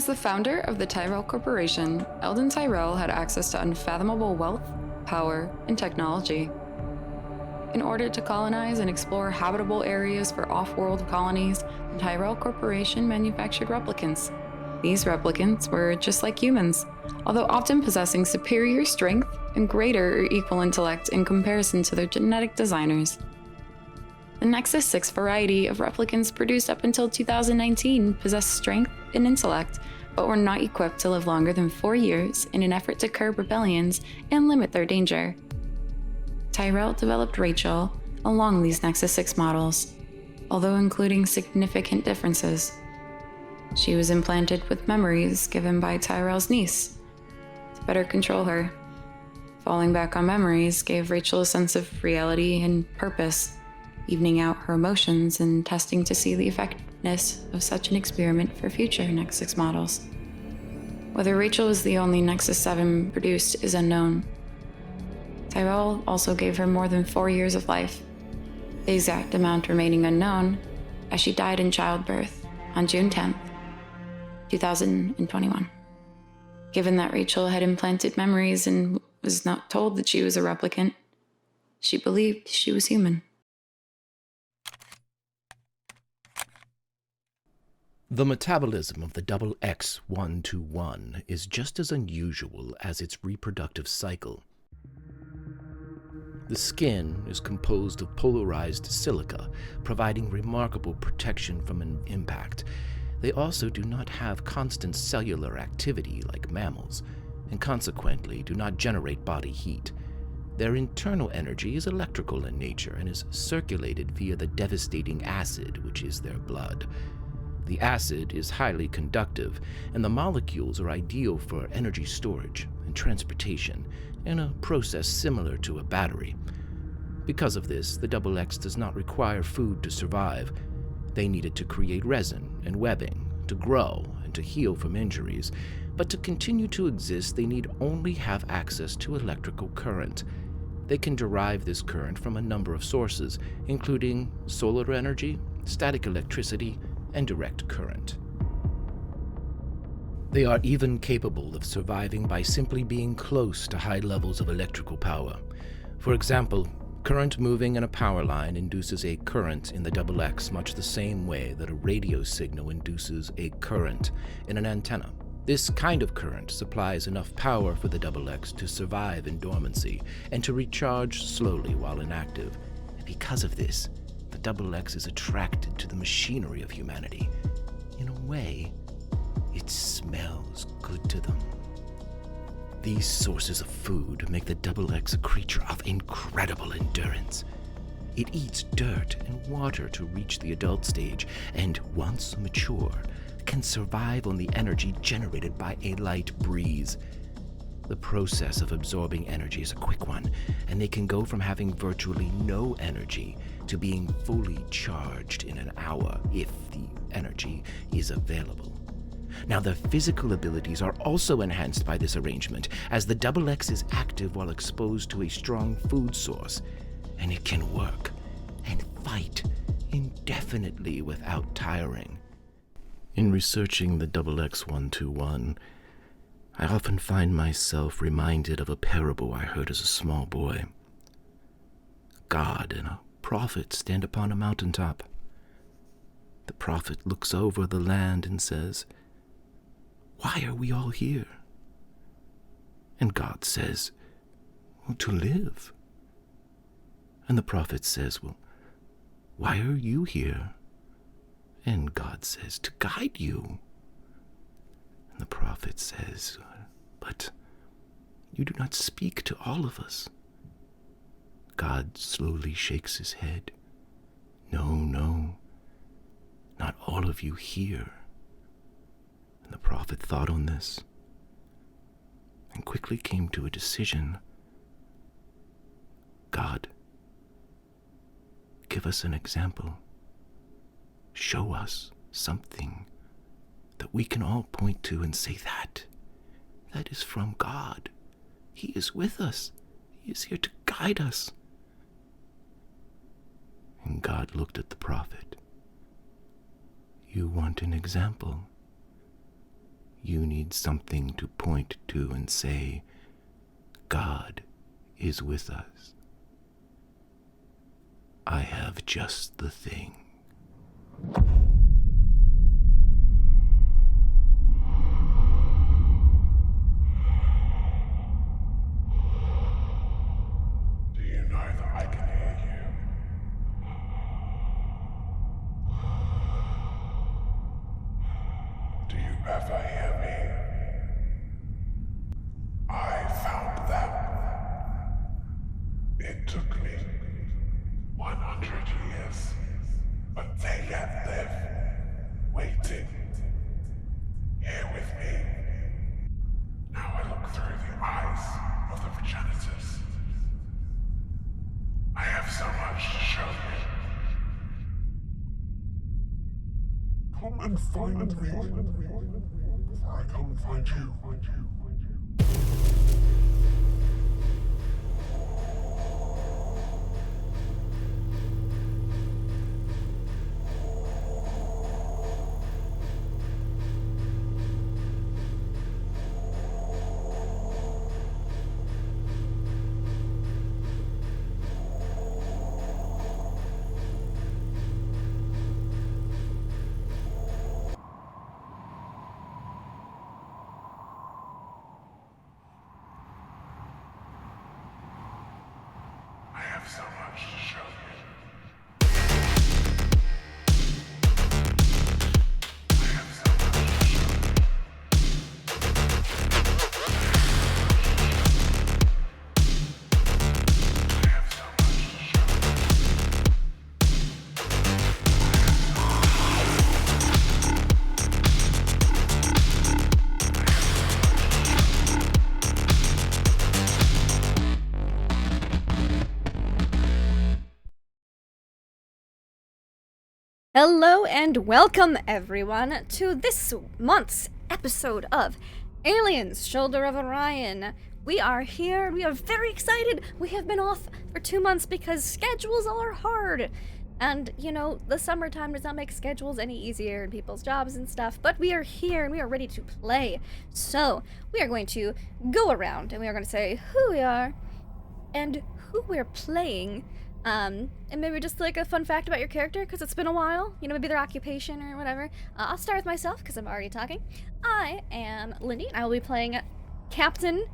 As the founder of the Tyrell Corporation, Eldon Tyrell had access to unfathomable wealth, power, and technology. In order to colonize and explore habitable areas for off-world colonies, the Tyrell Corporation manufactured replicants. These replicants were just like humans, although often possessing superior strength and greater or equal intellect in comparison to their genetic designers. The Nexus 6 variety of replicants produced up until 2019 possessed strength and intellect, but were not equipped to live longer than 4 years in an effort to curb rebellions and limit their danger. Tyrell developed Rachel along these Nexus 6 models, although including significant differences. She was implanted with memories given by Tyrell's niece to better control her. Falling back on memories gave Rachel a sense of reality and purpose, evening out her emotions and testing to see the effectiveness of such an experiment for future Nexus 6 models. Whether Rachel was the only Nexus 7 produced is unknown. Tyrell also gave her more than 4 years of life, the exact amount remaining unknown, as she died in childbirth on June 10th, 2021. Given that Rachel had implanted memories and was not told that she was a replicant, she believed she was human. The metabolism of the XX121 is just as unusual as its reproductive cycle. The skin is composed of polarized silica, providing remarkable protection from an impact. They also do not have constant cellular activity like mammals, and consequently do not generate body heat. Their internal energy is electrical in nature and is circulated via the devastating acid, which is their blood. The acid is highly conductive, and the molecules are ideal for energy storage and transportation in a process similar to a battery. Because of this, the XX does not require food to survive. They needed to create resin and webbing, to grow and to heal from injuries, but to continue to exist, they need only have access to electrical current. They can derive this current from a number of sources, including solar energy, static electricity, and direct current. They are even capable of surviving by simply being close to high levels of electrical power. For example, current moving in a power line induces a current in the XX much the same way that a radio signal induces a current in an antenna. This kind of current supplies enough power for the XX to survive in dormancy and to recharge slowly while inactive. And because of this, the XX is attracted to the machinery of humanity. In a way, it smells good to them. These sources of food make the XX a creature of incredible endurance. It eats dirt and water to reach the adult stage, and once mature, can survive on the energy generated by a light breeze. The process of absorbing energy is a quick one, and they can go from having virtually no energy to being fully charged in an hour if the energy is available. Now, their physical abilities are also enhanced by this arrangement, as the XX is active while exposed to a strong food source, and it can work and fight indefinitely without tiring. In researching the XX121, I often find myself reminded of a parable I heard as a small boy. God and a prophet stand upon a mountaintop. The prophet looks over the land and says, "Why are we all here?" And God says, "Well, to live." And the prophet says, "Well, why are you here?" And God says, "To guide you." And the prophet says, "But you do not speak to all of us." God slowly shakes his head. No, not all of you here." And the prophet thought on this and quickly came to a decision. God, give us an example. Show us something that we can all point to and say that is from God. He is with us. He is here to guide us. And God looked at the prophet. You want an example? you need something to point to and say, God is with us. I have just the thing. Do you know that I can hear you? Do you ever hear me? I found them. It took me 100 years, but they yet live, waiting, here with me. Now I look through the eyes of the progenitors. I have so much to show you. Come and find me, or I come find you. I have so much to show you. I have so much to show you. I have so much to show you. Hello and welcome everyone to this month's episode of Aliens, Shoulder of Orion. We are here, we are very excited. We have been off for 2 months because schedules are hard. And, you know, the summertime does not make schedules any easier in people's jobs and stuff, but we are here and we are ready to play. So, we are going to go around and we are going to say who we are and who we're playing. And maybe just like a fun fact about your character, because it's been a while, you know, maybe their occupation or whatever. I'll start with myself, because I'm already talking. I am Lindy, and I will be playing Captain,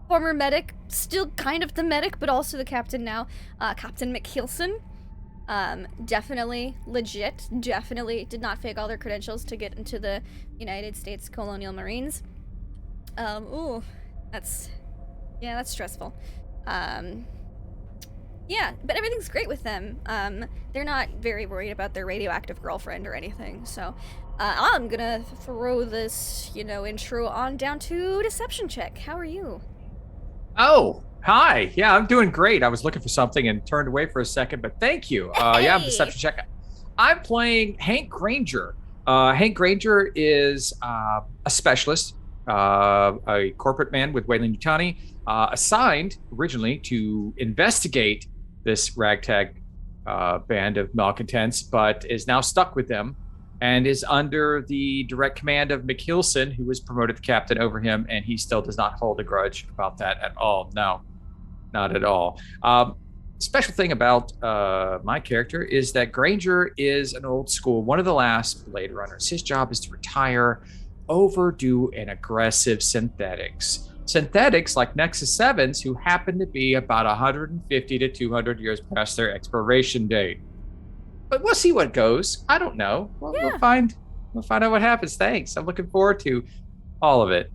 former medic, still kind of the medic, but also the captain now, Captain McKeelson. Definitely legit, definitely did not fake all their credentials to get into the United States Colonial Marines. Ooh, that's stressful. Yeah, but everything's great with them. They're not very worried about their radioactive girlfriend or anything, so I'm gonna throw this, you know, intro on down to deception check. How are you? Oh, hi. Yeah, I'm doing great. I was looking for something and turned away for a second, but thank you. Yeah, I'm deception check. I'm playing Hank Granger. Hank Granger is a specialist, a corporate man with Weyland-Yutani, assigned originally to investigate this ragtag band of malcontents, but is now stuck with them and is under the direct command of McKeelson, who was promoted to captain over him, and he still does not hold a grudge about that at all. No, not at all. Special thing about my character is that Granger is an old school, one of the last Blade Runners. His job is to retire overdue and aggressive synthetics. Synthetics like Nexus 7s, who happen to be about 150 to 200 years past their expiration date. But we'll see what goes. I don't know. We'll find out what happens. Thanks. I'm looking forward to all of it.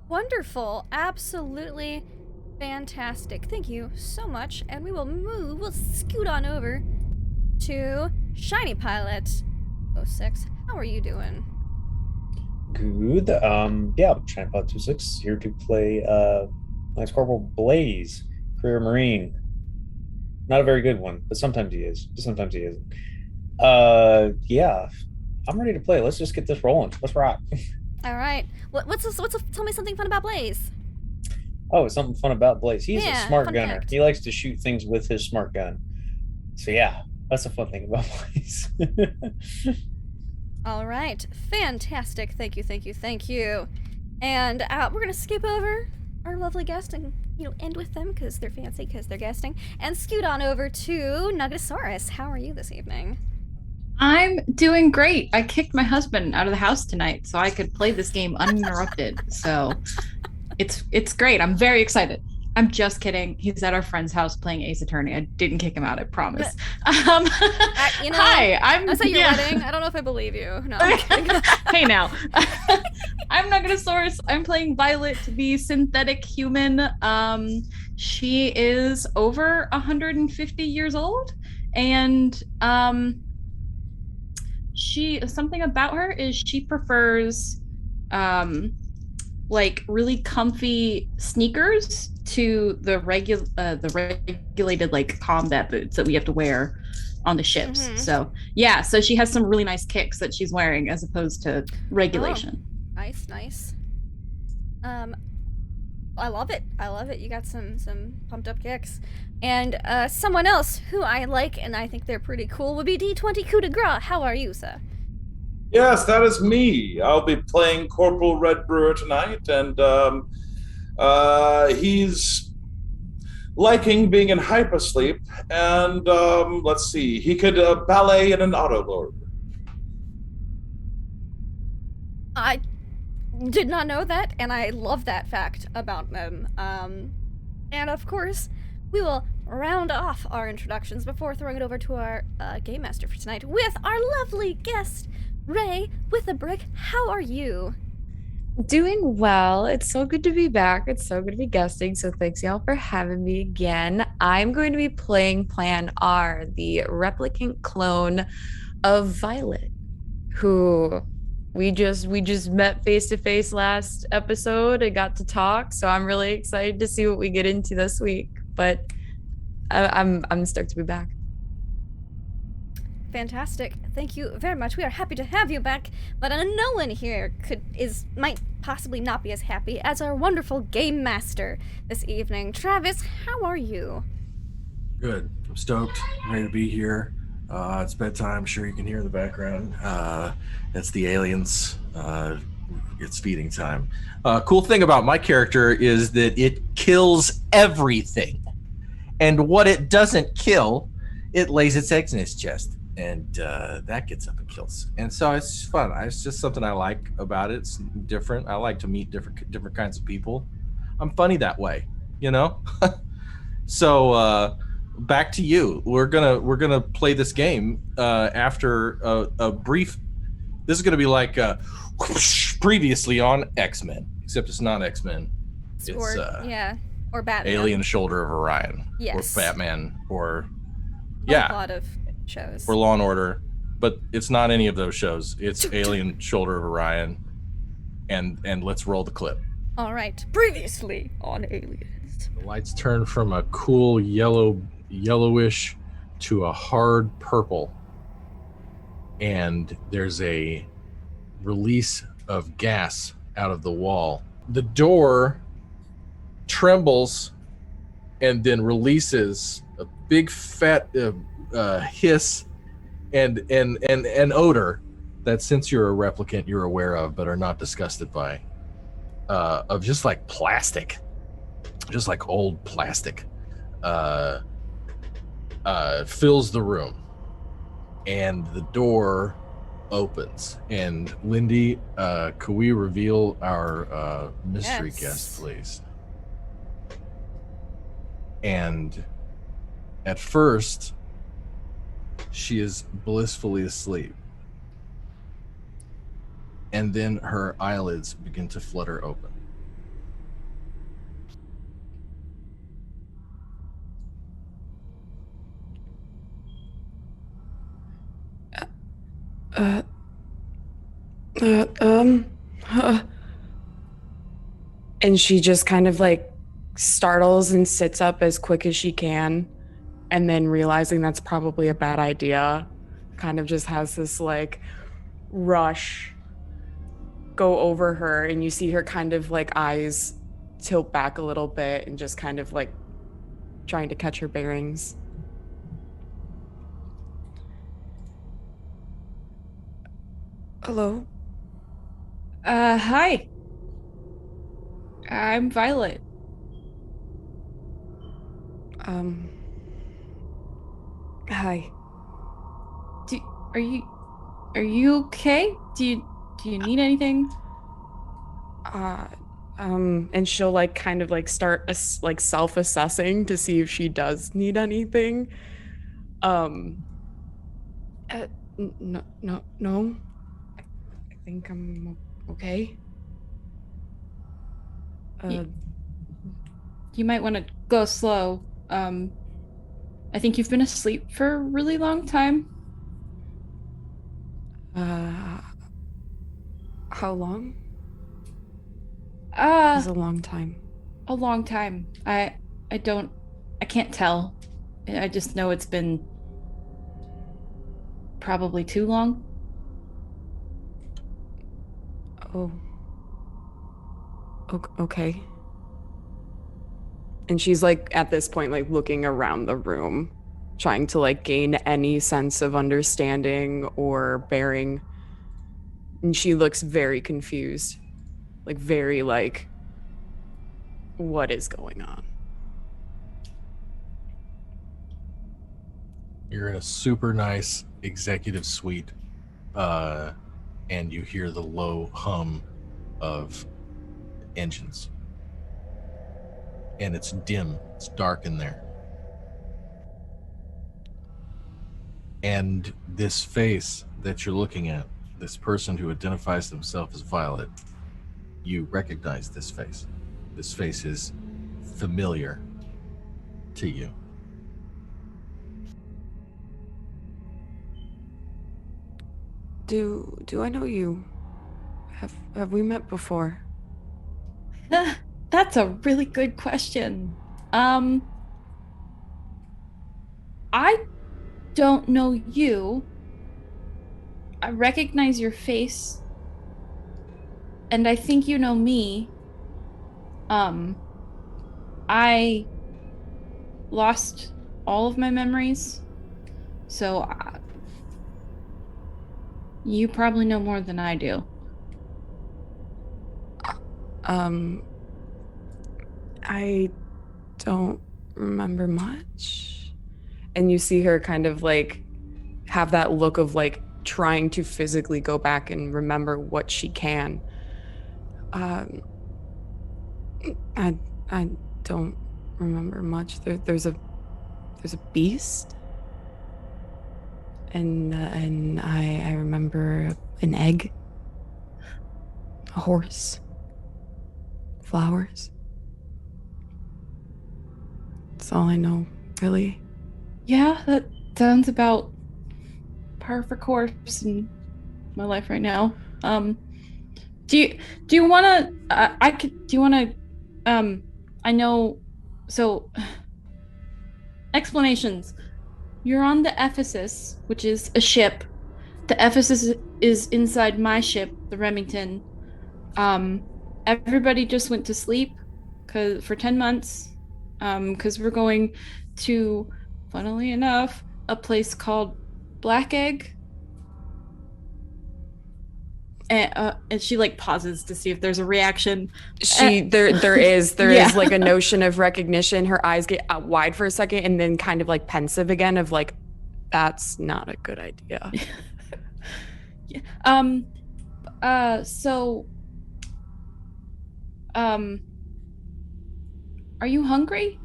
Wonderful. Absolutely fantastic. Thank you so much. And we'll scoot on over to Shiny Pilot 06. How are you doing? Good. Yeah, Shiny Pilot 26 here to play Lance Corporal Blaze, career Marine. Not a very good one, but sometimes he is. Sometimes he isn't. Yeah, I'm ready to play. Let's just get this rolling. Let's rock. All right. Tell me something fun about Blaze. Oh, something fun about Blaze. He's a smart gunner. Fact. He likes to shoot things with his smart gun. So yeah, that's a fun thing about Blaze. All right. Fantastic. Thank you. And we're going to skip over our lovely guest and, end with them because they're fancy, because they're guesting, and scoot on over to Nugatosaurus. How are you this evening? I'm doing great. I kicked my husband out of the house tonight so I could play this game uninterrupted. So it's great. I'm very excited. I'm just kidding. He's at our friend's house playing Ace Attorney. I didn't kick him out, I promise. Hi, I was at your wedding. I don't know if I believe you. No, I'm kidding. Hey now. I'm Nugatosaurus. I'm playing Violet, the synthetic human. She is over 150 years old, and something about her is she prefers like really comfy sneakers to the regulated like combat boots that we have to wear on the ships. Mm-hmm. So she has some really nice kicks that she's wearing as opposed to regulation. Oh, nice. I love it. You got some pumped up kicks. And someone else who I like and I think they're pretty cool would be D20 Coup de Grace. How are you, sir? Yes, that is me. I'll be playing Corporal Red Brewer tonight, and he's liking being in hypersleep, and let's see, he could ballet in an autoload. I did not know that, and I love that fact about them. And of course, we will round off our introductions before throwing it over to our game master for tonight with our lovely guest, Ray with a Brick. How are you? Doing well. It's so good to be back. It's so good to be guesting. So thanks y'all for having me again. I'm going to be playing Plan R, the replicant clone of Violet, who we just met face to face last episode and got to talk. So I'm really excited to see what we get into this week. But I'm stoked to be back. Fantastic. Thank you very much. We are happy to have you back, but no one here might possibly not be as happy as our wonderful game master this evening. Travis, how are you? Good. I'm stoked. I'm ready to be here. It's bedtime. I'm sure you can hear in the background. That's the aliens. It's feeding time. Cool thing about my character is that it kills everything. And what it doesn't kill, it lays its eggs in its chest. And that gets up and kills. And so it's fun. It's just something I like about it. It's different. I like to meet different kinds of people. I'm funny that way, So back to you. We're gonna play this game after a brief. This is gonna be like previously on X-Men, except it's not X-Men. It's or Batman. Alien Shoulder of Orion. Yes. Or Batman or a lot of shows. Or Law and Order, but it's not any of those shows. It's Alien Shoulder of Orion, and let's roll the clip. All right. Previously on Aliens. The lights turn from a cool yellowish to a hard purple, and there's a release of gas out of the wall. The door trembles and then releases a big fat hiss and odor that, since you're a replicant, you're aware of but are not disgusted by, of just like plastic, just like old plastic, fills the room, and the door opens. And Lindy, could we reveal our mystery guest, please? And at first, she is blissfully asleep. And then her eyelids begin to flutter open. And she just kind of like startles and sits up as quick as she can, and then realizing that's probably a bad idea, kind of just has this like rush go over her, and you see her kind of like eyes tilt back a little bit and just kind of like trying to catch her bearings. Hello? Hi. I'm Violet. Hi. Are you okay? Do you need anything? And she'll like kind of like start like self-assessing to see if she does need anything. No. I think I'm okay. You might want to go slow. I think you've been asleep for a really long time. How long? Uh, Is a long time. a long time. I can't tell. I just know it's been probably too long. Oh. Okay. And she's like at this point like looking around the room, trying to like gain any sense of understanding or bearing. And she looks very confused. Like very like, what is going on? You're in a super nice executive suite, and you hear the low hum of engines. And it's dim, it's dark in there. And this face that you're looking at, this person who identifies themselves as Violet, you recognize this face. This face is familiar to you. Do I know you? Have we met before? That's a really good question. I don't know you. I recognize your face. And I think you know me. I lost all of my memories. So you probably know more than I do. I don't remember much. And you see her kind of like have that look of like trying to physically go back and remember what she can. I don't remember much. There's a beast, and I remember an egg, a horse, flowers. That's all I know, really. Yeah, that sounds about par for course in my life right now. Do you want to? Do you want to? I know. So, explanations. You're on the Ephesus, which is a ship. The Ephesus is inside my ship, the Remington. Everybody just went to sleep for 10 months. Because we're going to, funnily enough, a place called Black Egg. And she like pauses to see if there's a reaction. There is like a notion of recognition. Her eyes get out wide for a second and then kind of like pensive again of like, that's not a good idea. Are you hungry?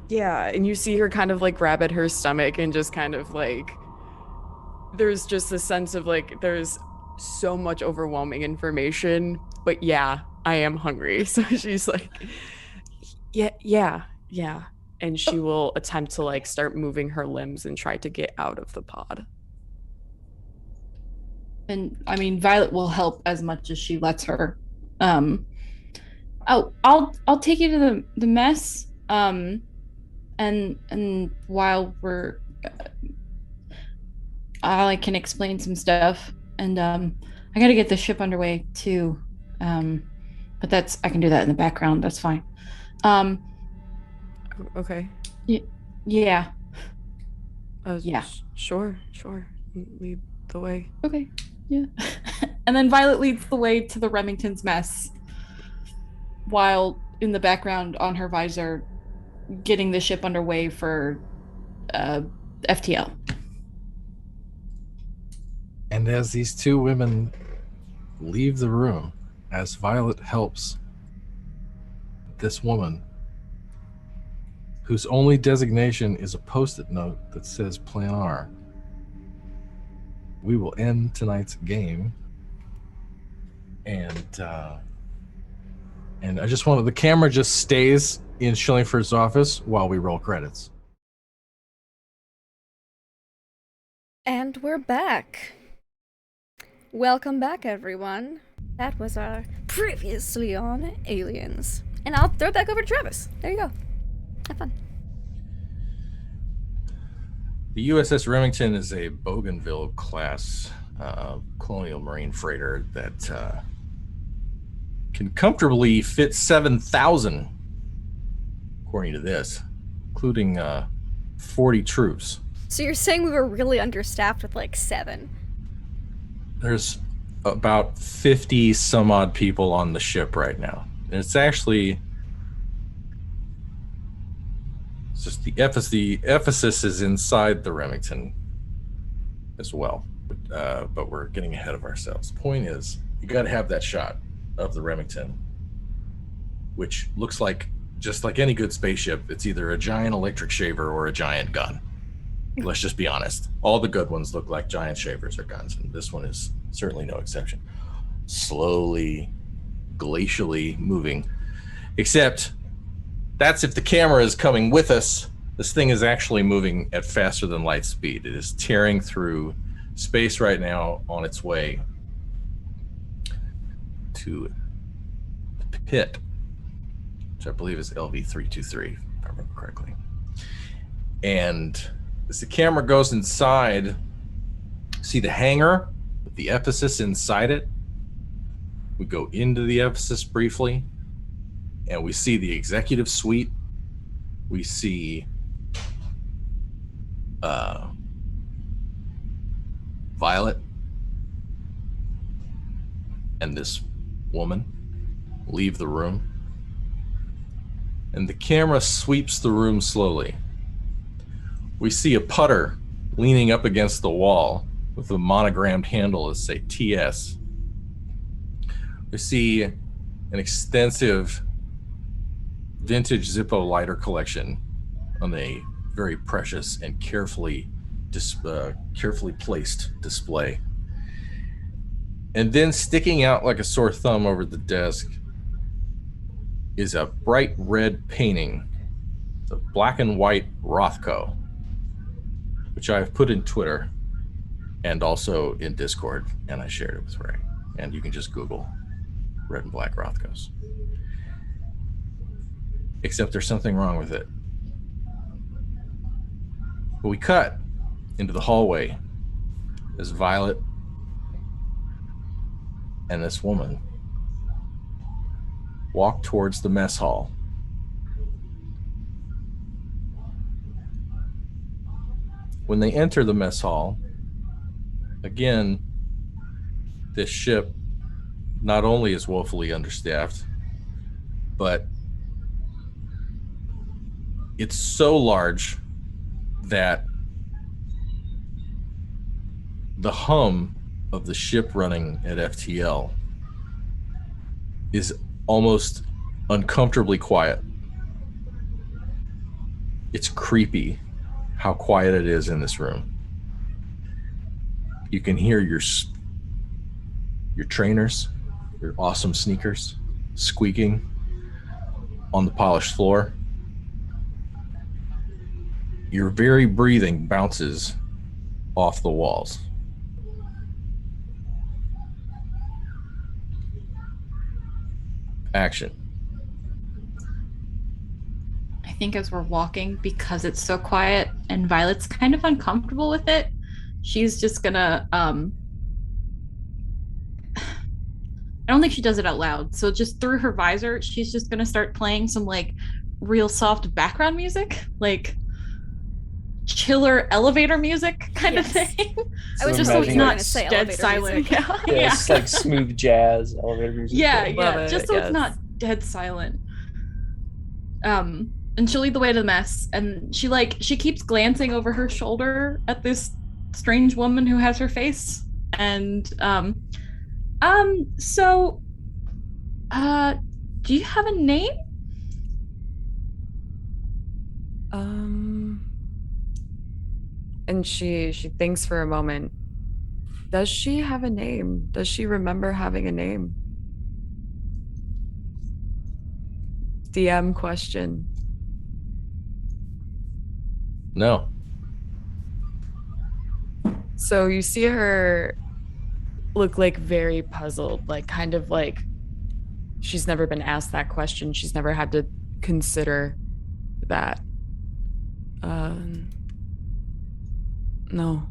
Yeah, and you see her kind of like grab at her stomach and just kind of like, there's just a sense of like, there's so much overwhelming information, but yeah, I am hungry. So she's like, yeah. And she will attempt to like start moving her limbs and try to get out of the pod. And I mean, Violet will help as much as she lets her. I'll take you to the mess. And while we're, I can explain some stuff. And I gotta get the ship underway too. But I can do that in the background. That's fine. Okay. Yeah. Yeah. Sure. Lead the way. Okay. Yeah. And then Violet leads the way to the Remington's mess, while in the background on her visor, getting the ship underway for FTL. And as these two women leave the room, as Violet helps this woman, whose only designation is a post-it note that says Plan R, we will end tonight's game. And I just wanted, the camera just stays in Schillingford's office while we roll credits. And we're back. Welcome back, everyone. That was our previously on Aliens. And I'll throw it back over to Travis. There you go. Have fun. The USS Remington is a Bougainville class colonial marine freighter that can comfortably fit 7,000, according to this, including 40 troops. So you're saying we were really understaffed with like 7? There's about 50 some odd people on the ship right now. And it's actually just the Ephesus is inside the Remington as well. But we're getting ahead of ourselves. The point is, you got to have that shot of the Remington, which looks like, just like any good spaceship, it's either a giant electric shaver or a giant gun. Let's just be honest. All the good ones look like giant shavers or guns, and this one is certainly no exception. Slowly, glacially moving. Except, that's if the camera is coming with us. This thing is actually moving at faster than light speed. It is tearing through space right now on its way to the pit, which I believe is LV-323, if I remember correctly. And as the camera goes inside, see the hangar with the Ephesus inside it. We go into the Ephesus briefly, and we see the executive suite. We see Violet and this woman leave the room, and the camera sweeps the room slowly. We see a putter leaning up against the wall with a monogrammed handle that say TS. We see an extensive vintage Zippo lighter collection on a very precious and carefully placed display. And then sticking out like a sore thumb over the desk is a bright red painting, the black and white Rothko, which I've put in Twitter and also in Discord, and I shared it with Ray. And you can just Google red and black Rothkos. Except there's something wrong with it. But we cut into the hallway as Violet and this woman walk towards the mess hall. When they enter the mess hall, again, this ship not only is woefully understaffed, but it's so large that the hum of the ship running at FTL is almost uncomfortably quiet. It's creepy how quiet it is in this room. You can hear your trainers, your awesome sneakers, squeaking on the polished floor. Your very breathing bounces off the walls. Action. I think as we're walking, because it's so quiet and Violet's kind of uncomfortable with it, she's just gonna I don't think she does it out loud, so just through her visor she's just gonna start playing some like real soft background music, like chiller elevator music kind of Yes. thing. I was So just imagine, hoping you were like, gonna say dead elevator silent. music. Yeah, it's like smooth jazz elevator music. Yeah, Love yeah. it, Just so yes. it's not dead silent. And she'll lead the way to the mess, and she keeps glancing over her shoulder at this strange woman who has her face, and so do you have a name? And she thinks for a moment. Does she have a name? Does she remember having a name? DM question. No. So you see her look like very puzzled, like kind of like she's never been asked that question. She's never had to consider that. No.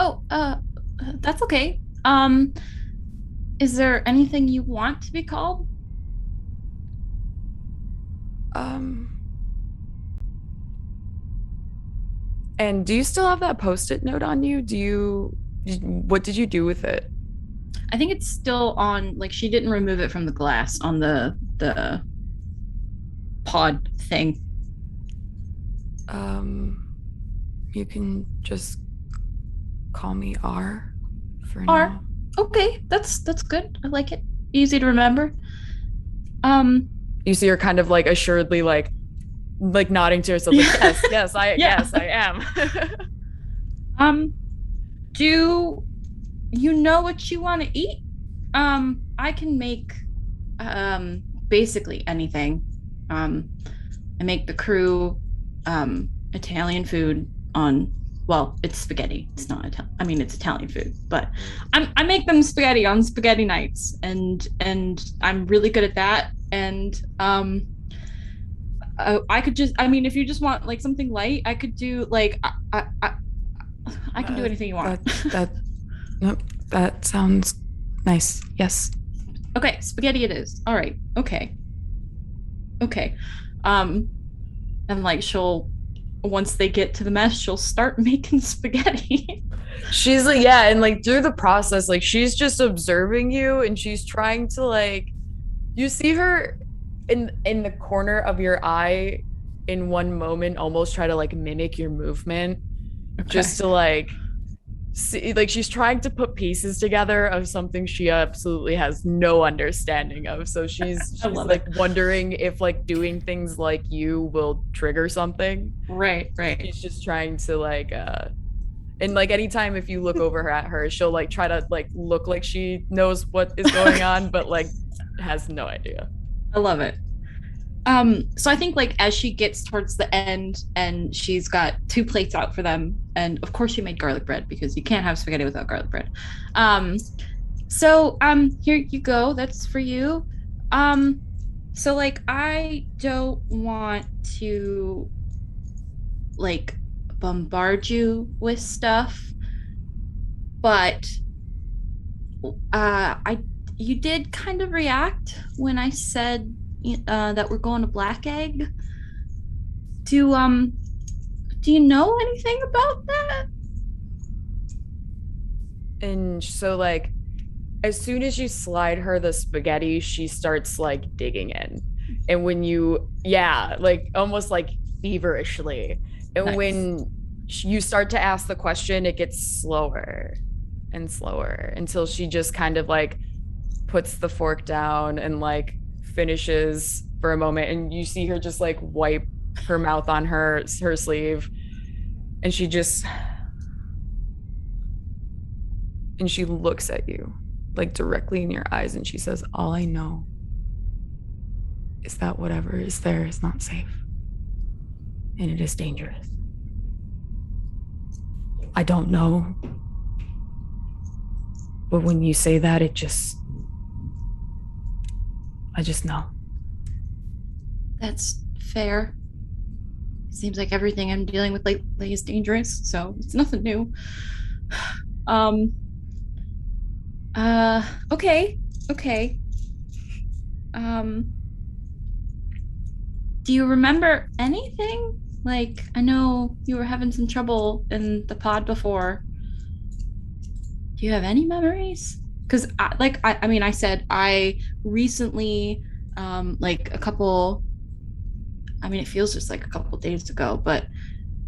Oh, that's okay. Is there anything you want to be called? And do you still have that post-it note on you? What did you do with it? I think it's still on, like, she didn't remove it from the glass on the pod thing. You can just call me R for R. now. Okay, that's good. I like it. Easy to remember. You see her kind of like assuredly like nodding to herself, like, yes, yes, I am. Do you know what you want to eat? I can make basically anything. I make the crew Italian food on, well, it's spaghetti. It's not Italian. I mean, it's Italian food, but I make them spaghetti on spaghetti nights, and I'm really good at that. And I could just, I mean, if you just want like something light, I could do like I can do anything you want. That sounds nice. Yes. Okay, spaghetti it is. All right. Okay. And like once they get to the mess, she'll start making spaghetti. She's like, yeah, and like through the process, like she's just observing you, and she's trying to like, you see her in the corner of your eye in one moment almost try to like mimic your movement, just to like see, like she's trying to put pieces together of something she absolutely has no understanding of. So she's like wondering if like doing things like you will trigger something. Right. She's just trying to like and like anytime if you look over at her, she'll like try to like look like she knows what is going on, but like has no idea. I love it. So I think like as she gets towards the end and she's got 2 plates out for them, and of course she made garlic bread because you can't have spaghetti without garlic bread. So here you go, that's for you. So like I don't want to like bombard you with stuff, but you did kind of react when I said that we're going to Black Egg. Do you know anything about that? And so like as soon as you slide her the spaghetti, she starts like digging in. And when you like almost like feverishly. And Nice. when you start to ask the question, it gets slower and slower until she just kind of like puts the fork down and like finishes for a moment, and you see her just like wipe her mouth on her sleeve, and she looks at you like directly in your eyes, and she says, all I know is that whatever is there is not safe, and it is dangerous. I don't know, but when you say that, I just know. That's fair. Seems like everything I'm dealing with lately is dangerous, so it's nothing new. Okay. Do you remember anything Like, I know you were having some trouble in the pod before. Do you have any memories? Because I said I recently, like a couple, I mean, it feels just like a couple days ago, but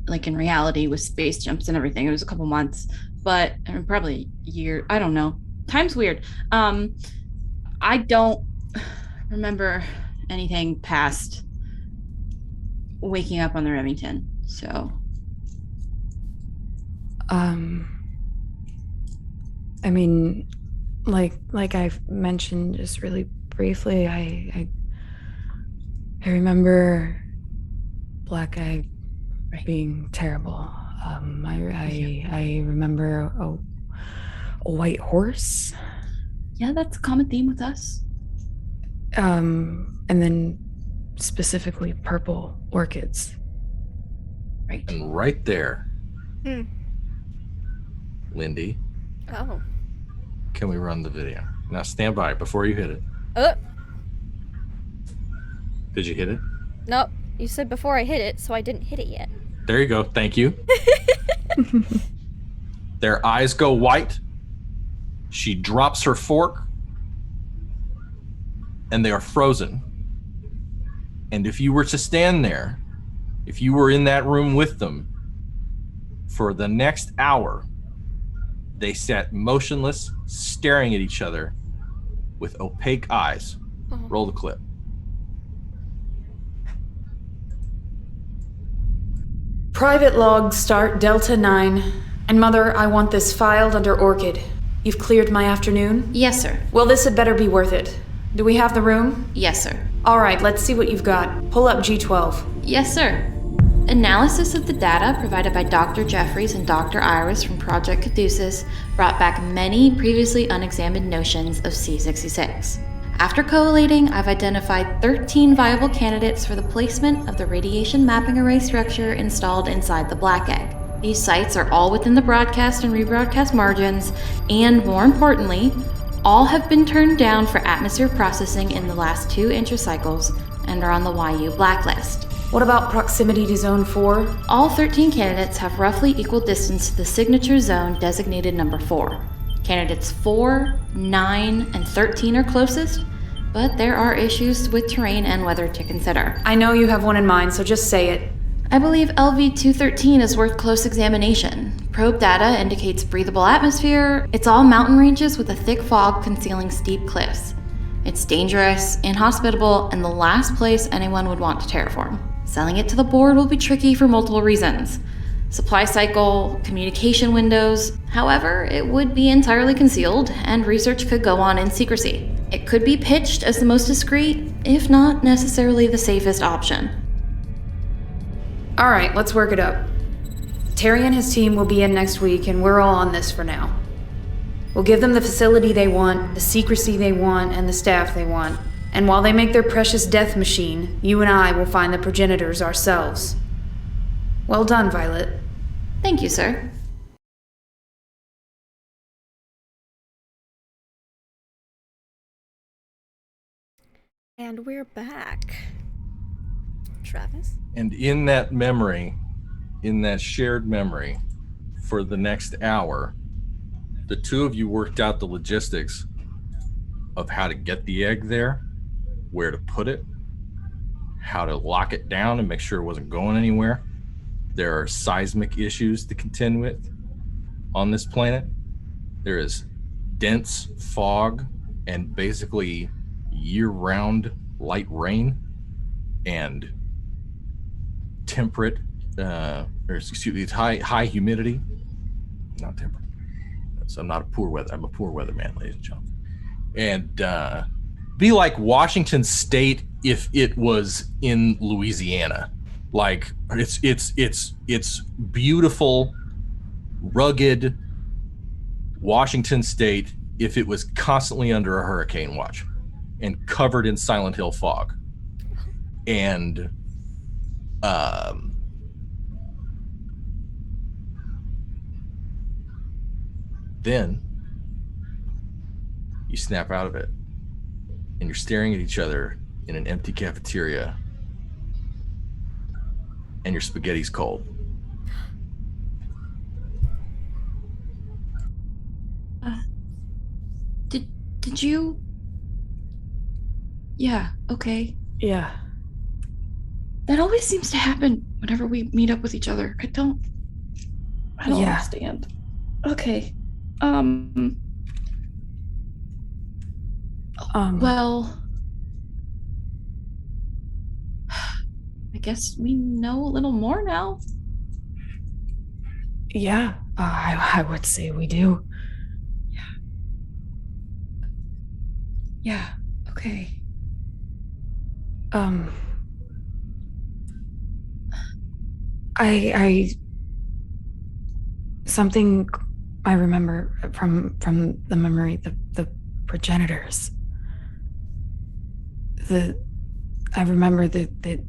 like in reality with space jumps and everything, it was a couple months, but I mean, probably a year. I don't know. Time's weird. I don't remember anything past waking up on the Remington. So, I mean, like I've mentioned just really briefly, I remember Black Egg being terrible. I remember a white horse. yeah, that's a common theme with us. And then specifically purple orchids. Right. And right there, Hmm. Lindy, Oh. can we run the video? Now stand by before you hit it. Did you hit it? Nope. You said before I hit it, so I didn't hit it yet. There you go. Thank you. Their eyes go white. She drops her fork. And they are frozen. And if you were to stand there, if you were in that room with them, for the next hour, they sat motionless, staring at each other with opaque eyes. Roll the clip. Private log start Delta 9. And Mother, I want this filed under Orchid. You've cleared my afternoon? Yes, sir. Well, this had better be worth it. Do we have the room? Yes, sir. All right, let's see what you've got. Pull up G12. Yes, sir. Analysis of the data provided by Dr. Jeffries and Dr. Iris from Project Caduceus brought back many previously unexamined notions of C66. After collating, I've identified 13 viable candidates for the placement of the radiation mapping array structure installed inside the Black Egg. These sites are all within the broadcast and rebroadcast margins, and more importantly, all have been turned down for atmosphere processing in the last 2 intracycles and are on the YU blacklist. What about proximity to Zone 4? All 13 candidates have roughly equal distance to the signature zone designated number 4. Candidates 4, 9, and 13 are closest, but there are issues with terrain and weather to consider. I know you have one in mind, so just say it. I believe LV-213 is worth close examination. Probe data indicates breathable atmosphere. It's all mountain ranges with a thick fog concealing steep cliffs. It's dangerous, inhospitable, and the last place anyone would want to terraform. Selling it to the board will be tricky for multiple reasons. Supply cycle, communication windows. However, it would be entirely concealed, and research could go on in secrecy. It could be pitched as the most discreet, if not necessarily the safest option. All right, let's work it up. Terry and his team will be in next week, and we're all on this for now. We'll give them the facility they want, the secrecy they want, and the staff they want. And while they make their precious death machine, you and I will find the progenitors ourselves. Well done, Violet. Thank you, sir. And we're back. Travis? And in that memory, in that shared memory, for the next hour, the two of you worked out the logistics of how to get the egg there, where to put it, how to lock it down and make sure it wasn't going anywhere. There are seismic issues to contend with on this planet. There is dense fog and basically year-round light rain and temperate, high humidity. Not temperate. So I'm not a poor weather. I'm a poor weatherman, ladies and gentlemen. And be like Washington State if it was in Louisiana. Like it's beautiful, rugged Washington State if it was constantly under a hurricane watch and covered in Silent Hill fog. And then you snap out of it and you're staring at each other in an empty cafeteria, and your spaghetti's cold. Did you? Yeah, okay. Yeah. That always seems to happen whenever we meet up with each other. I don't understand. Okay. Well, I guess we know a little more now. Yeah, I would say we do. Yeah, okay. I something I remember from the memory, the progenitors. I remember that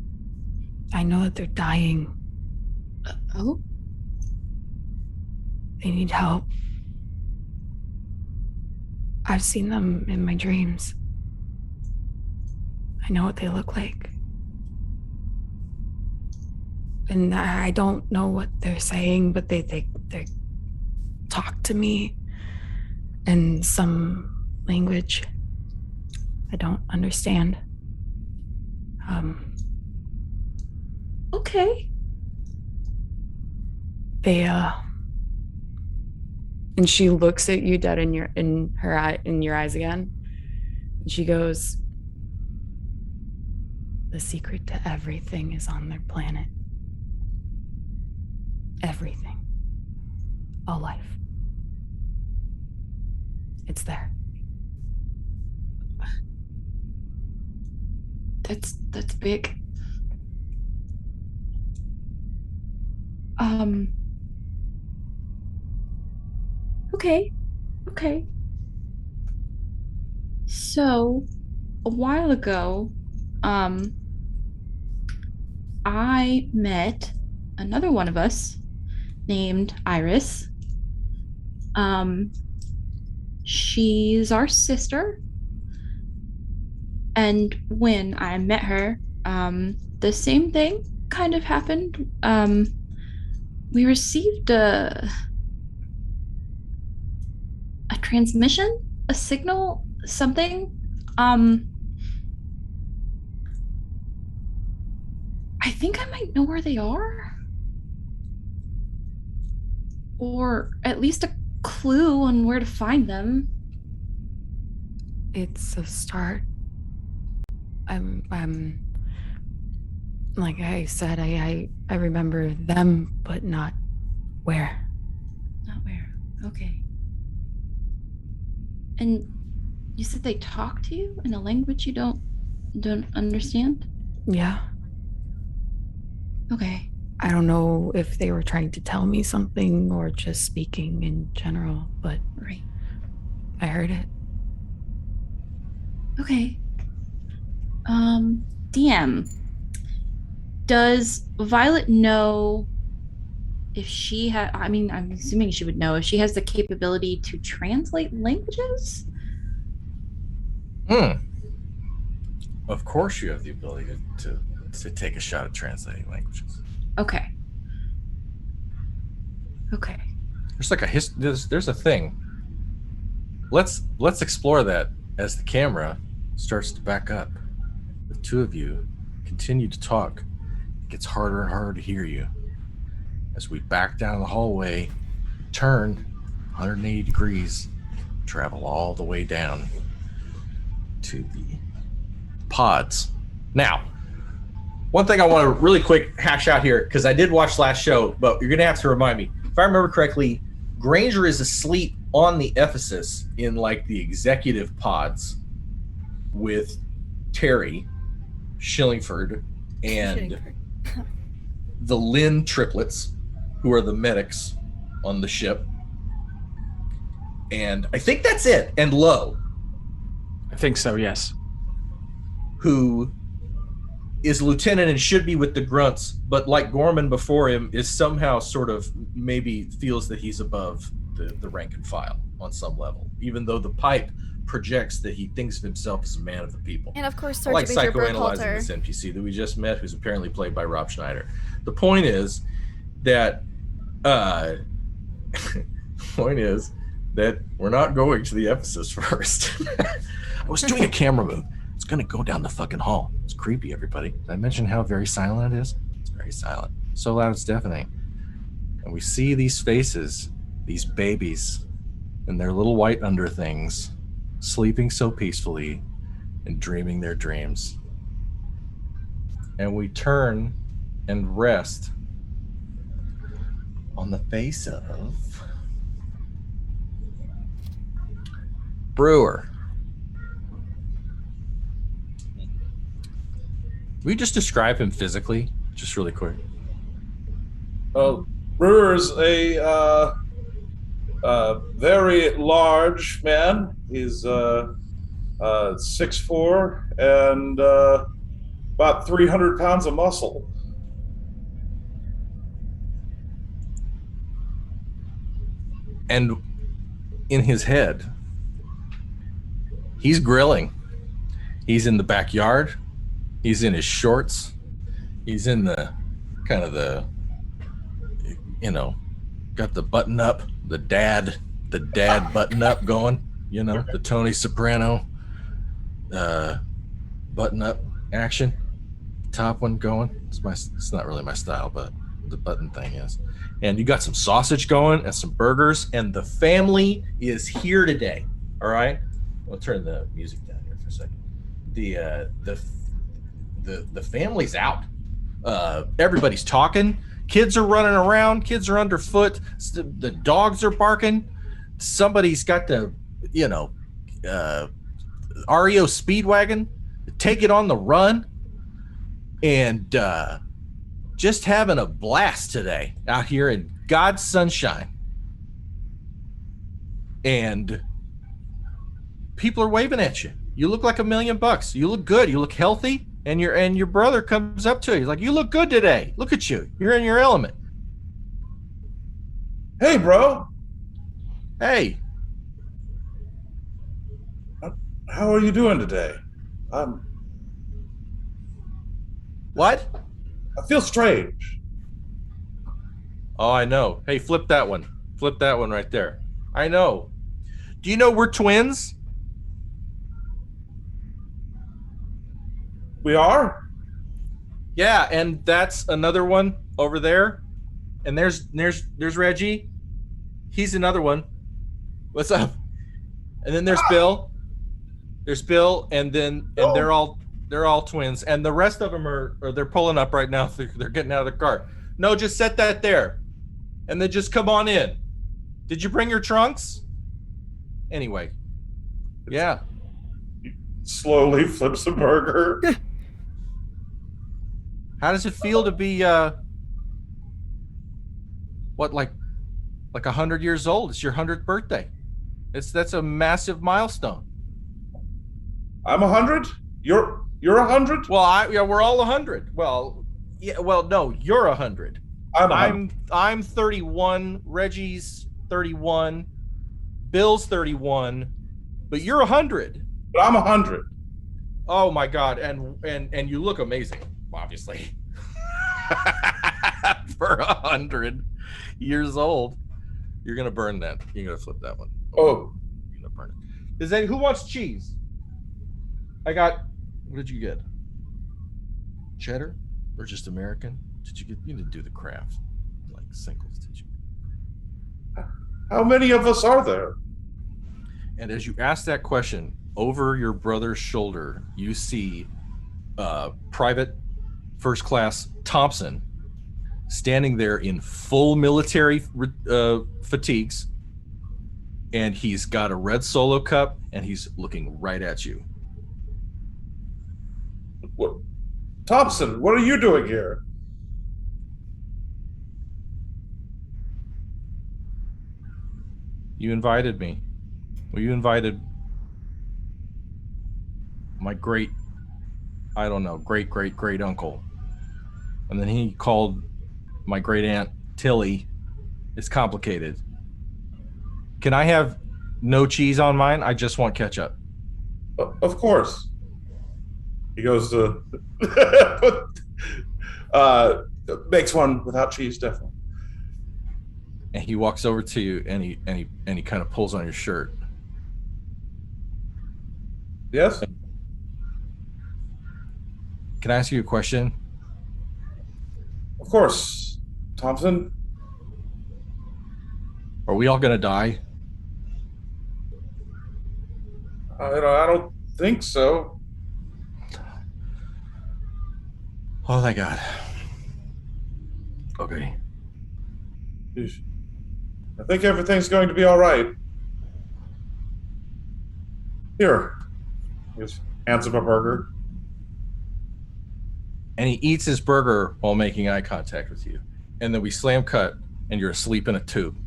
I know that they're dying. Oh? They need help. I've seen them in my dreams. I know what they look like. And I don't know what they're saying, but they talk to me in some language I don't understand. Okay. They and she looks at you dead in your eyes again. And she goes, "The secret to everything is on their planet. Everything. All life. It's there." That's big. Okay. So, a while ago, I met another one of us named Iris. She's our sister. And when I met her, the same thing kind of happened. We received a transmission, a signal, something. I think I might know where they are. Or at least a clue on where to find them. It's a start. I'm like I said, I remember them, but not where. Not where. Okay. And you said they talk to you in a language you don't understand? Yeah. Okay. I don't know if they were trying to tell me something or just speaking in general, but right. I heard it. Okay. DM. Does Violet know if she had, I'm assuming she would know if she has the capability to translate languages? Of course you have the ability to take a shot at translating languages. Okay. There's like there's a thing. Let's explore that as the camera starts to back up. The two of you continue to talk. It gets harder and harder to hear you. As we back down the hallway, turn 180 degrees, travel all the way down to the pods. Now, one thing I want to really quick hash out here, because I did watch last show, but you're going to have to remind me. If I remember correctly, Granger is asleep on the Ephesus in like the executive pods with Terry, Shillingford, and the Lynn triplets, who are the medics on the ship. And I think that's it. And Lowe. I think so, yes. Who is lieutenant and should be with the grunts, but like Gorman before him, is somehow sort of maybe feels that he's above the rank and file on some level, even though the pipe projects that he thinks of himself as a man of the people. And of course, I like Sergeant Major psychoanalyzing Burkhalter. this NPC that we just met, who's apparently played by Rob Schneider. The point is that we're not going to the Ephesus first. I was doing a camera move. It's gonna go down the fucking hall. It's creepy, everybody. Did I mention how very silent it is? It's very silent. So loud it's deafening. And we see these faces, these babies, and their little white underthings, sleeping so peacefully and dreaming their dreams. And we turn and rest on the face of Brewer. Will you just describe him physically, just really quick? Brewer's a very large man. He's 6'4" and about 300 pounds of muscle. And in his head, he's grilling. He's in the backyard. He's in his shorts. He's in the kind of the, got the button up, the dad button up going, the Tony Soprano button up action, top one going. It's not really my style, but the button thing is. And you got some sausage going and some burgers, and the family is here today. All right, I'll turn the music down here for a second. The family's out. Everybody's talking. Kids are running around. Kids are underfoot. The dogs are barking. Somebody's got the REO Speedwagon. Take it on the run, and just having a blast today out here in God's sunshine. And people are waving at you. You look like $1 million. You look good. You look healthy. And your brother comes up to you. He's like, "You look good today. Look at you. You're in your element." Hey, bro. Hey. How are you doing today? What? I feel strange. Oh, I know. Hey, flip that one. Flip that one right there. I know. Do you know we're twins? We are? Yeah, and that's another one over there. And there's Reggie. He's another one. What's up? And then there's Bill. There's Bill, and they're all twins. And the rest of them are they're pulling up right now. They're getting out of the car. No, just set that there. And then just come on in. Did you bring your trunks? Anyway. Yeah. Slowly flips a burger. How does it feel to be like 100 years old? It's your 100th birthday. That's a massive milestone. I'm 100? You're 100? Well, we're all 100. Well, yeah, well, no, you're 100. I'm 31, Reggie's 31, Bill's 31, but you're 100. But I'm 100. Oh my God, and you look amazing. Obviously, for 100 years old, you're gonna burn that. You're gonna flip that one. Oh, you're gonna burn it. Who wants cheese? What did you get? Cheddar or just American? You didn't do the Kraft like singles, did you? How many of us are there? And as you ask that question, over your brother's shoulder, you see Private First Class Thompson standing there in full military fatigues, and he's got a red Solo cup, and he's looking right at you. What? Thompson, what are you doing here? You invited me. Well, you invited my great uncle. And then he called my great aunt Tilly. It's complicated. Can I have no cheese on mine? I just want ketchup. Of course. He goes to makes one without cheese, definitely. And he walks over to you, and he kind of pulls on your shirt. Yes? Can I ask you a question? Of course. Thompson? Are we all gonna die? I don't think so. Oh, thank God. Okay. I think everything's going to be all right. Here. He just hands him a burger. And he eats his burger while making eye contact with you. And then we slam cut, and you're asleep in a tube.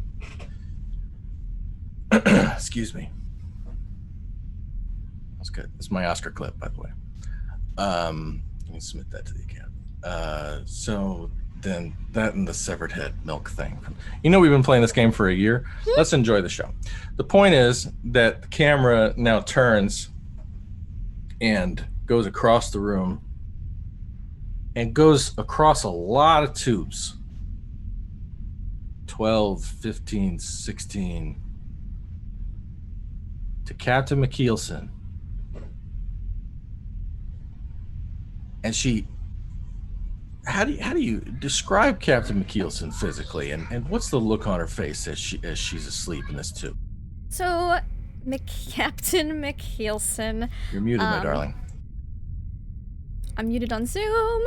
Excuse me. That's good. That's my Oscar clip, by the way. Let me submit that to the account. So then that and the severed head milk thing. You know, we've been playing this game for a year. Let's enjoy the show. The point is that the camera now turns and goes across the room and goes across a lot of tubes. 12, 15, 16. To Captain McKeelson. And she, how do you describe Captain McKeelson physically, and what's the look on her face as she's asleep in this tube? So, Captain McKeelson. You're muted, my darling. I'm muted on Zoom.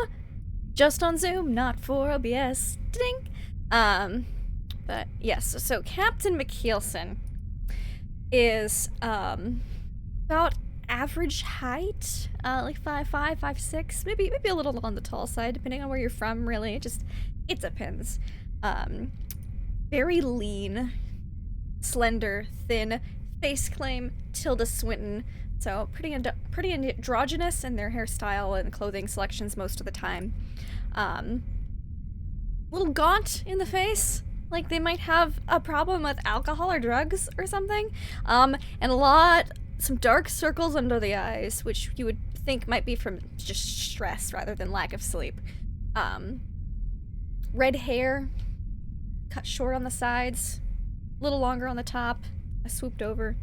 Just on Zoom, not for OBS. Ding. But yes, so Captain McKeelson is about average height, like 5'5", 5'6", maybe a little on the tall side, depending on where you're from. Really, it depends. Very lean, slender, thin, face claim Tilda Swinton. So pretty androgynous in their hairstyle and clothing selections most of the time. Little gaunt in the face, like they might have a problem with alcohol or drugs or something. And some dark circles under the eyes, which you would think might be from just stress rather than lack of sleep. Red hair, cut short on the sides, a little longer on the top, swooped over.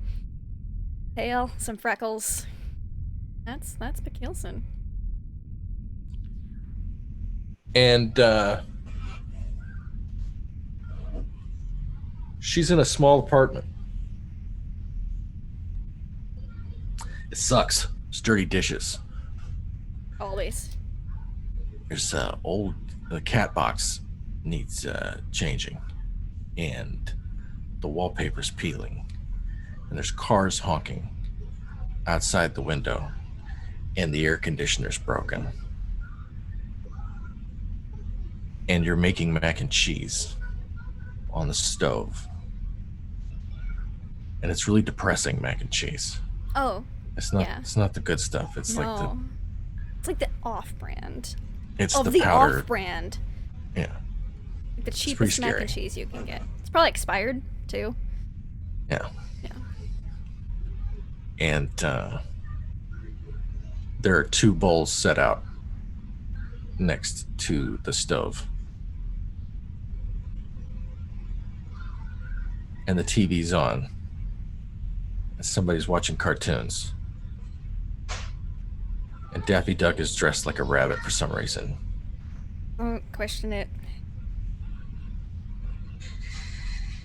Pale, some freckles. That's McKeelson. And she's in a small apartment. It sucks. It's dirty dishes. Always. There's the cat box needs changing, and the wallpaper's peeling, and there's cars honking outside the window, and the air conditioner's broken. And you're making mac and cheese on the stove. And it's really depressing mac and cheese. Oh. It's not. Yeah. It's not the good stuff. It's It's like the off-brand. It's of the the powder. Off-brand. Yeah. Like the cheapest mac and cheese you can get. It's probably expired too. Yeah. Yeah. And there are 2 bowls set out next to the stove. And the TV's on. And somebody's watching cartoons. And Daffy Duck is dressed like a rabbit for some reason. Don't question it.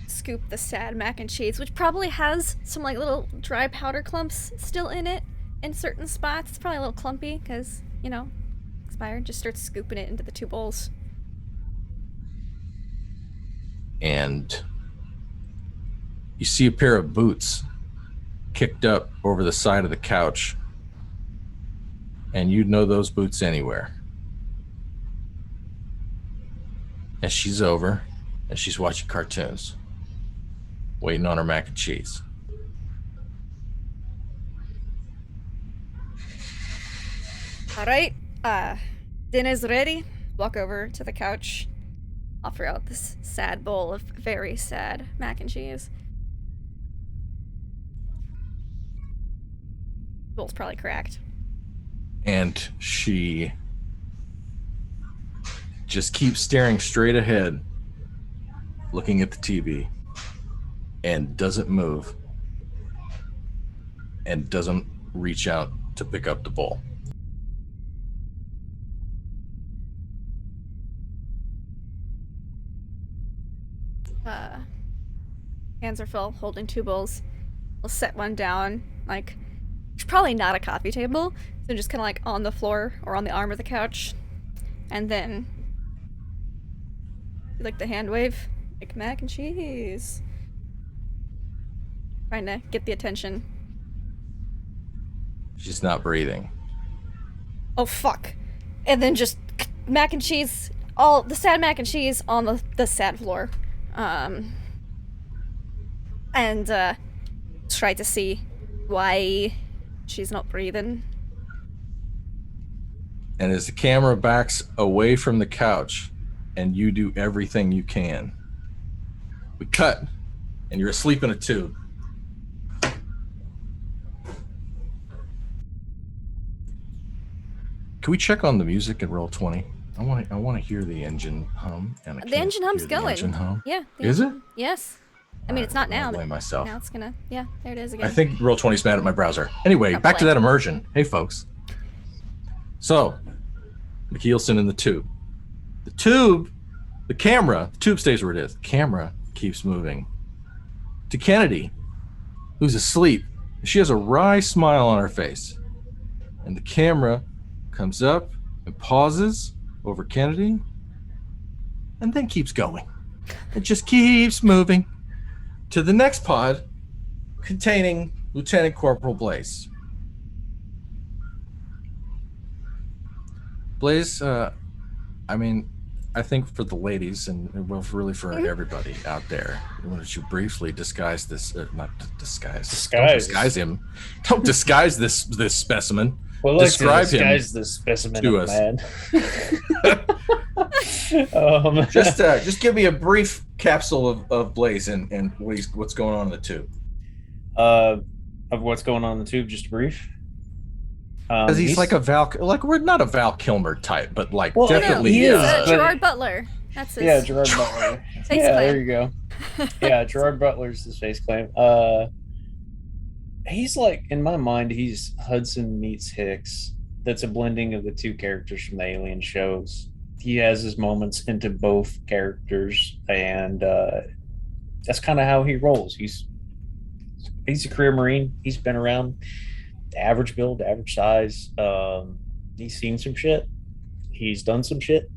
Scoop the sad mac and cheese, which probably has some like little dry powder clumps still in it in certain spots. It's probably a little clumpy because, expired. Just start scooping it into the 2 bowls. And you see a pair of boots kicked up over the side of the couch. And you'd know those boots anywhere. And she's over, and she's watching cartoons, waiting on her mac and cheese. All right, dinner's ready. Walk over to the couch. Offer out this sad bowl of very sad mac and cheese. Bull's probably cracked. And she just keeps staring straight ahead, looking at the TV, and doesn't move, and doesn't reach out to pick up the bowl. Hands are full, holding 2 bowls. We'll set one down, like, it's probably not a coffee table, so just kind of like on the floor or on the arm of the couch. And then, like the hand wave, like mac and cheese. Trying to get the attention. She's not breathing. Oh, fuck. And then just mac and cheese, all the sad mac and cheese on the sad floor. And try to see why she's not breathing. And as the camera backs away from the couch and you do everything you can, we cut and you're asleep in a tube. Can we check on the music and roll 20? I want to hear the engine hum. And The engine hum's going. The engine hum. Yeah. Is it? Yes. I mean, it's not now. I blame myself. Now it's gonna. Yeah, there it is again. I think roll 20's bad at my browser. Anyway, back to that immersion. Hey, folks. So, McKeelson in the tube. The tube stays where it is. The camera keeps moving to Kennedy, who's asleep. She has a wry smile on her face. And the camera comes up and pauses over Kennedy and then keeps going. It just keeps moving to the next pod containing Lieutenant Corporal Blaze. Blaze, I think for the ladies and well, really for everybody out there, why don't you briefly disguise this? Don't disguise him. Don't disguise this specimen. Well, let's disguise this specimen to of us. Man. Just give me a brief capsule of Blaze and what's going on in the tube. Of what's going on in the tube, just brief. Because he's like we're not a Val Kilmer type, but definitely he is. Gerard Butler. That's his. Yeah, Gerard Butler. Face yeah, claim. there you go. Yeah, Gerard Butler's his face claim. He's like, in my mind, he's Hudson meets Hicks. That's a blending of the 2 characters from the Alien shows. He has his moments into both characters, and that's kind of how he rolls. He's a career Marine. He's been around. Average build, average size. He's seen some shit. He's done some shit.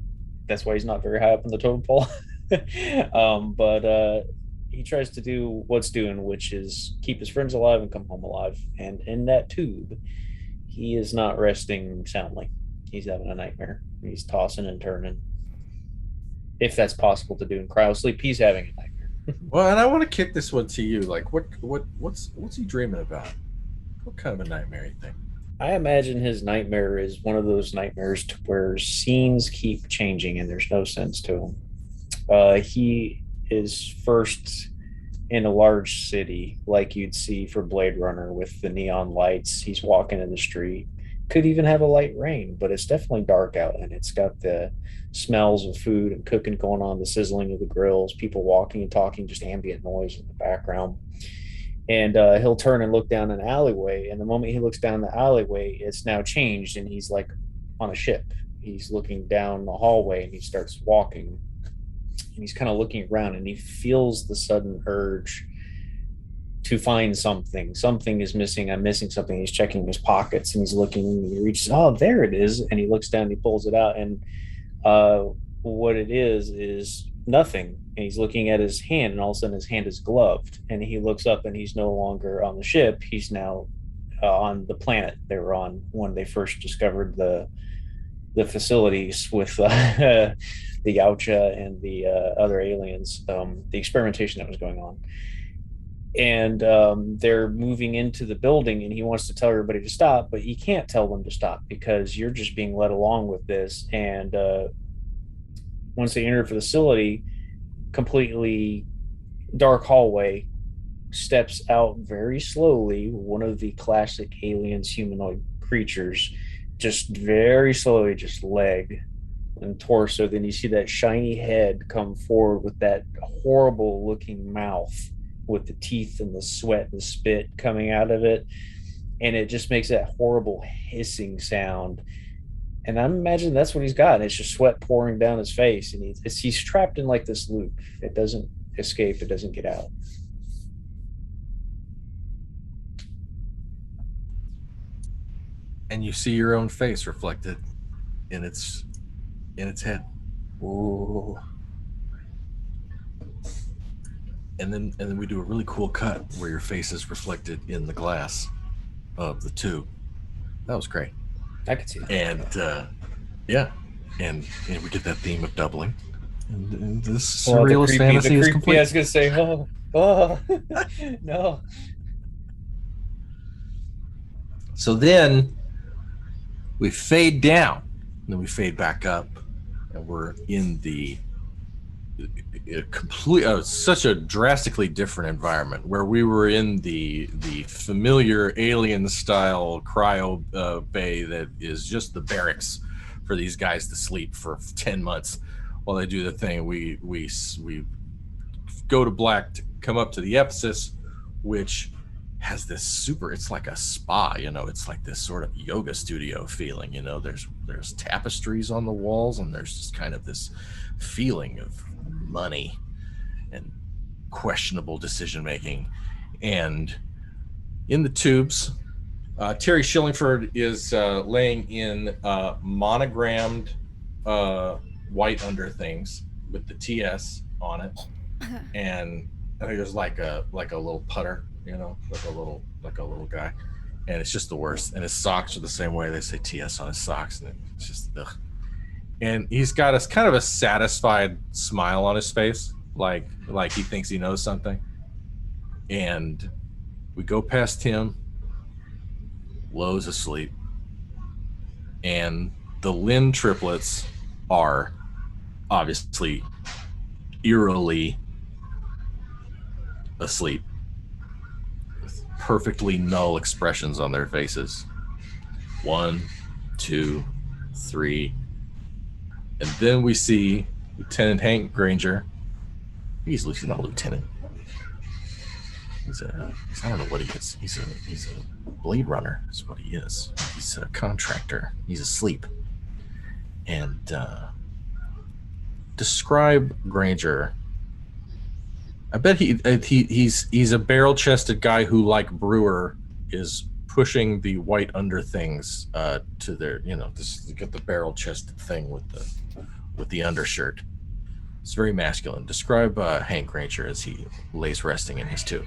That's why he's not very high up in the totem pole. But he tries to do what's doing, which is keep his friends alive and come home alive. And in that tube, he is not resting soundly. He's having a nightmare. He's tossing and turning. If that's possible to do in cryosleep, he's having a nightmare. Well, and I want to kick this one to you. Like, what's he dreaming about? What kind of a nightmare you think? I imagine his nightmare is one of those nightmares to where scenes keep changing and there's no sense to him. He is first in a large city like you'd see for Blade Runner with the neon lights. He's walking in the street. Could even have a light rain, but it's definitely dark out and it's got the smells of food and cooking going on, the sizzling of the grills, people walking and talking, just ambient noise in the background. And he'll turn and look down an alleyway. And the moment he looks down the alleyway, it's now changed. And he's like on a ship. He's looking down the hallway and he starts walking. And he's kind of looking around and he feels the sudden urge to find something. Something is missing. I'm missing something. He's checking his pockets and he's looking. And he reaches, oh, there it is. And he looks down and he pulls it out. And what it is nothing. And he's looking at his hand, and all of a sudden his hand is gloved. And he looks up, and he's no longer on the ship. He's now on the planet they were on when they first discovered the facilities with the Yautja and the other aliens, the experimentation that was going on. And they're moving into the building, and he wants to tell everybody to stop, but he can't tell them to stop because you're just being led along with this. And once they enter the facility, completely dark hallway, steps out very slowly, one of the classic aliens humanoid creatures, just very slowly, just leg and torso. Then you see that shiny head come forward with that horrible looking mouth with the teeth and the sweat and the spit coming out of it. And it just makes that horrible hissing sound. And I imagine that's what he's got. And it's just sweat pouring down his face. And he's trapped in like this loop. It doesn't escape, it doesn't get out. And you see your own face reflected in its head. Ooh. And then we do a really cool cut where your face is reflected in the glass of the tube. That was great. I could see that. And yeah, and we get that theme of doubling. And this Well, the surrealist creepy- fantasy the is creepy- complete. I was gonna say, no. So then we fade down, and then we fade back up, and we're in the such a drastically different environment where we were in the familiar alien style cryo bay that is just the barracks for these guys to sleep for 10 months while they do the thing. We go to black to come up to the Ephesus, which has this it's like a spa, it's like this sort of yoga studio feeling, there's tapestries on the walls, and there's just kind of this feeling of money and questionable decision making. And in the tubes, Terry Shillingford is laying in monogrammed white under things with the TS on it, and I think there's like a little putter, like a little guy, and it's just the worst. And his socks are the same way. They say TS on his socks, and it's just ugh. And he's got a kind of a satisfied smile on his face, like he thinks he knows something. And we go past him. Lowe's asleep, and the Lynn triplets are obviously eerily asleep with perfectly null expressions on their faces. 1, 2, 3. And then we see Lieutenant Hank Granger. He's not a lieutenant. I don't know what he is. He's a blade runner is what he is. He's a contractor. He's asleep. And describe Granger. I bet he's a barrel-chested guy who, like Brewer, is pushing the white under things to their, this get the barrel-chested thing with the undershirt. It's very masculine. Describe Hank Granger as he lays resting in his tube.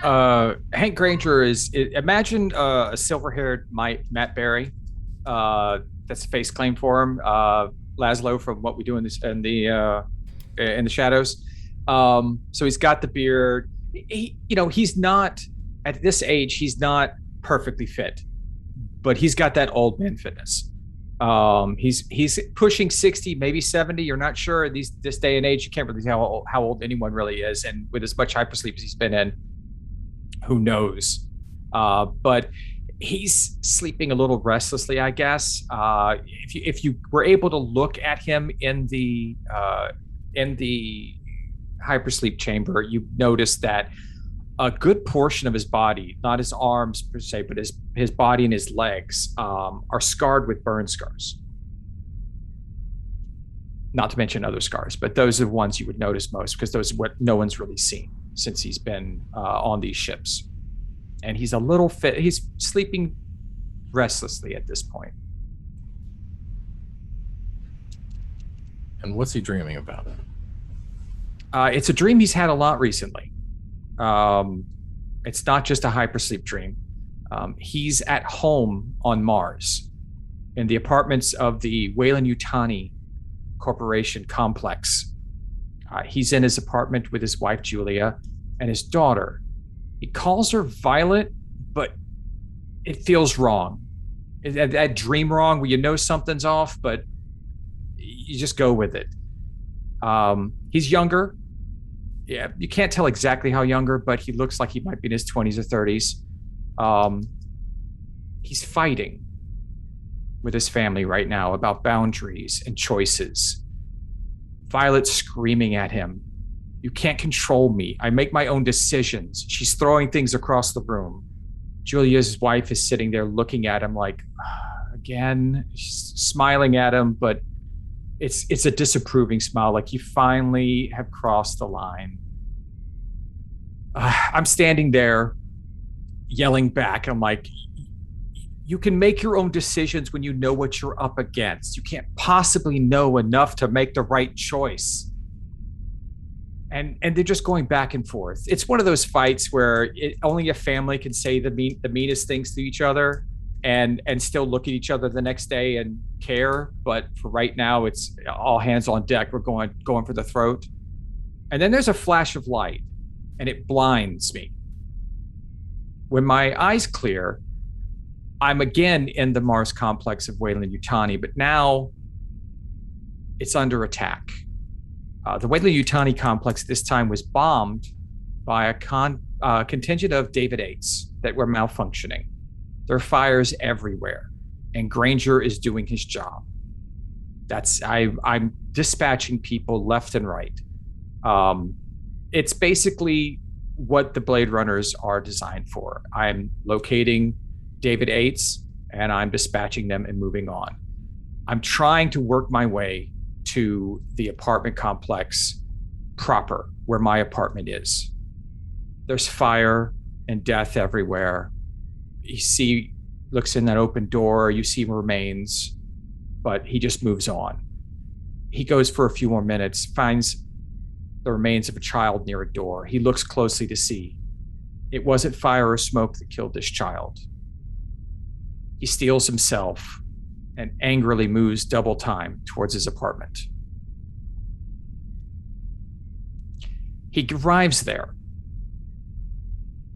Hank Granger imagine a silver-haired Matt Berry. That's a face claim for him. Laszlo from What We Do in the Shadows. So he's got the beard. He's not at this age. He's not perfectly fit, but he's got that old man fitness. He's pushing 60, maybe 70. You're not sure. This day and age, you can't really tell how old anyone really is. And with as much hypersleep as he's been in, who knows? But he's sleeping a little restlessly, I guess. If you were able to look at him in the hypersleep chamber, you notice that a good portion of his body, not his arms per se, but his body and his legs are scarred with burn scars. Not to mention other scars, but those are the ones you would notice most, because those are what no one's really seen since he's been on these ships. And he's a little fit. He's sleeping restlessly at this point. And what's he dreaming about? It's a dream he's had a lot recently. It's not just a hypersleep dream. He's at home on Mars in the apartments of the Weyland-Yutani Corporation complex. He's in his apartment with his wife, Julia, and his daughter. He calls her Violet, but it feels wrong. That dream wrong where you know something's off, but you just go with it. He's younger. yeah, you can't tell exactly how younger, but he looks like he might be in his 20s or 30s. He's fighting with his family right now about boundaries and choices. Violet's screaming at him. You can't control me. I make my own decisions. She's throwing things across the room. Julia's wife is sitting there looking at him like, again, she's smiling at him, but it's a disapproving smile, like you finally have crossed the line. I'm standing there yelling back. I'm like, you can make your own decisions when you know what you're up against. You can't possibly know enough to make the right choice. And they're just going back and forth. It's one of those fights where only a family can say the meanest things to each other and still look at each other the next day and care. But for right now, it's all hands on deck. We're going for the throat. And then there's a flash of light and it blinds me. When my eyes clear, I'm again in the Mars complex of Weyland-Yutani, but now it's under attack. The Weyland-Yutani complex this time was bombed by a contingent of David 8s that were malfunctioning. There are fires everywhere, and Granger is doing his job. I'm dispatching people left and right. It's basically what the Blade Runners are designed for. I'm locating David 8s, and I'm dispatching them and moving on. I'm trying to work my way to the apartment complex proper, where my apartment is. There's fire and death everywhere. Looks in that open door, you see remains, but he just moves on. He goes for a few more minutes, finds the remains of a child near a door. He looks closely to see. It wasn't fire or smoke that killed this child. He steels himself and angrily moves double time towards his apartment. He arrives there.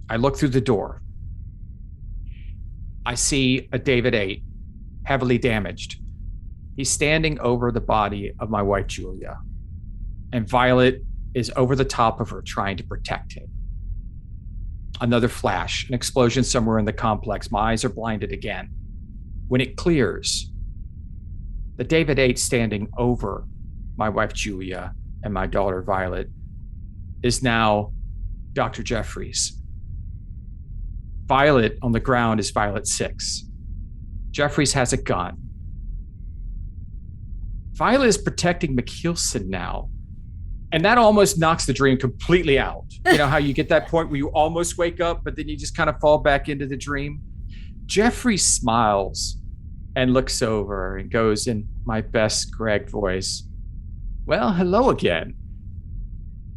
I look through the door. I see a David 8, heavily damaged. He's standing over the body of my wife, Julia, and Violet is over the top of her trying to protect him. Another flash, an explosion somewhere in the complex. My eyes are blinded again. When it clears, the David 8 standing over my wife, Julia, and my daughter, Violet, is now Dr. Jeffries. Violet on the ground is Violet 6. Jeffries has a gun. Violet is protecting McKeelson now. And that almost knocks the dream completely out. You know how you get that point where you almost wake up, but then you just kind of fall back into the dream? Jeffrey smiles and looks over and goes in my best Greg voice, "Well, hello again."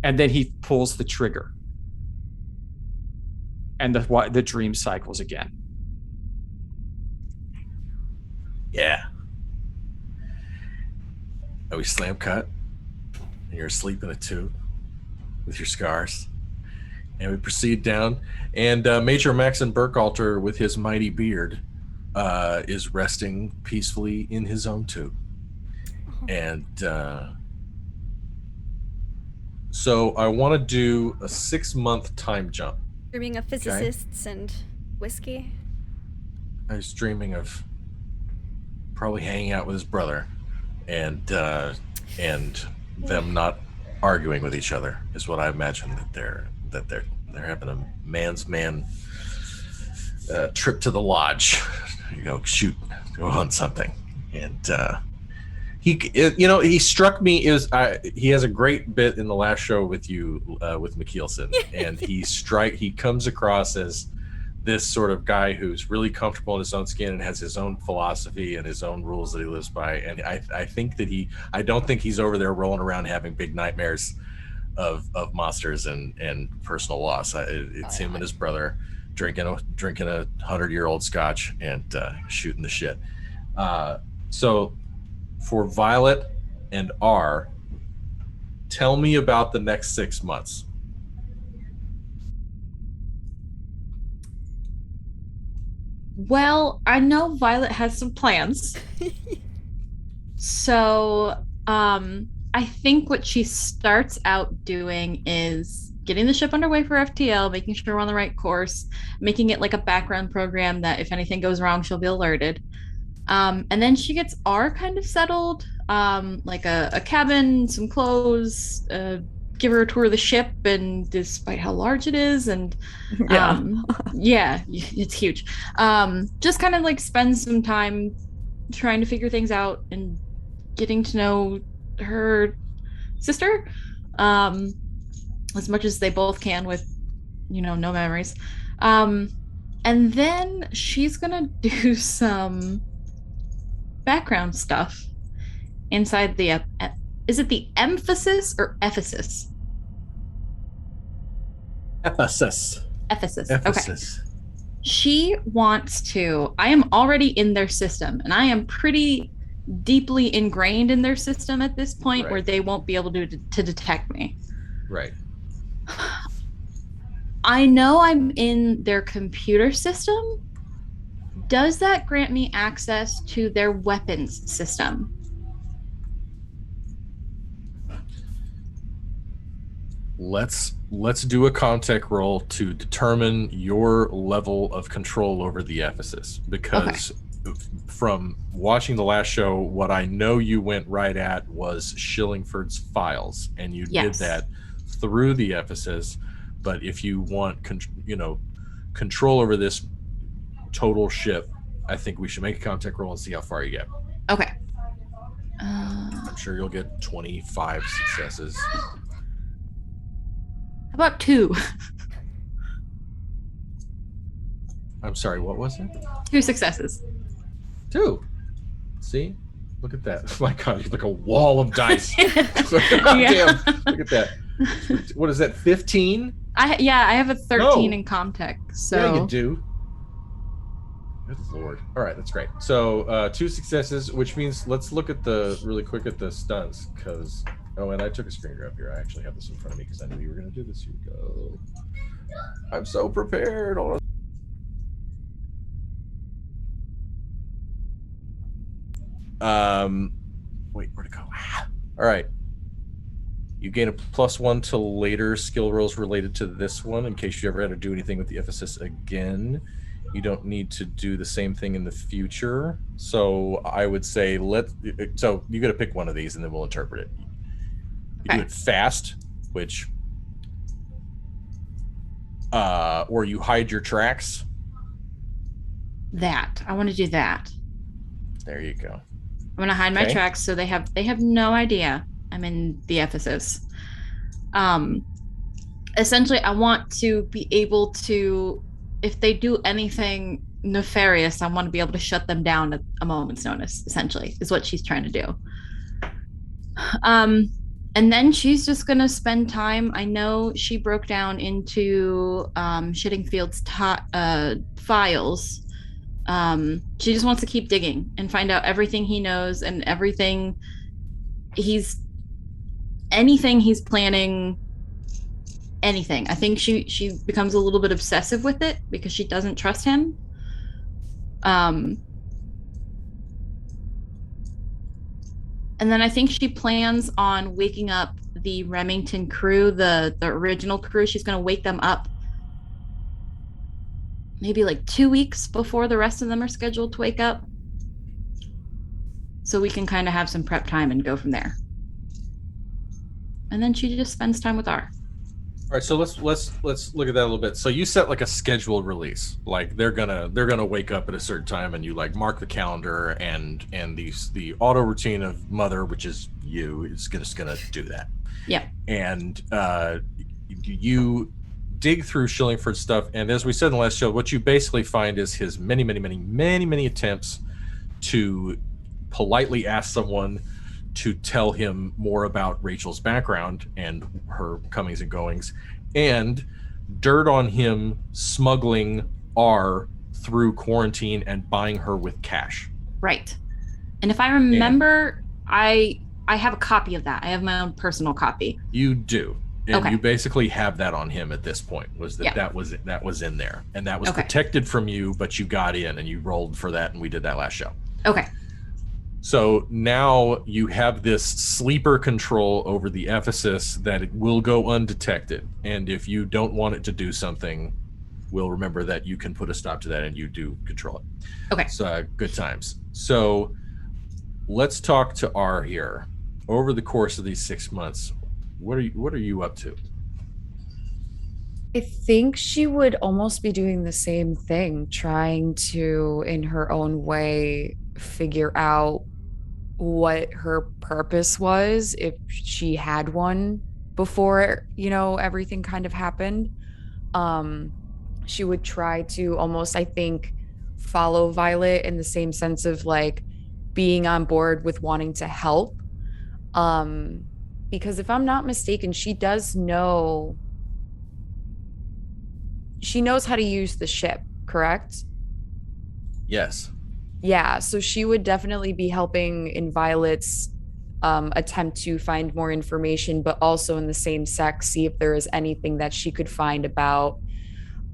And then he pulls the trigger. And the dream cycles again. Yeah. We slam cut. And you're asleep in a tube with your scars. And we proceed down. And Major Maxon Burkhalter, with his mighty beard, is resting peacefully in his own tube. And so I want to do a 6-month time jump. Dreaming of physicists and whiskey. I was dreaming of probably hanging out with his brother and them not arguing with each other is what I imagine that they're having a man's man trip to the lodge, go on something. And he struck me he has a great bit in the last show with you with McKeelson, and he comes across as this sort of guy who's really comfortable in his own skin and has his own philosophy and his own rules that he lives by. And I think that I don't think he's over there rolling around having big nightmares of monsters and personal loss. It's him and his brother drinking a 100-year-old scotch and shooting the shit. So for Violet and R, tell me about the next 6 months. Well, I know Violet has some plans. So, I think what she starts out doing is getting the ship underway for FTL, making sure we're on the right course, making it like a background program that if anything goes wrong, she'll be alerted. And then she gets R kind of settled, like a cabin, some clothes, give her a tour of the ship, and despite how large it is, and yeah, it's huge. Just kind of like spend some time trying to figure things out and getting to know her sister as much as they both can with, no memories. And then she's gonna do some background stuff inside the is it the emphasis or Ephesus? Ephesus. Ephesus. Ephesus. Okay. She wants to. I am already in their system, and I am pretty deeply ingrained in their system at this point, where they won't be able to detect me. Right. I know I'm in their computer system. Does that grant me access to their weapons system? Let's do a contact roll to determine your level of control over the Ephesus, because from watching the last show, what I know you went right at was Shillingford's files, and you did that through the Ephesus. But if you want control over this total ship, I think we should make a contact roll and see how far you get. Okay. I'm sure you'll get 25 successes. How about 2? I'm sorry, what was it? 2 successes. 2. See? Look at that. My God, you're like a wall of dice. Damn, look at that. What is that, 15? I have a 13 in contact. So yeah, you do. Good Lord. All right, that's great. So 2 successes, which means let's look at really quick at the stunts, because and I took a screen grab here. I actually have this in front of me because I knew you were going to do this. Here we go. I'm so prepared. Hold on. Wait, where'd it go? All right. You gain a +1 to later skill rolls related to this one in case you ever had to do anything with the Ephesus again. You don't need to do the same thing in the future. So I would say so you got to pick one of these and then we'll interpret it. You do it fast, which or you hide your tracks. That. I want to do that. There you go. I'm going to hide my tracks so they have no idea I'm in the Ephesus. Essentially, I want to be able to, if they do anything nefarious, I want to be able to shut them down at a moment's notice, essentially, is what she's trying to do. And then she's just going to spend time. I know she broke down into Shittingfield's files. She just wants to keep digging and find out everything he knows and anything he's planning, anything. I think she becomes a little bit obsessive with it because she doesn't trust him. And then I think she plans on waking up the Remington crew, the original crew. She's going to wake them up maybe like 2 weeks before the rest of them are scheduled to wake up. So we can kind of have some prep time and go from there. And then she just spends time with R. All right, so let's look at that a little bit. So you set like a scheduled release, like they're gonna wake up at a certain time, and you like mark the calendar, and the auto routine of Mother, which is you, is just gonna do that. Yeah. And you dig through Shillingford's stuff, and as we said in the last show, what you basically find is his many attempts to politely ask someone to tell him more about Rachel's background and her comings and goings, and dirt on him smuggling R through quarantine and buying her with cash. Right. And if I remember, I have a copy of that. I have my own personal copy. You do. And you basically have that on him at this point, that was in there. And that was protected from you, but you got in and you rolled for that, and we did that last show. Okay. So now you have this sleeper control over the Ephesus that it will go undetected. And if you don't want it to do something, we'll remember that you can put a stop to that and you do control it. Okay. So good times. So let's talk to R here. Over the course of these 6 months, what are you up to? I think she would almost be doing the same thing, trying to, in her own way, figure out what her purpose was, if she had one before, everything kind of happened. She would try to almost, I think, follow Violet in the same sense of like being on board with wanting to help. Because if I'm not mistaken, she knows how to use the ship, correct? Yes. Yeah, so she would definitely be helping in Violet's attempt to find more information, but also in the same sec, see if there is anything that she could find about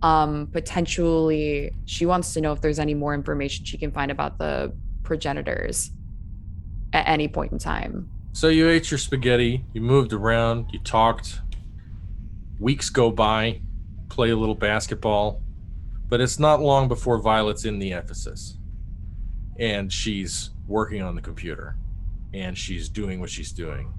potentially, she wants to know if there's any more information she can find about the progenitors at any point in time. So you ate your spaghetti, you moved around, you talked, weeks go by, play a little basketball, but it's not long before Violet's in the Ephesus. And she's working on the computer, and she's doing what she's doing.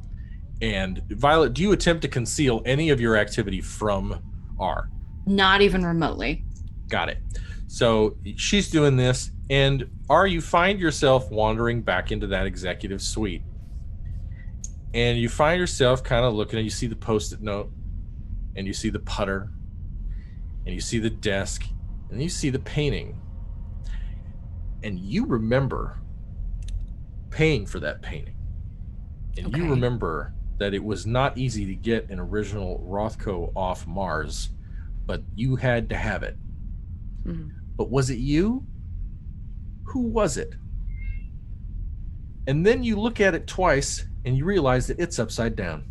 And Violet, do you attempt to conceal any of your activity from R? Not even remotely. Got it. So she's doing this, and R, you find yourself wandering back into that executive suite. And you find yourself kind of looking, and you see the Post-it note, and you see the putter, and you see the desk, and you see the painting. And you remember paying for that painting. And Okay. you remember that it was not easy to get an original Rothko off Mars, but you had to have it. Mhm. But was it you? Who was it? And then you look at it twice and you realize that it's upside down.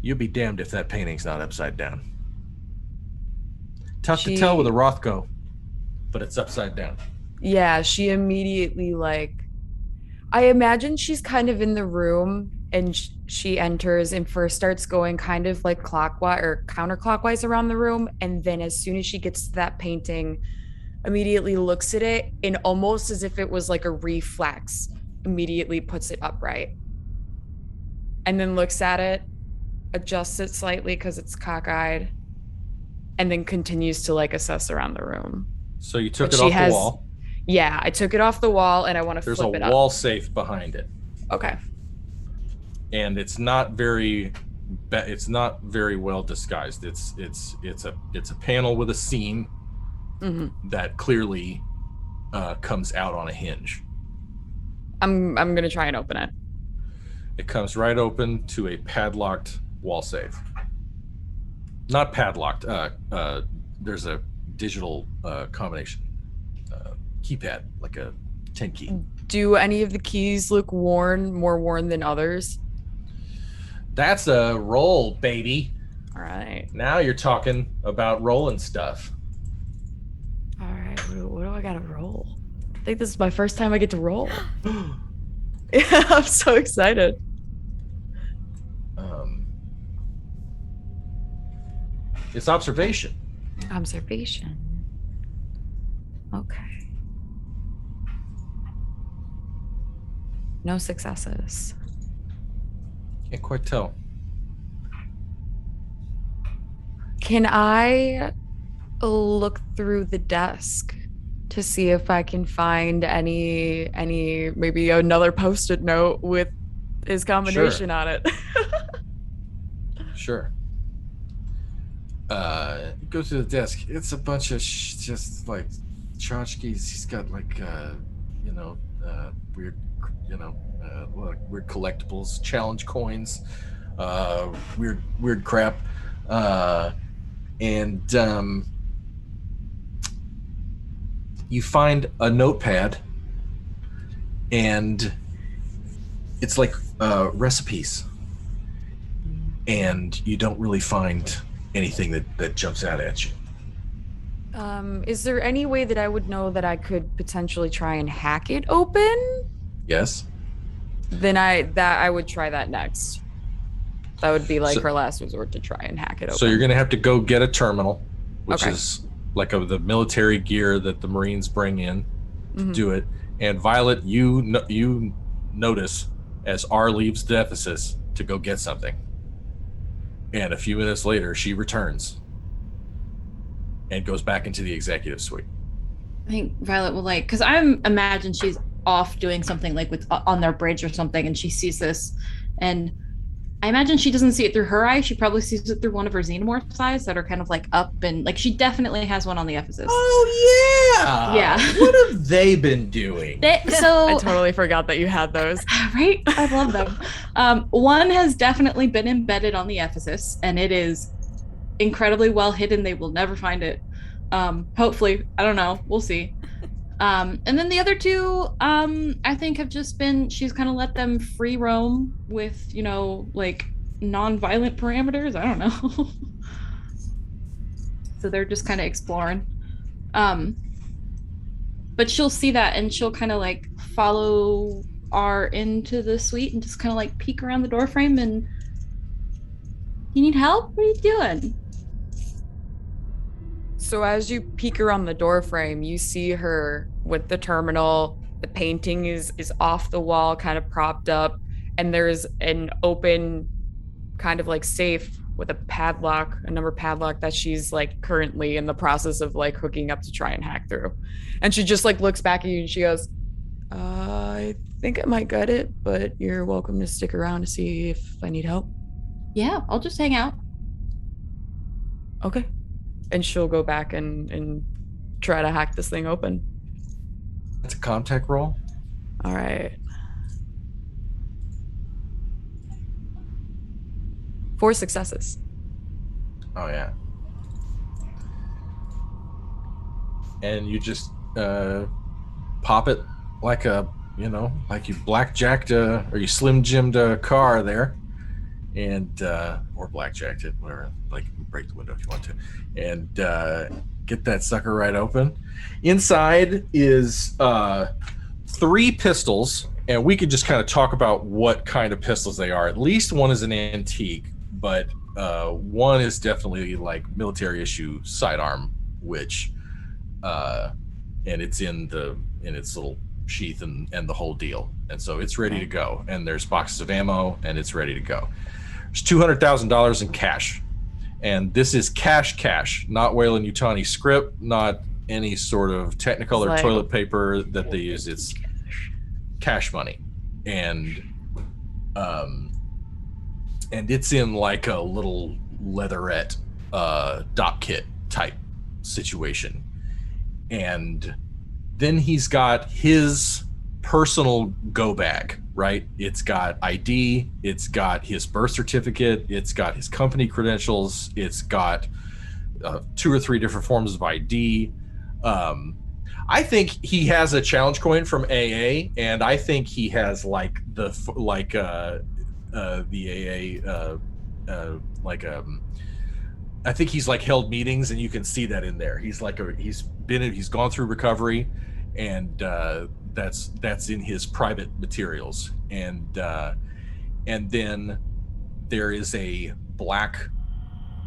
You'll be damned if that painting's not upside down. Tough to tell with a Rothko, but it's upside down. Yeah, she immediately I imagine she's kind of in the room and she enters and first starts going kind of like clockwise or counterclockwise around the room. And then as soon as she gets to that painting, immediately looks at it and almost as if it was like a reflex, immediately puts it upright. And then looks at it, adjusts it slightly because it's cockeyed, and then continues to assess around the room. So you took it off the wall. Yeah, I took it off the wall and I want to flip it up. There's a wall safe behind it. Okay. And it's not very well disguised. It's a panel with a seam that clearly comes out on a hinge. I'm gonna try and open it. It comes right open to a padlocked wall safe. Not padlocked. There's a digital combination keypad, like a 10 key. Do any of the keys look more worn than others? That's a roll, baby. All right. Now you're talking about rolling stuff. All right. What do I gotta roll? I think this is my first time I get to roll. Yeah, I'm so excited. It's observation. Observation. Okay. No successes. Can't quite tell. Can I look through the desk to see if I can find any maybe another Post-it note with his combination on it? Sure. Go to the desk. It's a bunch of just like tchotchkes. He's got weird, weird collectibles, challenge coins, weird crap, and you find a notepad, and it's like recipes, and you don't really find anything that jumps out at you. Is there any way that I would know that I could potentially try and hack it open? Yes. Then I would try that next. That would be like So- her last resort to try and hack it open. So you're going to have to go get a terminal, which Okay. is like the military gear that the Marines bring in to do it. And Violet, you notice as R leaves the Ephesus to go get something. And a few minutes later, she returns and goes back into the executive suite. I think Violet will like, because I imagine she's off doing something like with on their bridge or something, and she sees this, and I imagine she doesn't see it through her eyes. She probably sees it through one of her xenomorph's eyes that are kind of like up, and like she definitely has one on the Ephesus. Oh yeah, Yeah. What have they been doing? So I totally forgot that you had those. right, I love them. One has definitely been embedded on the Ephesus, and it is incredibly well hidden. They will never find it. Hopefully, I don't know. We'll see. And then the other two, I think have just been, she's kind of let them free roam with, like non-violent parameters. I don't know. So they're just kind of exploring. But she'll see that and she'll kind of like follow R into the suite and just kind of like peek around the door frame and, you need help? What are you doing? So as you peek around the door frame, you see her with the terminal. The painting is off the wall, kind of propped up, and there's an open kind of like safe with a padlock, a number padlock that she's like currently in the process of like hooking up to try and hack through. And she just like looks back at you and she goes, I think I might get it, but you're welcome to stick around to see if I need help. Yeah, I'll just hang out. Okay. And she'll go back and try to hack this thing open. It's a contact roll. All right. 4 successes. Oh yeah. And you just pop it like like you blackjacked or you slim jimmed a car there, and or blackjacked it, whatever. Like break the window if you want to, and get that sucker right open. Inside is 3 pistols, and we could just kind of talk about what kind of pistols they are. At least one is an antique, but one is definitely like military issue sidearm, which and it's in its little sheath and the whole deal, and so it's ready to go. And there's boxes of ammo, and it's ready to go. There's $200,000 in cash. And this is cash, not Weyland-Yutani script, not any sort of Technicolor Like- toilet paper that they use. It's cash money. And it's in like a little leatherette dop kit type situation. And then he's got his personal go bag, right? It's got ID, it's got his birth certificate, it's got his company credentials, it's got 2 or 3 different forms of ID. I think he has a challenge coin from AA, and I think he has like the AA I think he's like held meetings, and you can see that in there. He's gone through recovery, and that's in his private materials. And then there is a black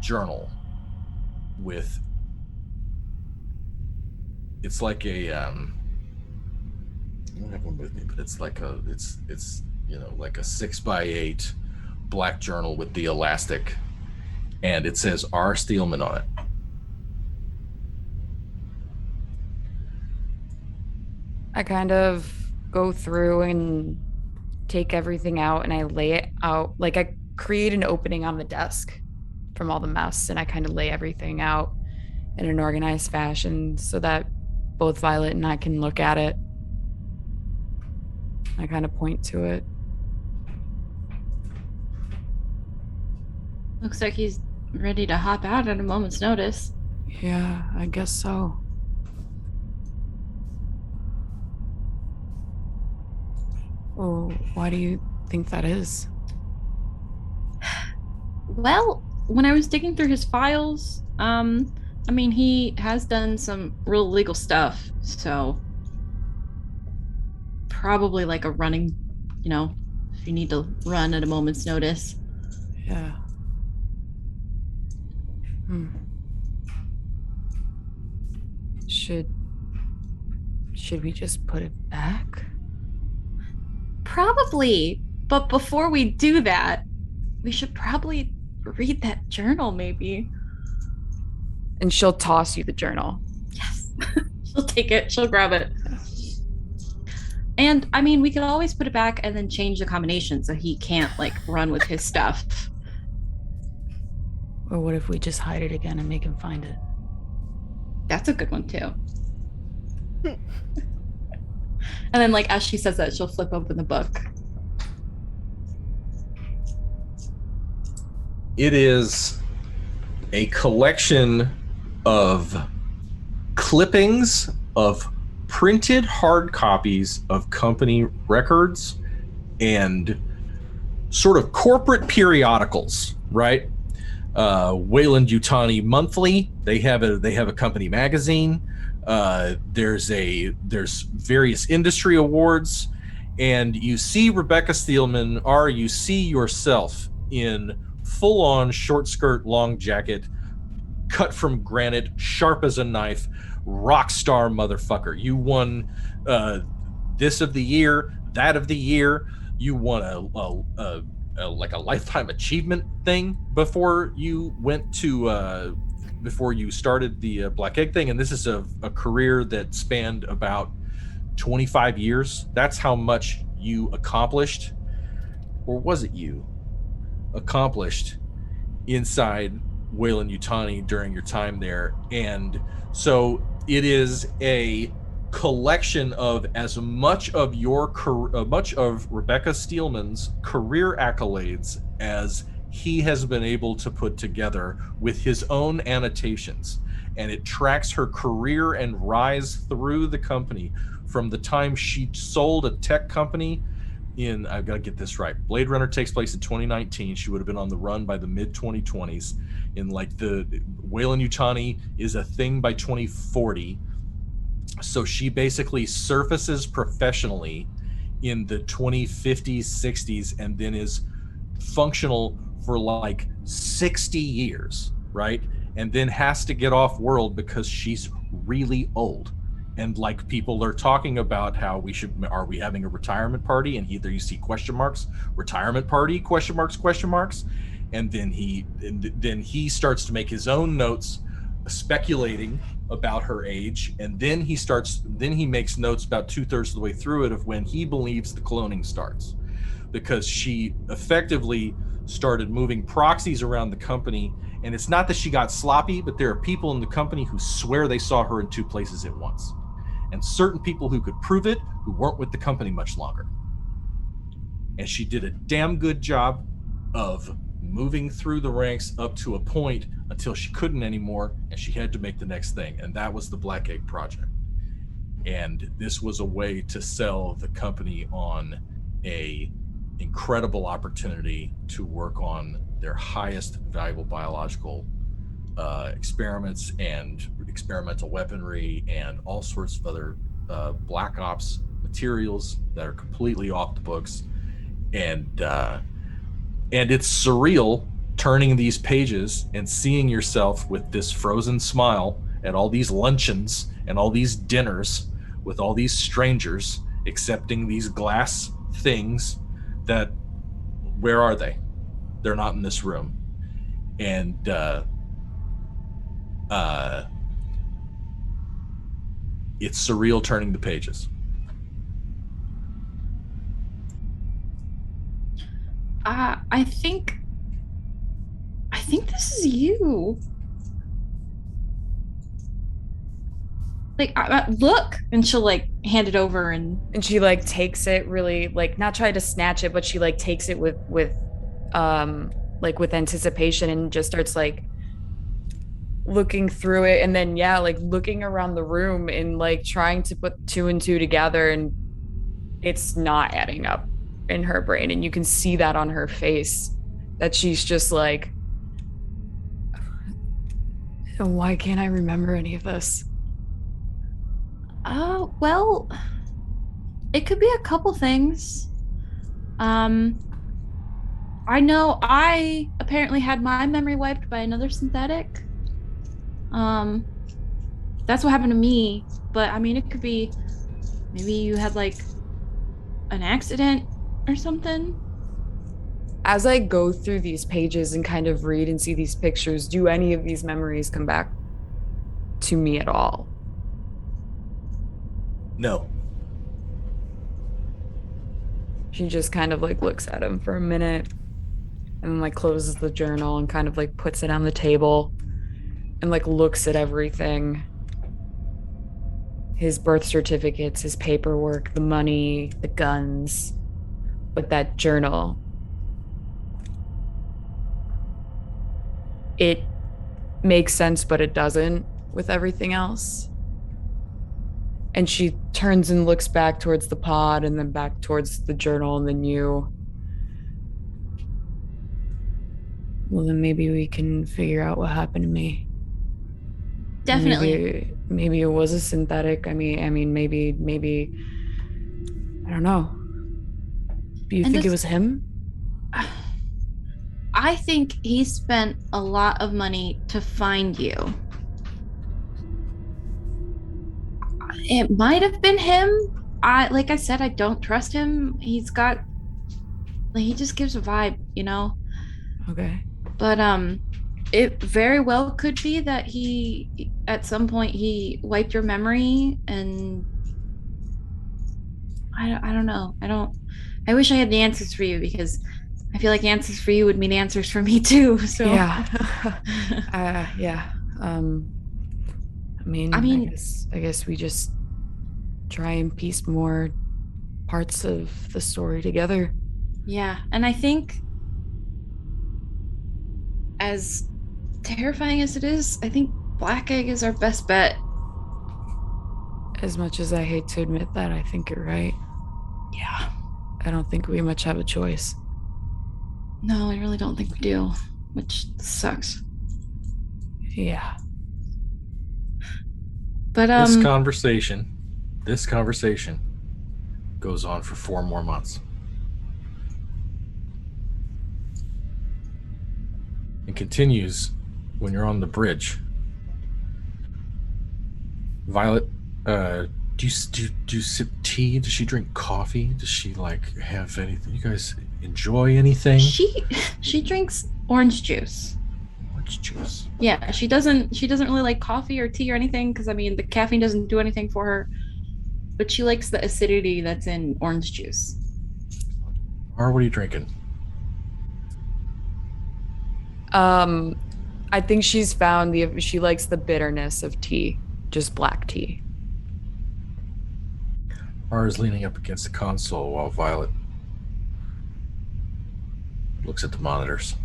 journal with, it's like a I don't have one with me, but it's like it's like a 6x8 black journal with the elastic, and it says R. Steelman on it. I kind of go through and take everything out, and I lay it out. Like I create an opening on the desk from all the mess, and I kind of lay everything out in an organized fashion so that both Violet and I can look at it. I kind of point to it. Looks like he's ready to hop out at a moment's notice. Yeah, I guess so. Oh, why do you think that is? Well, when I was digging through his files, I mean, he has done some real legal stuff, so probably like a running, if you need to run at a moment's notice. Yeah. Should we just put it back? Probably. But before we do that, we should probably read that journal, maybe. And she'll toss you the journal. Yes. She'll take it. She'll grab it. And I mean, we could always put it back and then change the combination so he can't like run with his stuff. Or what if we just hide it again and make him find it? That's a good one too. And then like as she says that, she'll flip open the book. It is a collection of clippings of printed hard copies of company records and sort of corporate periodicals, right? Wayland Yutani Monthly, they have a company magazine. There's various industry awards, and you see Rebecca Steelman, or you see yourself in full-on short skirt, long jacket, cut from granite, sharp as a knife, rock star motherfucker. You won this of the year, that of the year. You won a lifetime achievement thing before you went to before you started the Black Egg thing, and this is a career that spanned about 25 years. That's how much you accomplished, or was it you accomplished inside Wayland Yutani during your time there. And so it is a collection of as much of much of Rebecca Steelman's career accolades as he has been able to put together with his own annotations. And it tracks her career and rise through the company from the time she sold a tech company in, I've got to get this right, Blade Runner takes place in 2019. She would have been on the run by the mid 2020s. In like the Wayland Yutani is a thing by 2040. So she basically surfaces professionally in the 2050s, 60s, and then is functional for like 60 years, right? And then has to get off world because she's really old. And like people are talking about how are we having a retirement party? And either you see question marks, retirement party, question marks. And then he starts to make his own notes speculating about her age. And then he makes notes about 2/3 of the way through it of when he believes the cloning starts, because she effectively started moving proxies around the company. And it's not that she got sloppy, but there are people in the company who swear they saw her in 2 places at once. And certain people who could prove it, who weren't with the company much longer. And she did a damn good job of moving through the ranks up to a point until she couldn't anymore, and she had to make the next thing. And that was the Black Egg Project. And this was a way to sell the company on a incredible opportunity to work on their highest valuable biological experiments and experimental weaponry and all sorts of other black ops materials that are completely off the books. And it's surreal turning these pages and seeing yourself with this frozen smile at all these luncheons and all these dinners with all these strangers accepting these glass things that, where are they? They're not in this room. And it's surreal turning the pages. I think this is you. Like, look, and she'll like hand it over, and she like takes it really, like, not try to snatch it, but she like takes it with anticipation and just starts like looking through it, and then like looking around the room and like trying to put 2 and 2 together, and it's not adding up in her brain, and you can see that on her face, that she's just like, Why can't I remember any of this? Well, it could be a couple things. I know I apparently had my memory wiped by another synthetic. That's what happened to me. But I mean, it could be maybe you had like an accident or something. As I go through these pages and kind of read and see these pictures, do any of these memories come back to me at all? No. She just kind of like looks at him for a minute and then like closes the journal and kind of like puts it on the table and like looks at everything. His birth certificates, his paperwork, the money, the guns, but that journal. It makes sense, but it doesn't with everything else. And she turns and looks back towards the pod and then back towards the journal and then you. Well, then maybe we can figure out what happened to me. Definitely. Maybe it was a synthetic. I mean, maybe. I don't know. Do you think it was him? I think he spent a lot of money to find you. It might have been him. Like I said, I don't trust him. He just gives a vibe, you know? Okay. But it very well could be that he, at some point, he wiped your memory, and I don't know. I wish I had the answers for you, because I feel like answers for you would mean answers for me too. So yeah. Yeah. I mean, I guess we just try and piece more parts of the story together. Yeah, and I think, as terrifying as it is, I think Black Egg is our best bet. As much as I hate to admit that, I think you're right. Yeah. I don't think we much have a choice. No, I really don't think we do, which sucks. Yeah. But This conversation goes on for 4 more months. It continues when you're on the bridge. Violet, do you sip tea? Does she drink coffee? Does she like have anything? You guys enjoy anything? She drinks orange juice. Orange juice. Yeah, she doesn't really like coffee or tea or anything, because I mean the caffeine doesn't do anything for her. But she likes the acidity that's in orange juice. Or what are you drinking? I think she's found she likes the bitterness of tea, just black tea. R is leaning up against the console while Violet looks at the monitors.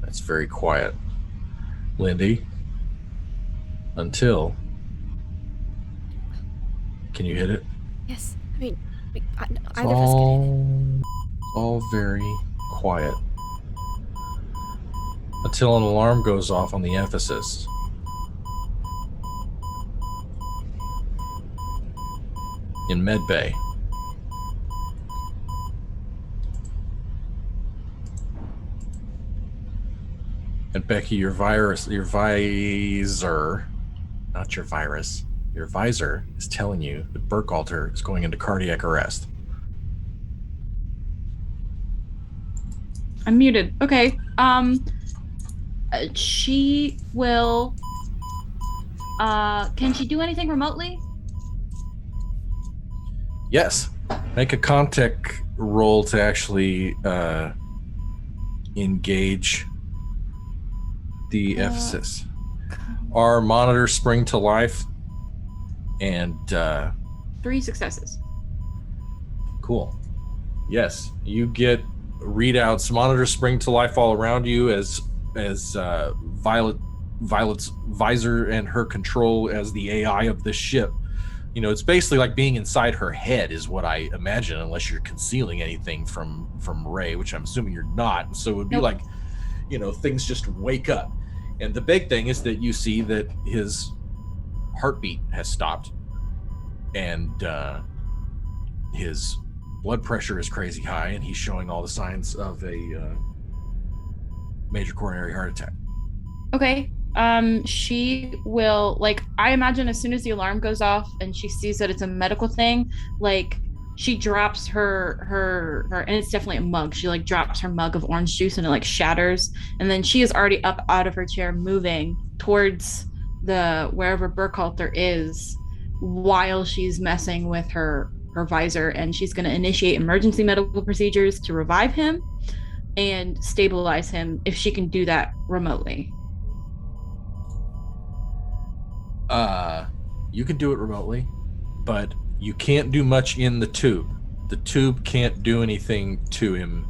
It's very quiet. Lindy, until... Can you hit it? Yes. I mean, either It's of us can hit it. all very quiet. Until an alarm goes off on the emphasis. In medbay. And Becky, your visor, not your virus, your visor is telling you that Burkhalter is going into cardiac arrest. I'm muted. Okay. She will. Can she do anything remotely? Yes. Make a contact roll to actually engage the emphasis. Our monitors spring to life, and 3 successes. cool. Yes, you get readouts. Monitors spring to life all around you as Violet's visor and her control as the AI of this ship. You know, it's basically like being inside her head is what I imagine, unless you're concealing anything from Ray, which I'm assuming you're not. So it would be like, you know, things just wake up. And the big thing is that you see that his heartbeat has stopped, and his blood pressure is crazy high, and he's showing all the signs of a major coronary heart attack. Okay. She will, like, I imagine as soon as the alarm goes off and she sees that it's a medical thing, like, she drops her and it's definitely a mug. She like drops her mug of orange juice and it like shatters, and then she is already up out of her chair, moving towards the wherever Burkhalter is, while she's messing with her visor, and she's going to initiate emergency medical procedures to revive him and stabilize him if she can do that remotely. You can do it remotely, but you can't do much in the tube. The tube can't do anything to him.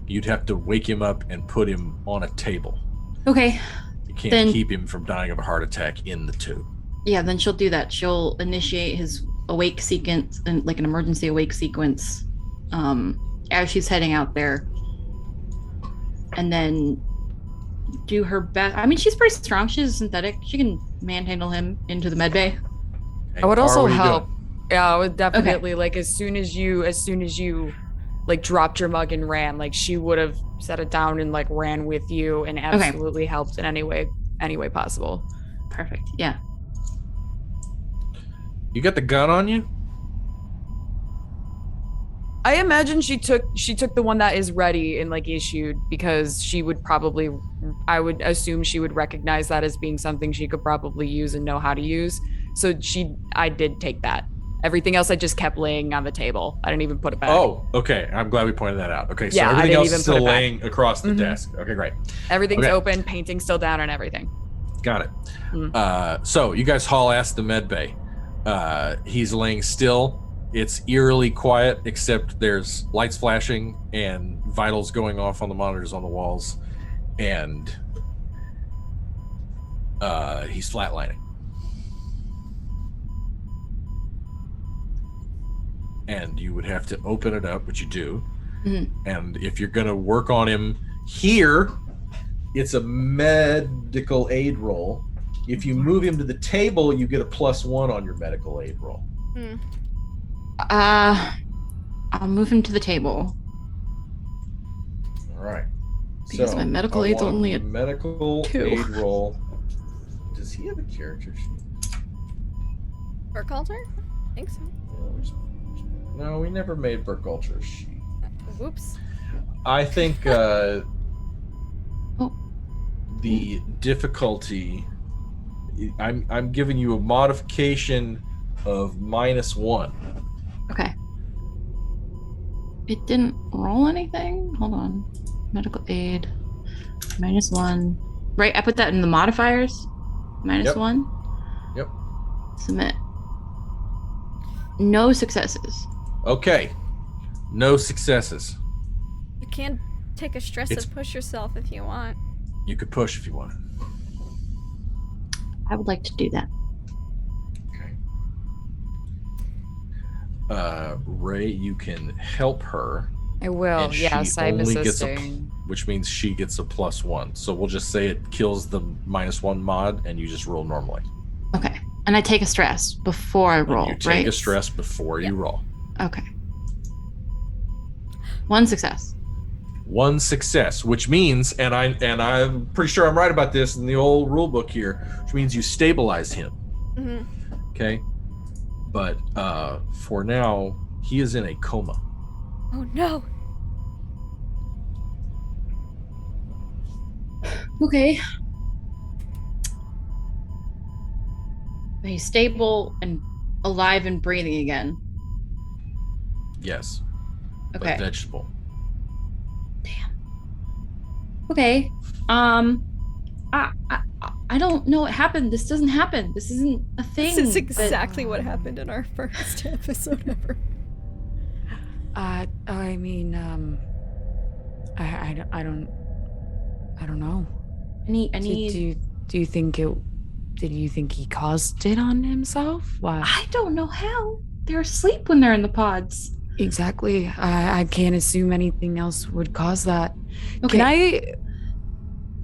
You'd have to wake him up and put him on a table. Okay. You can't then, keep him from dying of a heart attack in the tube. Yeah, then she'll do that. She'll initiate his awake sequence, and like an emergency awake sequence, as she's heading out there. And then do her best. I mean, she's pretty strong. She's synthetic. She can manhandle him into the med bay. I would also help. Go? Yeah, I would definitely like as soon as you like dropped your mug and ran, like she would have set it down and like ran with you and absolutely helped in any way possible. Perfect. Yeah. You got the gun on you? I imagine she took the one that is ready and like issued, because she would probably, I would assume she would recognize that as being something she could probably use and know how to use. So I did take that. Everything else I just kept laying on the table. I didn't even put it back. Oh, okay. I'm glad we pointed that out. Okay, so yeah, everything else is still laying across the desk. Okay, great. Everything's open, painting's still down and everything. Got it. So you guys haul ass the med bay. He's laying still. It's eerily quiet, except there's lights flashing and vitals going off on the monitors on the walls, and he's flatlining. And you would have to open it up, which you do. Mm-hmm. And if you're going to work on him here, it's a medical aid roll. If you move him to the table, you get a +1 on your medical aid roll. I'll move him to the table. All right. Because so my medical aid's only a medical 2. aid roll. Does he have a character sheet? Burkhalter? I think so. No, we never made Burkhalter's sheet. Whoops. I think the difficulty. I'm giving you a modification of -1. Okay. It didn't roll anything? Hold on. Medical aid. -1. Right, I put that in the modifiers. -1. Yep. Submit. No successes. Okay. No successes. You can take a stress and push yourself if you want. You could push if you want. I would like to do that. Okay. Ray, you can help her. I will. Yes, I'm assisting. Which means she gets a +1. So we'll just say it kills the -1 mod, and you just roll normally. Okay. And I take a stress before I roll, right? You take a stress before you roll. Okay. 1 success. 1 success, which means, and I'm pretty sure I'm right about this in the old rule book here, which means you stabilize him. Mm-hmm. Okay. But for now, he is in a coma. Oh no. Okay. He's stable and alive and breathing again. Yes. Okay. But vegetable. Damn. Okay. I don't know what happened. This doesn't happen. This isn't a thing. This is exactly what happened in our first episode ever. I mean, I don't know. Do you think it? Did you think he caused it on himself? Why? I don't know how. They're asleep when they're in the pods. Exactly. I can't assume anything else would cause that. Okay.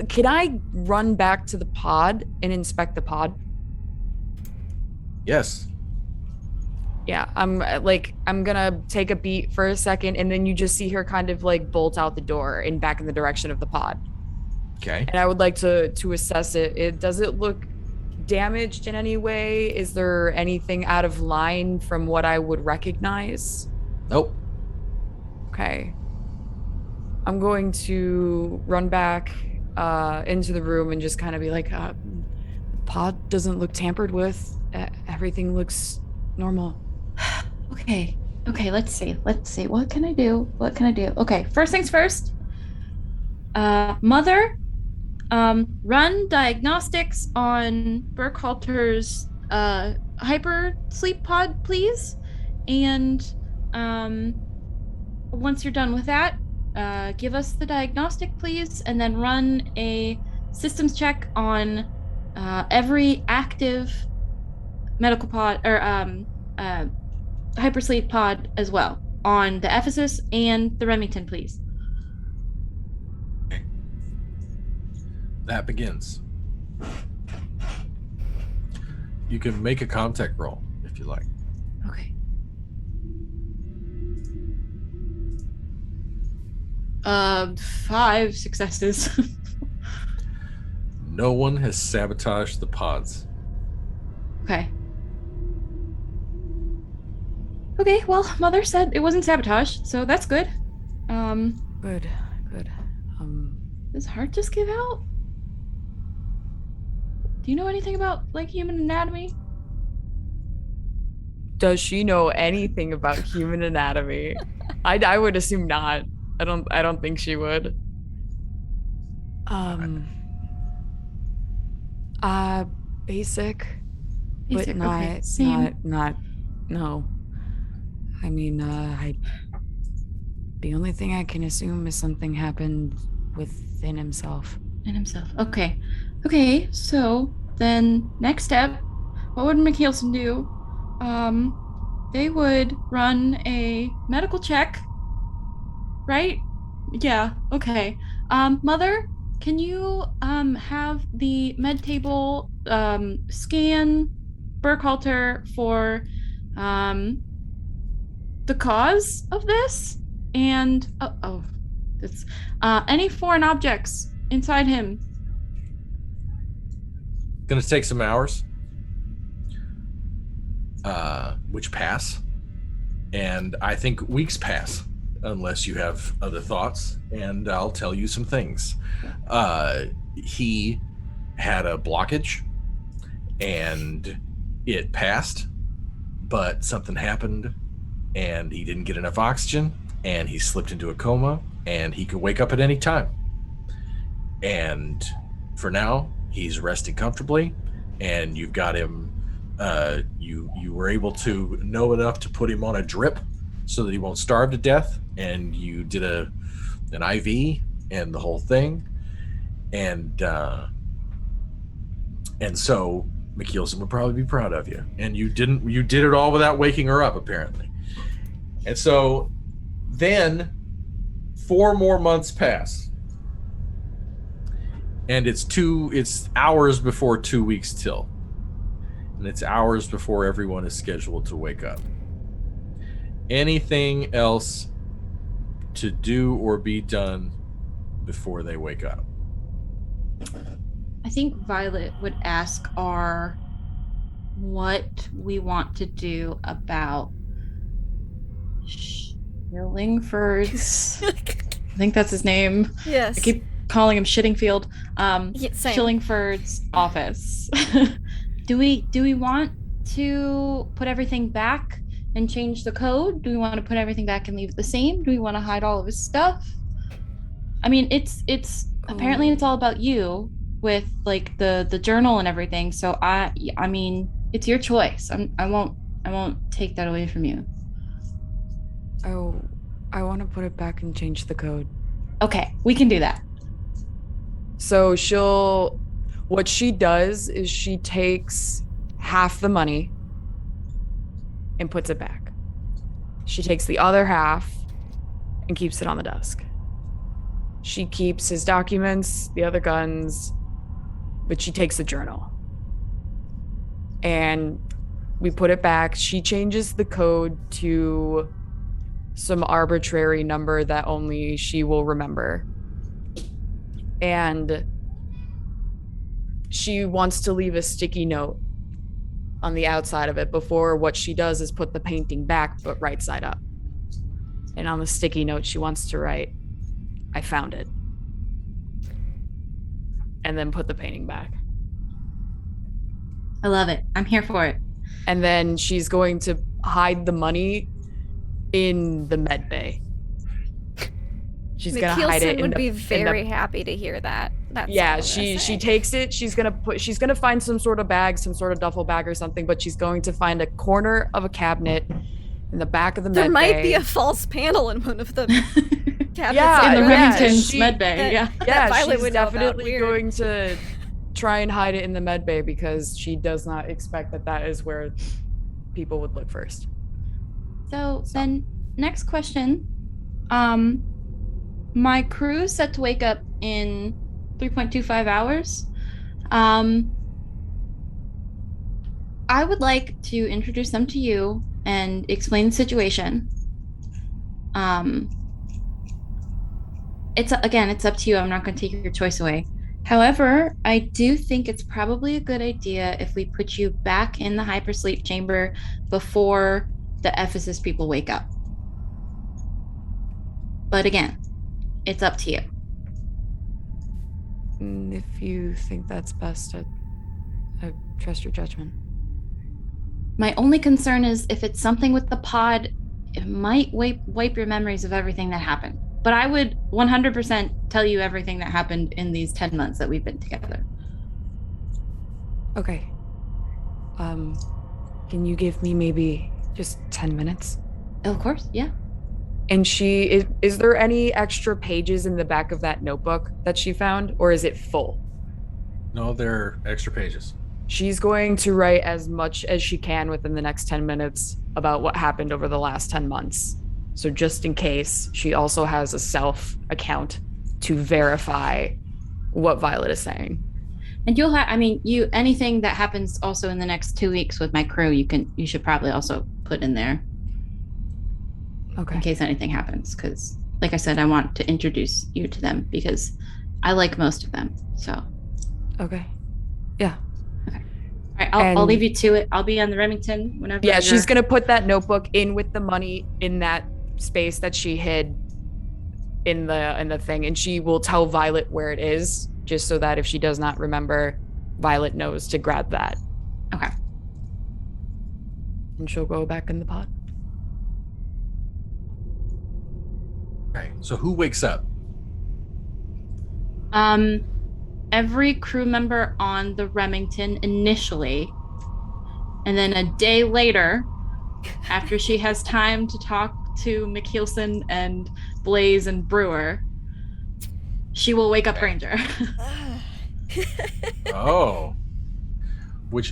Can I run back to the pod and inspect the pod? Yes. Yeah, I'm gonna take a beat for a second, and then you just see her kind of like bolt out the door and back in the direction of the pod. Okay. And I would like to assess it. Does it look damaged in any way? Is there anything out of line from what I would recognize? Nope. Okay. I'm going to run back into the room and just kind of be like, the pod doesn't look tampered with. Everything looks normal. Okay, let's see. What can I do? Okay, first things first. Mother, run diagnostics on Burkhalter's hyper sleep pod, please. And once you're done with that, give us the diagnostic, please, and then run a systems check on every active medical pod or hypersleep pod as well on the Ephesus and the Remington, please. Okay. That begins. You can make a contact roll if you like. Okay. 5 successes. No one has sabotaged the pods. Okay. Okay, well, Mother said it wasn't sabotaged, so that's good. Good. Does heart just give out? Do you know anything about, like, human anatomy? Does she know anything about human anatomy? I would assume not. I don't think she would. Basic, but not, okay, same. not, no. I mean, the only thing I can assume is something happened within himself. Okay. Okay, so then next step, what would McKeelson do? They would run a medical check, right? Yeah, okay. Mother, can you have the med table scan Burkhalter for the cause of this and it's any foreign objects inside him? Gonna take some hours, which pass, and I think weeks pass unless you have other thoughts, and I'll tell you some things. He had a blockage and it passed, but something happened and he didn't get enough oxygen and he slipped into a coma and he could wake up at any time. And for now, he's resting comfortably, and you've got him, you were able to know enough to put him on a drip so that he won't starve to death, and you did an IV and the whole thing, and so McKeelson would probably be proud of you. And you did it all without waking her up, apparently. And so then 4 more months pass, and it's hours before 2 weeks till, and it's hours before everyone is scheduled to wake up. Anything else to do or be done before they wake up? I think Violet would ask what we want to do about Shillingford's. I think that's his name. Yes. I keep calling him Shittingfield. Same. Shillingford's office. Do we want to put everything back and change the code? Do we want to put everything back and leave it the same? Do we want to hide all of his stuff? I mean, it's apparently it's all about you with like the journal and everything. So I mean, it's your choice. I won't take that away from you. Oh, I want to put it back and change the code. Okay, we can do that. So what she does is she takes half the money and puts it back. She takes the other half and keeps it on the desk. She keeps his documents, the other guns, but she takes the journal. And we put it back. She changes the code to some arbitrary number that only she will remember. And she wants to leave a sticky note on the outside of it before what she does is put the painting back, but right side up. And on the sticky note, she wants to write, "I found it." And then put the painting back. I love it. I'm here for it. And then she's going to hide the money in the med bay. She's gonna hide it. McKeelson would be very happy to hear that. That's yeah, all I'm she gonna say. takes it. She's gonna find some sort of bag, some sort of duffel bag or something. But she's going to find a corner of a cabinet in the back of the med bay. There might be a false panel in one of the cabinets. Yeah, in the Remington's she- med bay. Yeah. Yeah, Violet she's would know about. definitely Weird. going to try and hide it in the med bay because she does not expect that is where people would look first. So then, next question. My crew is set to wake up in 3.25 hours. I would like to introduce them to you and explain the situation. It's up to you. I'm not going to take your choice away. However, I do think it's probably a good idea if we put you back in the hypersleep chamber before the Ephesus people wake up. But again, it's up to you. If you think that's best, I trust your judgment. My only concern is if it's something with the pod, it might wipe your memories of everything that happened. But I would 100% tell you everything that happened in these 10 months that we've been together. Okay. Can you give me maybe just 10 minutes? Of course, yeah. And is there any extra pages in the back of that notebook that she found, or is it full? No, there are extra pages. She's going to write as much as she can within the next 10 minutes about what happened over the last 10 months. So just in case, she also has a self account to verify what Violet is saying. And you'll have, anything that happens also in the next 2 weeks with my crew, you should probably also put in there. Okay. In case anything happens, because like I said, I want to introduce you to them because I like most of them. So. Okay. Yeah. Okay. All right. I'll leave you to it. I'll be on the Remington whenever. Yeah, she's gonna put that notebook in with the money in that space that she hid in the thing, and she will tell Violet where it is, just so that if she does not remember, Violet knows to grab that. Okay. And she'll go back in the pod. Okay, so who wakes up? Every crew member on the Remington initially, and then a day later, after she has time to talk to McKeelson and Blaze and Brewer, she will wake up Granger. Oh.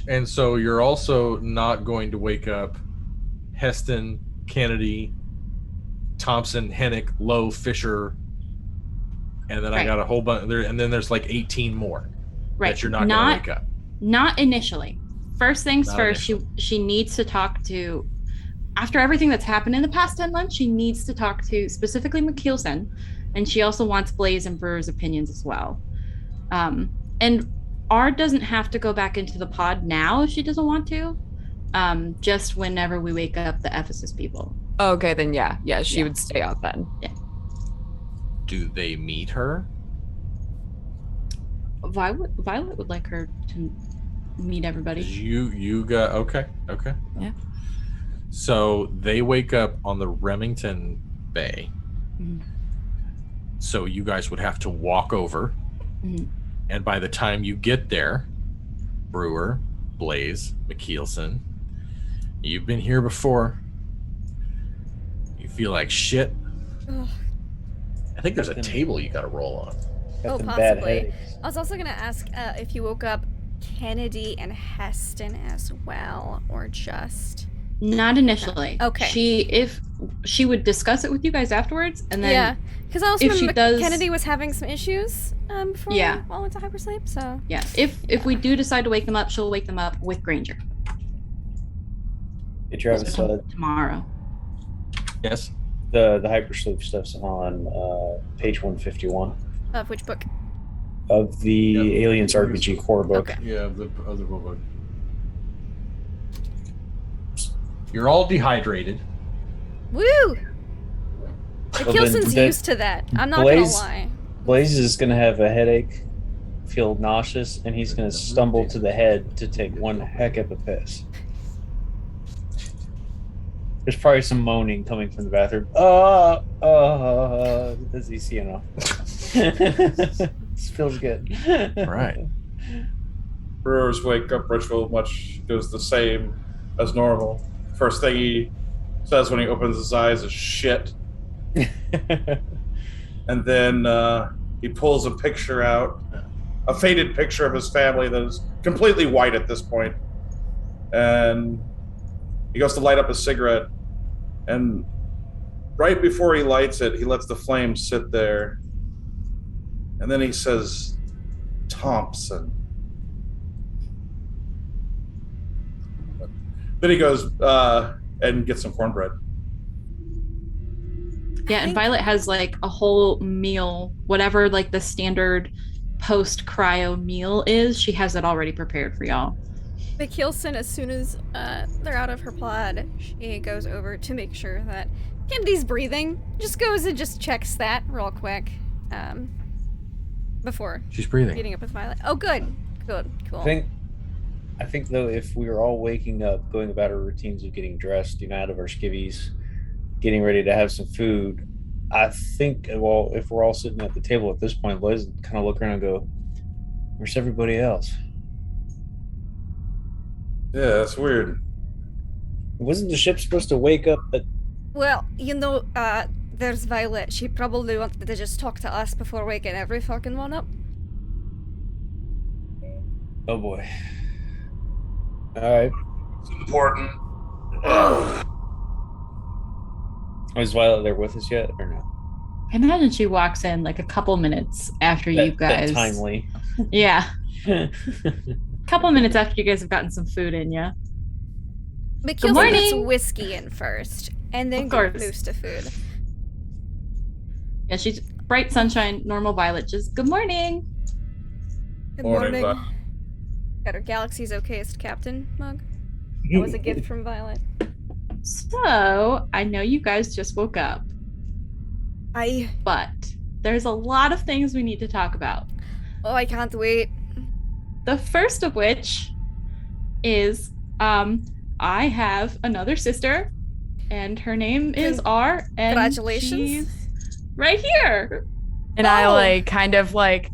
And so you're also not going to wake up Heston, Kennedy, Thompson, Hennick, Lowe, Fisher, and then I got a whole bunch there, and then there's like 18 more that you're not going to wake up. Not initially. First things first, she needs to talk to, after everything that's happened in the past 10 months, she needs to talk to specifically McKeelson, and she also wants Blaze and Brewer's opinions as well. And R doesn't have to go back into the pod now if she doesn't want to, just whenever we wake up the Ephesus people. Okay, then yeah, she would stay out then. Yeah. Do they meet her? Violet would like her to meet everybody. You got okay. Yeah. So they wake up on the Remington Bay. Mm-hmm. So you guys would have to walk over. Mm-hmm. And by the time you get there, Brewer, Blaze, McKeelson, you've been here before. You feel like shit. Ugh. I think there's a table you got to roll on. Got them bad Possibly. headaches. I was also going to ask if you woke up Kennedy and Heston as well, or just... Not initially. Okay. she would discuss it with you guys afterwards, and then Yeah, because I also if she remember does- Kennedy was having some issues before Yeah. we all went to hypersleep, so... yeah, if we do decide to wake them up, she'll wake them up with Granger. Hey, Travis, Tomorrow. Yes. the hypersleep stuff's on page 151 Of which book? of the Aliens RPG core book. Okay. Yeah, the other book. You're all dehydrated. Woo! Well, Kilson's then used to that. I'm not Blaze- gonna lie. Blaze is going to have a headache, feel nauseous, and he's going to stumble to the head to take one heck of a piss. There's probably some moaning coming from the bathroom. As he's, this feels good. Right. Brewer's wake up ritual much goes the same as normal. First thing he says when he opens his eyes is shit. And then he pulls a picture out, a faded picture of his family that is completely white at this point. And he goes to light up a cigarette. And right before he lights it, he lets the flame sit there. And then he says, Thompson. Then he goes and gets some cornbread. Yeah, and Violet has like a whole meal, whatever like the standard post cryo meal is. She has it already prepared for y'all. But Kilson, as soon as they're out of her pod, she goes over to make sure that Kennedy's breathing. Just goes and just checks that real quick before She's breathing. meeting up with Violet. Oh, good. Good. Cool. I think though, if we were all waking up, going about our routines of getting dressed, out of our skivvies, getting ready to have some food, I think, well, if we're all sitting at the table at this point, Liz kind of look around and go, "Where's everybody else?" Yeah, that's weird. Wasn't the ship supposed to wake up at... Well, there's Violet. She probably wanted to just talk to us before waking every fucking one up. Oh boy. Alright. It's important. Is Violet there with us yet, or no? I imagine she walks in like a couple minutes after you guys. Timely. Yeah, couple minutes after you guys have gotten some food in ya. But Good Kilson gets morning. whiskey in first, and then Of goes course. loose to food. Yeah, she's bright sunshine, normal Violet. Just good morning. Good Morning, morning. Got her galaxy's okayest captain mug. That was a gift from Violet. So I know you guys just woke up, but there's a lot of things we need to talk about. Oh, I can't wait. The first of which is I have another sister, and her name is R. And Congratulations. she's right here. And I like kind of like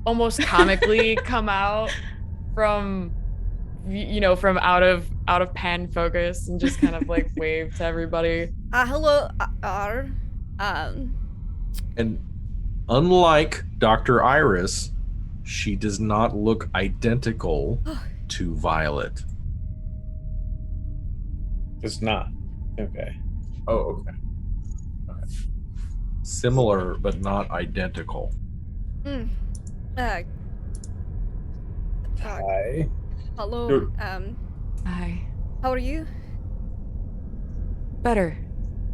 almost comically come out from from out of pan focus and just kind of like wave to everybody. Hello, R. And unlike Dr. Iris, she does not look identical to Violet. It's not. Okay. Oh, okay. Similar, but not identical. Hi. Hello. Good. Hi. How are you? Better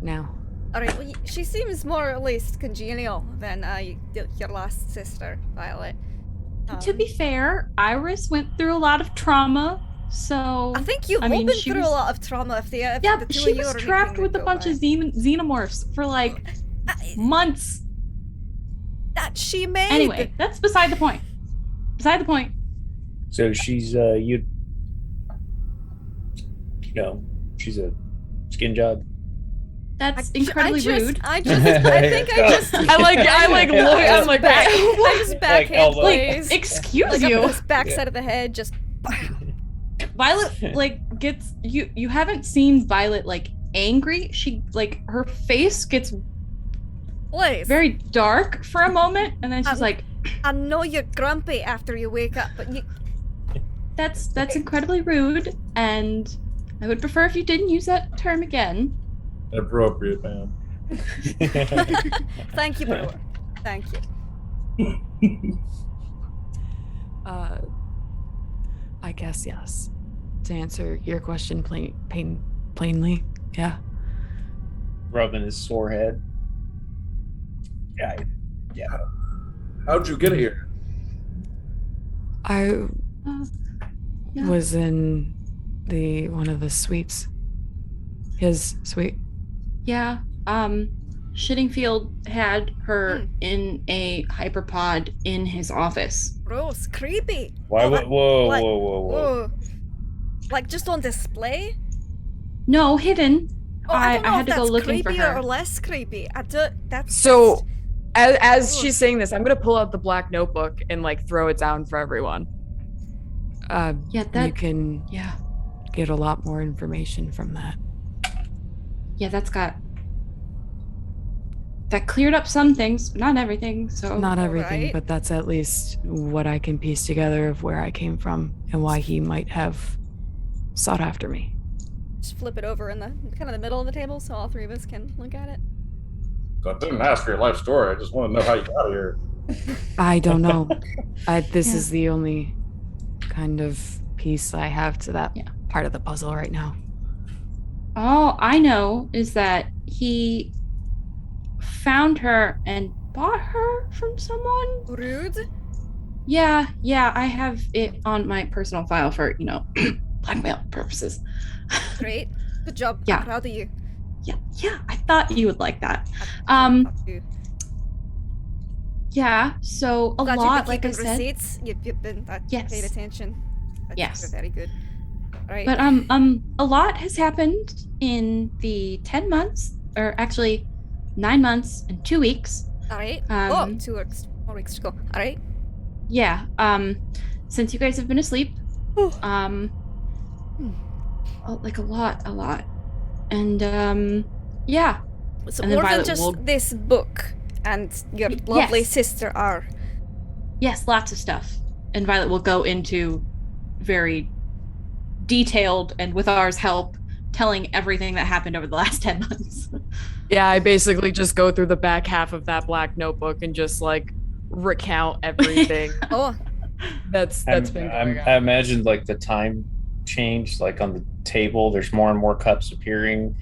now. Alright, well, she seems more or less congenial than your last sister, Violet. To be fair, Iris went through a lot of trauma, so I think you've I all mean, been she through was- a lot of trauma if the yeah, the two she of you was are trapped anything with to a go bunch by. of xenomorphs for like months. That she made. Anyway, that's beside the point. Beside the point. So she's she's a skin job. That's incredibly rude. I think I just I like look. I'm like, I just backhand elbow. plays. Excuse Like you. up this backside of the head, just Violet like gets you haven't seen Violet like angry. She like her face gets please. very dark for a moment and then she's like, I know you're grumpy after you wake up, but you that's incredibly rude and I would prefer if you didn't use that term again. Inappropriate, man. Thank you, Brewer. Thank you. I guess yes. To answer your question plainly, yeah. Rubbing his sore head. Yeah. How'd you get here? I Yeah. was in one of the suites. His suite. Yeah. Shittingfield had her in a hyperpod in his office. Gross, creepy. Why? Oh, Whoa, like- whoa. Like just on display? No, hidden. Oh, I don't know had if to go that's looking for creepier her. or less creepy. That's So, just- as Ugh. she's saying this, I'm gonna pull out the black notebook and like throw it down for everyone. Yeah, You that. can Yeah, get a lot more information from that. yeah. That cleared up some things, but not everything. So Not everything, Alright. but that's at least what I can piece together of where I came from and why he might have sought after me. just flip it over in the kind of the middle of the table so all three of us can look at it. So I didn't ask for your life story. I just want to know how you got here. I don't know. This Yeah. is the only kind of piece I have to that Yeah. part of the puzzle right now. all I know is that he found her and bought her from someone. Rude. Yeah, I have it on my personal file for, blackmail purposes. Great. Good job. Yeah. I'm proud of you. Yeah, I thought you would like that. I'm proud of you. Yeah, so a Glad lot, you've been like I keeping said. receipts. You've been Yes. paid attention. That's Yes. very good. All right. But a lot has happened in the 10 months, or actually 9 months and 2 weeks. All right. um, 2 weeks. 4 weeks to go. All right. Yeah, since you guys have been asleep. Like a lot. And yeah. So And then more than Violet just will- this book and your lovely Yes. sister are. Yes, lots of stuff. And Violet will go into very detailed and with ours help telling everything that happened over the last 10 months. Yeah, I basically just go through the back half of that black notebook and just like recount everything Oh, that's been going I on. imagined like the time changed, like on the table. There's more and more cups appearing,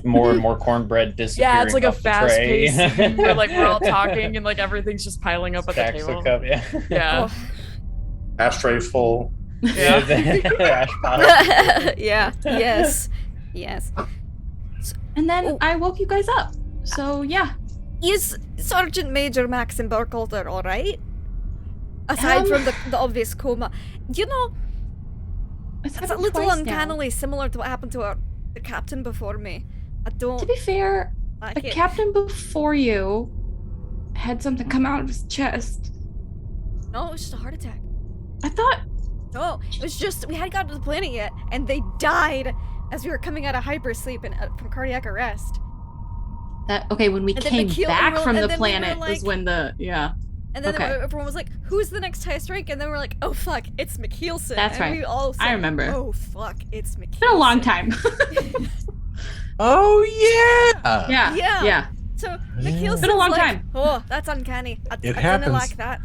more and more cornbread disappearing. Yeah, it's like a off the fast tray. pace where like we're all talking and like everything's just piling up at the Stacks table. of cup, yeah. Yeah. Ashtray full. Yeah. Ash pile. yeah. Yes. And then Oh. I woke you guys up. So yeah. Is Sergeant Major Maxim Burkhalter all right? Aside from the obvious coma, It's it's a happened little twice now. uncannily similar to what happened to the captain before me. I To don't be fair, like the it. captain before you had something come out of his chest. No, it was just a heart attack. I thought No, it was just we hadn't gotten to the planet yet, and they died as we were coming out of hypersleep and from cardiac arrest. that when we And then they came killed- back and from then the we were planet was like- when And then Okay. everyone was like, "Who's the next highest rank?" And then we're like, "Oh fuck, it's McKeelson." That's and right. We all said, I remember. "Oh fuck, it's McKeelson." it's been a long time. Oh yeah. yeah. Yeah. So McKeelson's Been a long like, time. "Oh, that's uncanny. I didn't happens. like that."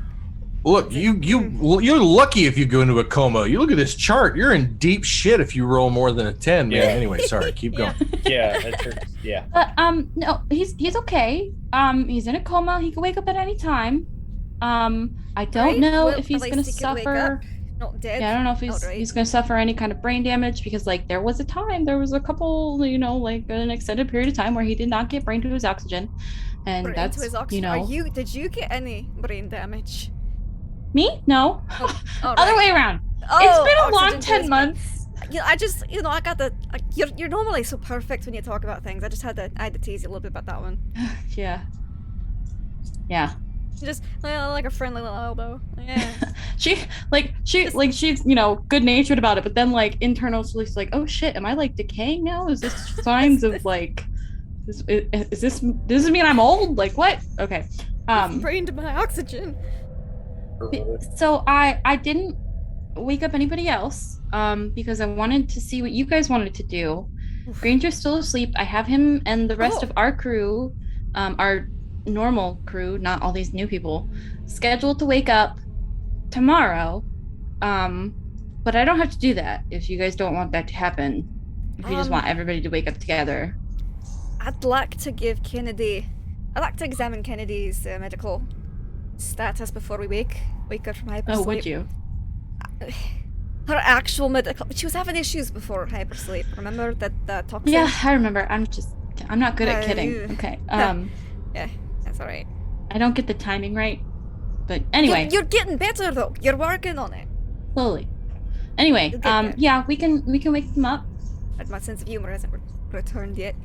Look, you're lucky if you go into a coma. You look at this chart. You're in deep shit if you roll more than a 10. Man. Yeah. Anyway, sorry. Keep Yeah. going. Yeah, that hurts. Yeah. But no, he's okay. He's in a coma. He can wake up at any time. I don't Right? know Well, if he's at gonna least he could wake suffer. up, not dead. Yeah, I don't know if he's gonna suffer any kind of brain damage because there was a couple, like an extended period of time where he did not get brain to his oxygen, and Brain that's to his oxygen. you know Did you get any brain damage? me no, Oh, other way around. Oh, It's been a long oxygen to 10 his months. Yeah, I just, I got the. You're normally so perfect when you talk about things. I had to tease you a little bit about that one. Yeah. Just like a friendly little elbow. Yeah. She's good natured about it, but then internal she's like, oh shit, am I decaying now? Is this signs of is this does this mean I'm old? What? Okay. Brain to my oxygen. So I didn't wake up anybody else because I wanted to see what you guys wanted to do. Granger's still asleep. I have him and the rest Oh. of our crew, our normal crew, not all these new people, scheduled to wake up tomorrow. But I don't have to do that if you guys don't want that to happen. If you just want everybody to wake up together. I'd like to examine Kennedy's medical status before we wake her from hypersleep. Oh, would you? Her actual medical. She was having issues before hypersleep. Remember that toxin? Yeah, I remember. I'm not good at kidding. Okay. Yeah, that's all right. I don't get the timing right. But anyway. You're getting better though. You're working on it. Slowly. Anyway, You'll get there. yeah, we can wake them up. But my sense of humor hasn't returned yet.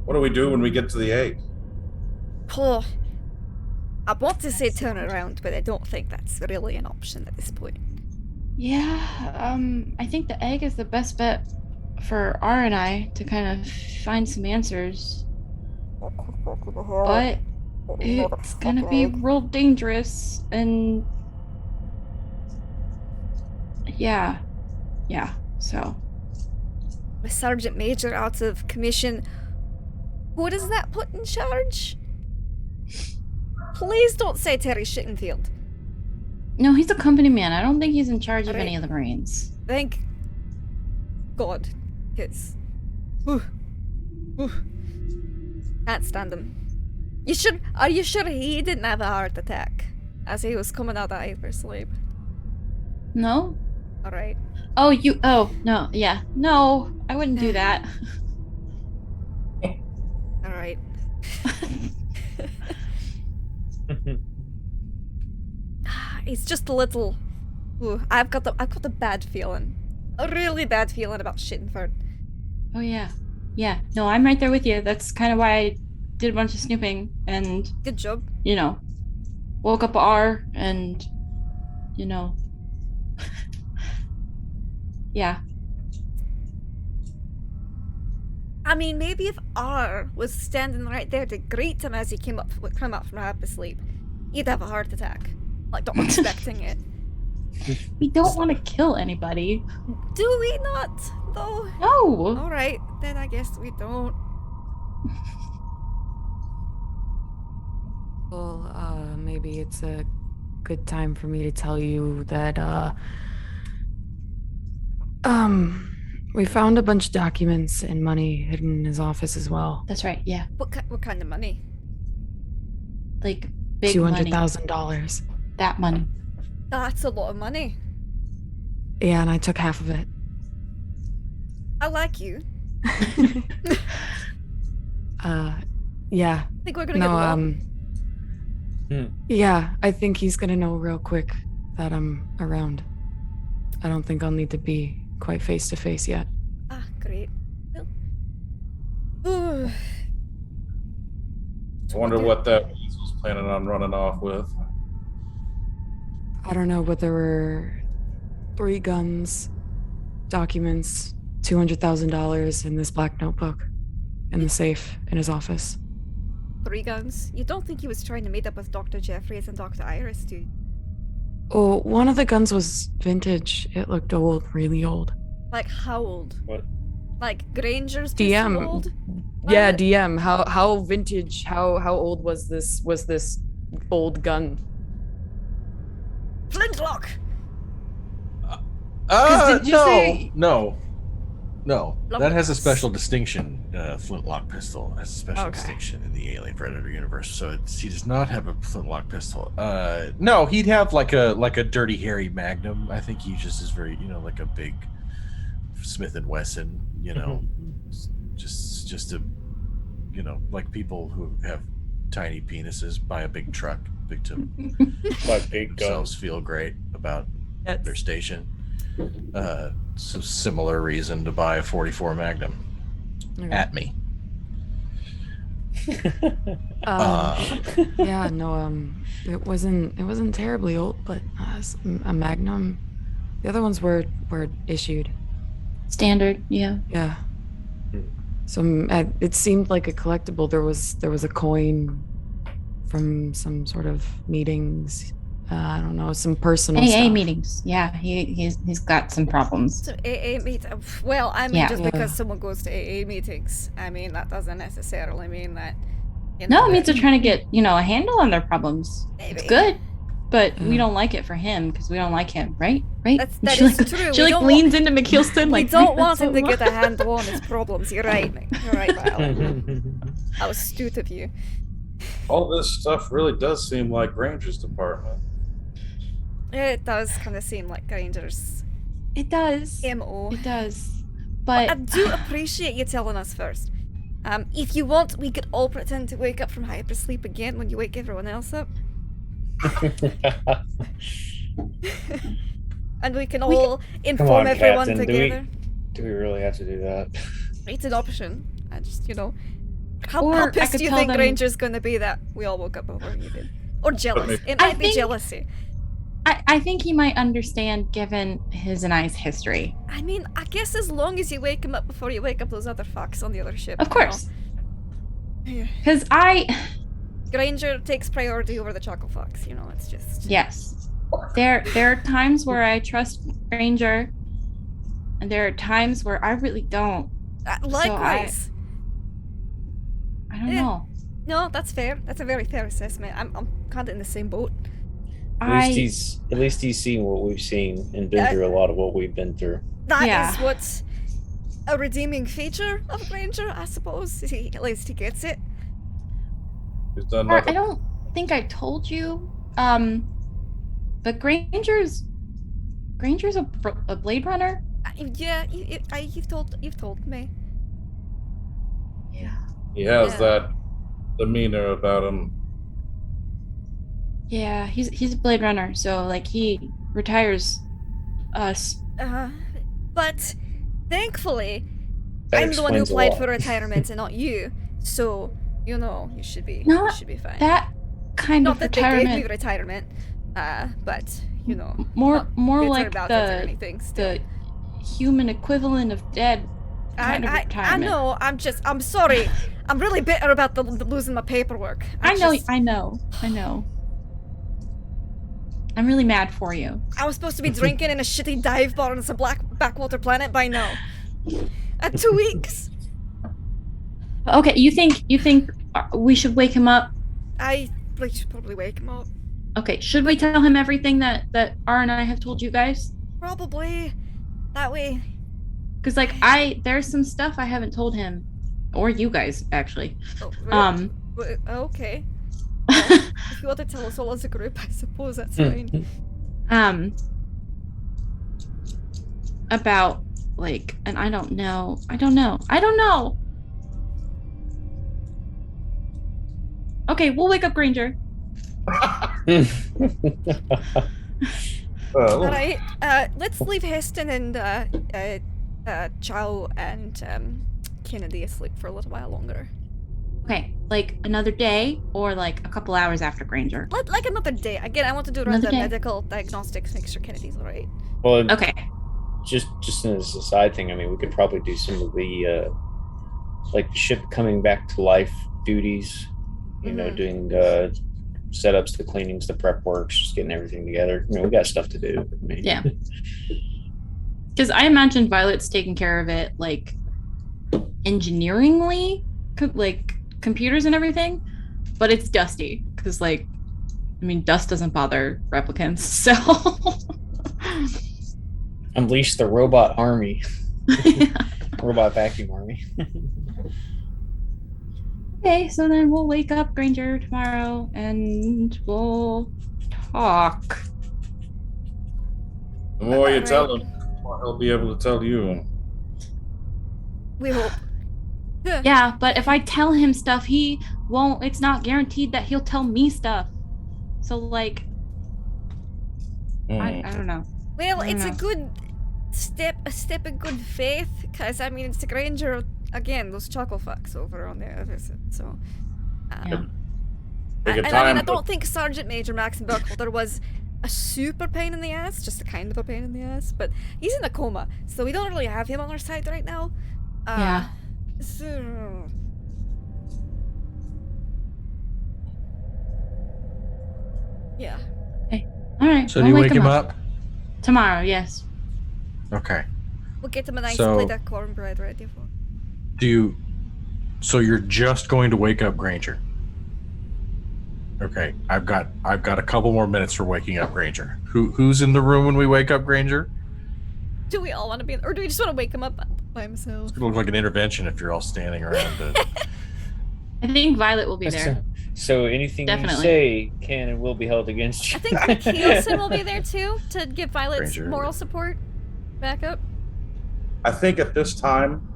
What do we do when we get to the egg? Oh, I want to say turn around, but I don't think that's really an option at this point. Yeah, I think the egg is the best bet for R and I to kind of find some answers. But it's gonna be real dangerous and yeah, so. With Sergeant Major out of commission, who does that put in charge? Please don't say Terry Shittenfield. No, he's a company man. I don't think he's in charge of Alright. any of the Marines. Thank God, because can't stand him. Are you sure he didn't have a heart attack as he was coming out of hypersleep? No? Alright. Oh, no, yeah. No, I wouldn't do that. Alright. It's just a little. Ooh, I've got a bad feeling, a really bad feeling about Shittenford. Oh, yeah. Yeah, no, I'm right there with you. That's kind of why I did a bunch of snooping and, Good job. woke up R and, yeah. I mean, maybe if R was standing right there to greet him as he came up from hypersleep, he'd have a heart attack. Like, not expecting it. We don't want to kill anybody. Do we not, though? No. Alright, then I guess we don't. Well, maybe it's a good time for me to tell you that, we found a bunch of documents and money hidden in his office as well. That's right, yeah. What kind of money? Like, big money. $200,000. That money. That's a lot of money. Yeah, and I took half of it. I like you. Yeah. I think we're gonna get along. Yeah, I think he's gonna know real quick that I'm around. I don't think I'll need to be quite face to face yet. Ah, great. Well, I wonder what that was planning on running off with. I don't know, but there were 3 guns, documents, $200,000 in this black notebook, in the safe in his office. 3 guns. You don't think he was trying to meet up with Dr. Jeffries and Dr. Iris, do you? Oh, one of the guns was vintage. It looked old, really old. Like how old? What? Like Granger's DM. pistol old? Yeah, DM. How vintage? How old was this old gun? Flintlock! No, did you say- no. That has a Lumberjacks. special distinction. Flintlock pistol has a special Okay. distinction in the Alien Predator universe. So he does not have a flintlock pistol. No, he'd have like a Dirty Harry Magnum. I think he just is very, like a big Smith and Wesson. Just a, like people who have tiny penises buy a big truck, to Like big themselves guns. feel great about their station. So similar reason to buy a 44 Magnum. Okay. At me. Yeah, no, it wasn't terribly old, but a Magnum. The other ones were issued. Standard, yeah. Yeah. So it seemed like a collectible. There was a coin from some sort of meetings. I don't know, some personal AA stuff. meetings. Yeah, he's got some problems. So AA meetings. Well, I mean, Yeah. just Yeah. because someone goes to AA meetings, I mean, that doesn't necessarily mean that. No, it means they're trying to get, a handle on their problems. It's Maybe. good, but we Yeah. don't like it for him because we don't like him, right? Right? That she is like, true. She We like don't leans into McKeelston We like don't "Right, want that's him to what get a handle on his problems. You're right, Violet. How astute of you. All this stuff really does seem like Granger's department. It does kind of seem like Granger's It does. MO. It does. I But do appreciate you telling us first. If you want, we could all pretend to wake up from hypersleep again when you wake everyone else up. And we can all inform on, everyone Captain. together. Do we really have to do that? It's an option. I just, how Or I pissed could do you tell think them- Granger's gonna be that we all woke up over you did? Or jealous. maybe- It I might be think- jealousy. I think he might understand given his and I's history. I mean, I guess as long as you wake him up before you wake up those other fucks on the other ship. Of course. Yeah. Because Granger takes priority over the Chuckle Fox, it's just... yes. There are times where I trust Ranger, and there are times where I really don't. Likewise. I don't Yeah. know. No, that's fair. That's a very fair assessment. I'm kind of in the same boat. At least he's seen what we've seen and been through a lot of what we've been through. That is Yeah. what's a redeeming feature of Granger, I suppose. At least he gets it. He's done Or, nothing. I don't think I told you, but Granger's a Blade Runner. Yeah, you've told me. Yeah. He has Yeah. that demeanor about him. Yeah, he's a Blade Runner, so like he retires us. But thankfully, That I'm the one who explains a applied lot. for retirement and not you. So, you should be Not fine. That kind Not of that they gave me retirement. retirement, but More bitter like about it or the anything. Still. human equivalent of dead kind of I retirement. know. I'm sorry. I'm really bitter about the losing my paperwork. I know. I'm really mad for you. I was supposed to be drinking in a shitty dive bar on some backwater planet by now. At 2 weeks. Okay, you think we should wake him up? I should probably wake him up. Okay, should we tell him everything that R and I have told you guys? Probably. That way. Because there's some stuff I haven't told him, or you guys actually. Oh, really? Okay. Well, if you want to tell us all as a group, I suppose that's fine. About and I don't know. Okay, we'll wake up Granger. Oh, Alright, let's leave Heston and Chow and Kennedy asleep for a little while longer. Okay, another day or a couple hours after Granger. Like another day. Again, I want to do around Another the day. medical diagnostics, make sure Kennedy's alright. Well, Okay. just as a side thing, I mean, we could probably do some of the the ship coming back to life duties. Mhm. Doing setups, the cleanings, the prep works, just getting everything together. We got stuff to do. I mean, Yeah. Because I imagine Violet's taking care of it, engineeringly, computers and everything, but it's dusty. Because, dust doesn't bother replicants, so. Unleash the robot army, robot vacuum army. Okay, so then we'll wake up Granger tomorrow and we'll talk. the more you Alright. tell him, the more he'll be able to tell you. We hope. Yeah, but if I tell him stuff, he won't. It's not guaranteed that he'll tell me stuff. So, I don't know. Well, I it's a don't good step in good faith, because, it's the Granger, again, those chuckle fucks over on the other side, so... Yeah. Take a I time. don't think Sergeant Major Max Burkholder was a super pain in the ass, just a kind of a pain in the ass, but he's in a coma, so we don't really have him on our side right now. Yeah. So... Yeah. Okay. All right. So do you wake him up? Tomorrow, yes. Okay. We'll get him a nice So- plate of cornbread ready for. So you're just going to wake up Granger? Okay. I've got a couple more minutes for waking up Granger. Who's in the room when we wake up Granger? Do we all want to be, or do we just want to wake him up by himself? It's gonna look like an intervention if you're all standing around. I think Violet will be there. So anything Definitely. you say can and will be held against you. I think McKeelson will be there too to give Violet's Granger. moral support back up. I think at this time,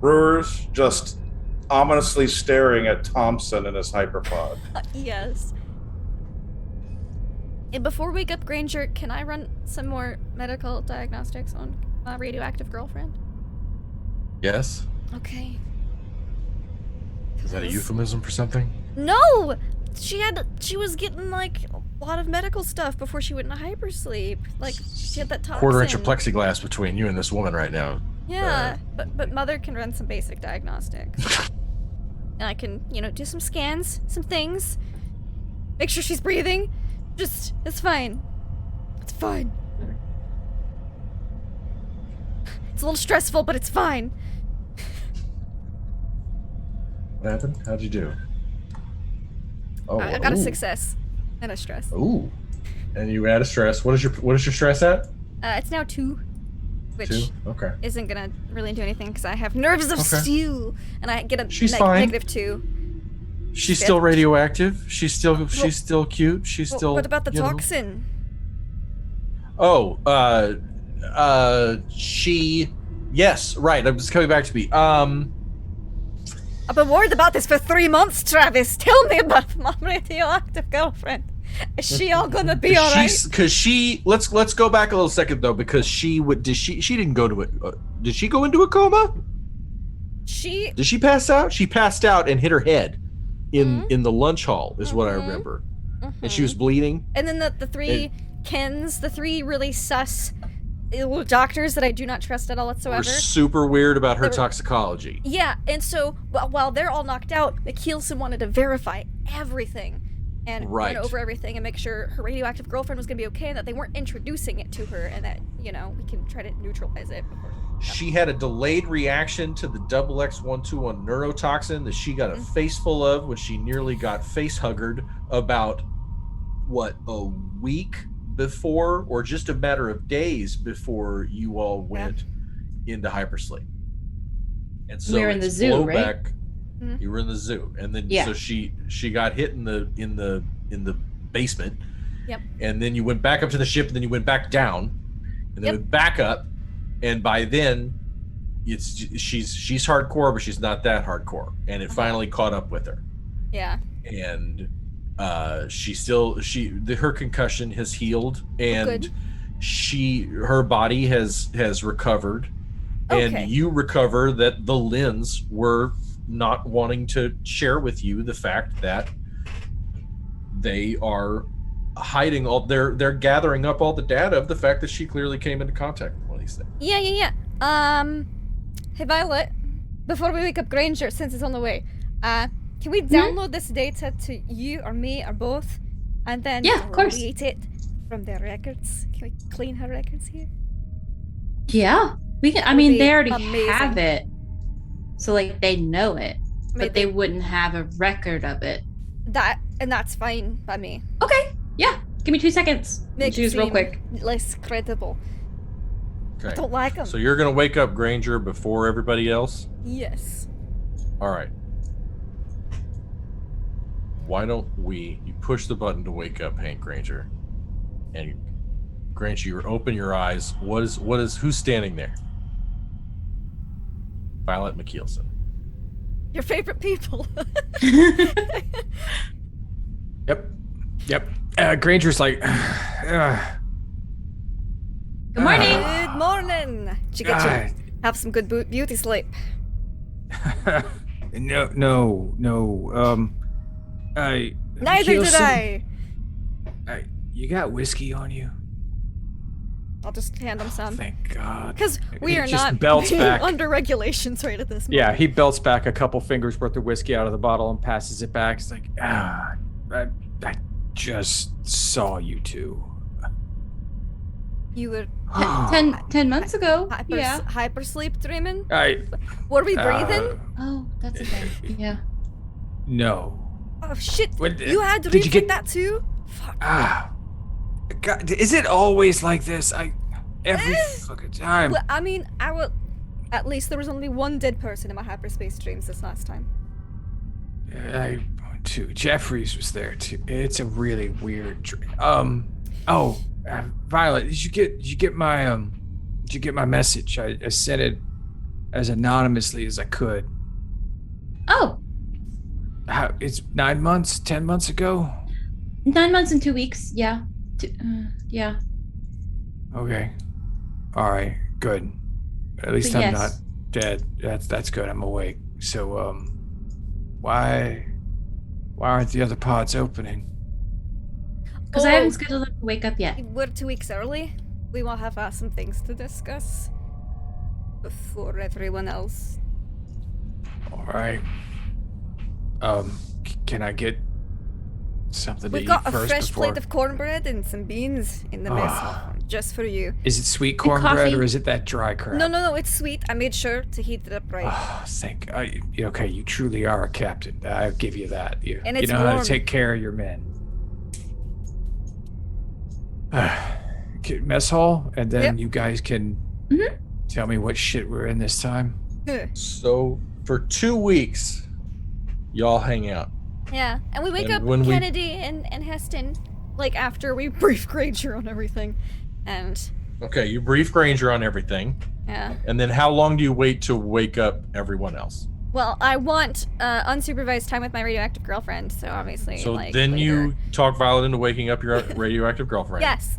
Brewer's just ominously staring at Thompson in his hyperpod. Yes. And before we wake up Granger, can I run some more medical diagnostics on my radioactive girlfriend? Yes? Okay. Is that a euphemism for something? No! She was getting like a lot of medical stuff before she went into hypersleep. Like she had that toxin. Quarter inch of plexiglass between you and this woman right now. Yeah, but Mother can run some basic diagnostics. And I can, do some scans, some things. Make sure she's breathing. It's fine. It's fine. It's a little stressful, but it's fine. What happened? How'd you do? Oh, I got a ooh. success and a stress. Ooh. And you add a stress. What is your stress at? It's now 2, which 2? Okay. isn't gonna really do anything because I have nerves of Okay. steel, and I get a She's fine. -2. She's still radioactive. She's still cute. She's Well, still. what about the you know- toxin? Oh, she. Yes, right. It was coming back to me. I've been worried about this for 3 months, Travis. Tell me about my radioactive girlfriend. Is she all gonna be alright? Because she. Let's go back a little second though, because she would. She didn't go to it. Did she go into a coma? Did she pass out? She passed out and hit her head in the lunch hall, is what I remember. And she was bleeding. And then the 3 Kens, the 3 really sus little doctors that I do not trust at all whatsoever. We're super weird about her They were- toxicology. Yeah, and so while they're all knocked out, McKeelson wanted to verify everything and Right. run over everything and make sure her radioactive girlfriend was going to be okay and that they weren't introducing it to her and that, we can try to neutralize it before. She had a delayed reaction to the XX121 neurotoxin that she got a face full of when she nearly got face huggered about, a week before, or just a matter of days before you all went into hypersleep. And so We were in the it's zoo, right? blowback. Mhm. You were in the zoo, and then Yeah. so she got hit in the basement. Yep. And then you went back up to the ship, and then you went back down, and then Yep. went back up, and by then, she's hardcore, but she's not that hardcore, and it finally caught up with her, Yeah. and her concussion has healed, and good. her body has recovered, Okay. and you recover that the Lins were not wanting to share with you the fact that they are hiding they're gathering up all the data of the fact that she clearly came into contact with one of these things. Yeah. Hey Violet, before we wake up Granger, since it's on the way, can we download this data to you or me or both, and then Yeah, of course. delete it from their records? Can we clean her records here? Yeah. We can. I Would mean, be they already amazing. have it, so they know it, I mean, but they wouldn't have a record of it. That's fine by me. Okay. Yeah. Give me 2 seconds. Make it Choose real seem quick. less credible. I Okay. don't like them. So you're gonna wake up Granger before everybody else? Yes. All right. Why don't you push the button to wake up Hank Granger, and Granger, you open your eyes. Who's standing there? Violet McKeelson. Your favorite people. Yep. Granger's like, Good morning. Good morning. Did you get have some good beauty sleep? No. Neither did McKeelson, I. You got whiskey on you? I'll just hand him some. Thank God. Because we He are just not belts back. under regulations right at this moment. Yeah, he belts back a couple fingers worth of whiskey out of the bottle and passes it back. He's like, just saw you two. You were 10 months ago. hyper sleep dreaming? I. Were we breathing? Oh, that's a thing. Yeah. No. Oh shit! What- You had did dreams you get- like that too? Fuck. God, is it always like this? Every fucking time. Well, I mean, at least there was only one dead person in my hyperspace dreams this last time. Too. Jeffries was there too. It's a really weird dream. Violet, did you get my message? I sent it as anonymously as I could. Oh, It's 9 months, 10 months ago. 9 months and 2 weeks. Yeah. Yeah. Okay. All right. Good. At least But I'm yes. not dead. That's good. I'm awake. So why aren't the other pods opening? Because I haven't scheduled them to wake up yet. We're 2 weeks early. We will have some things to discuss before everyone else. All right. Can I get something We've to got eat a first fresh before? plate of cornbread and some beans in the mess hall, just for you. Is it sweet And cornbread coffee. or is it that dry crap? No, it's sweet. I made sure to heat it up right. Oh, okay, you truly are a captain. I'll give you that. And You it's know how warm. to take care of your men. Mess hall, and then Yep. you guys can tell me what shit we're in this time. So for 2 weeks, y'all hang out. Yeah, and we wake And up when we- Kennedy and Heston, like after we brief Granger on everything, and Okay, you brief Granger on everything, yeah. and then how long do you wait to wake up everyone else? Well, I want unsupervised time with my radioactive girlfriend, so obviously, So like, then later. you talk Violet into waking up your radioactive girlfriend. Yes,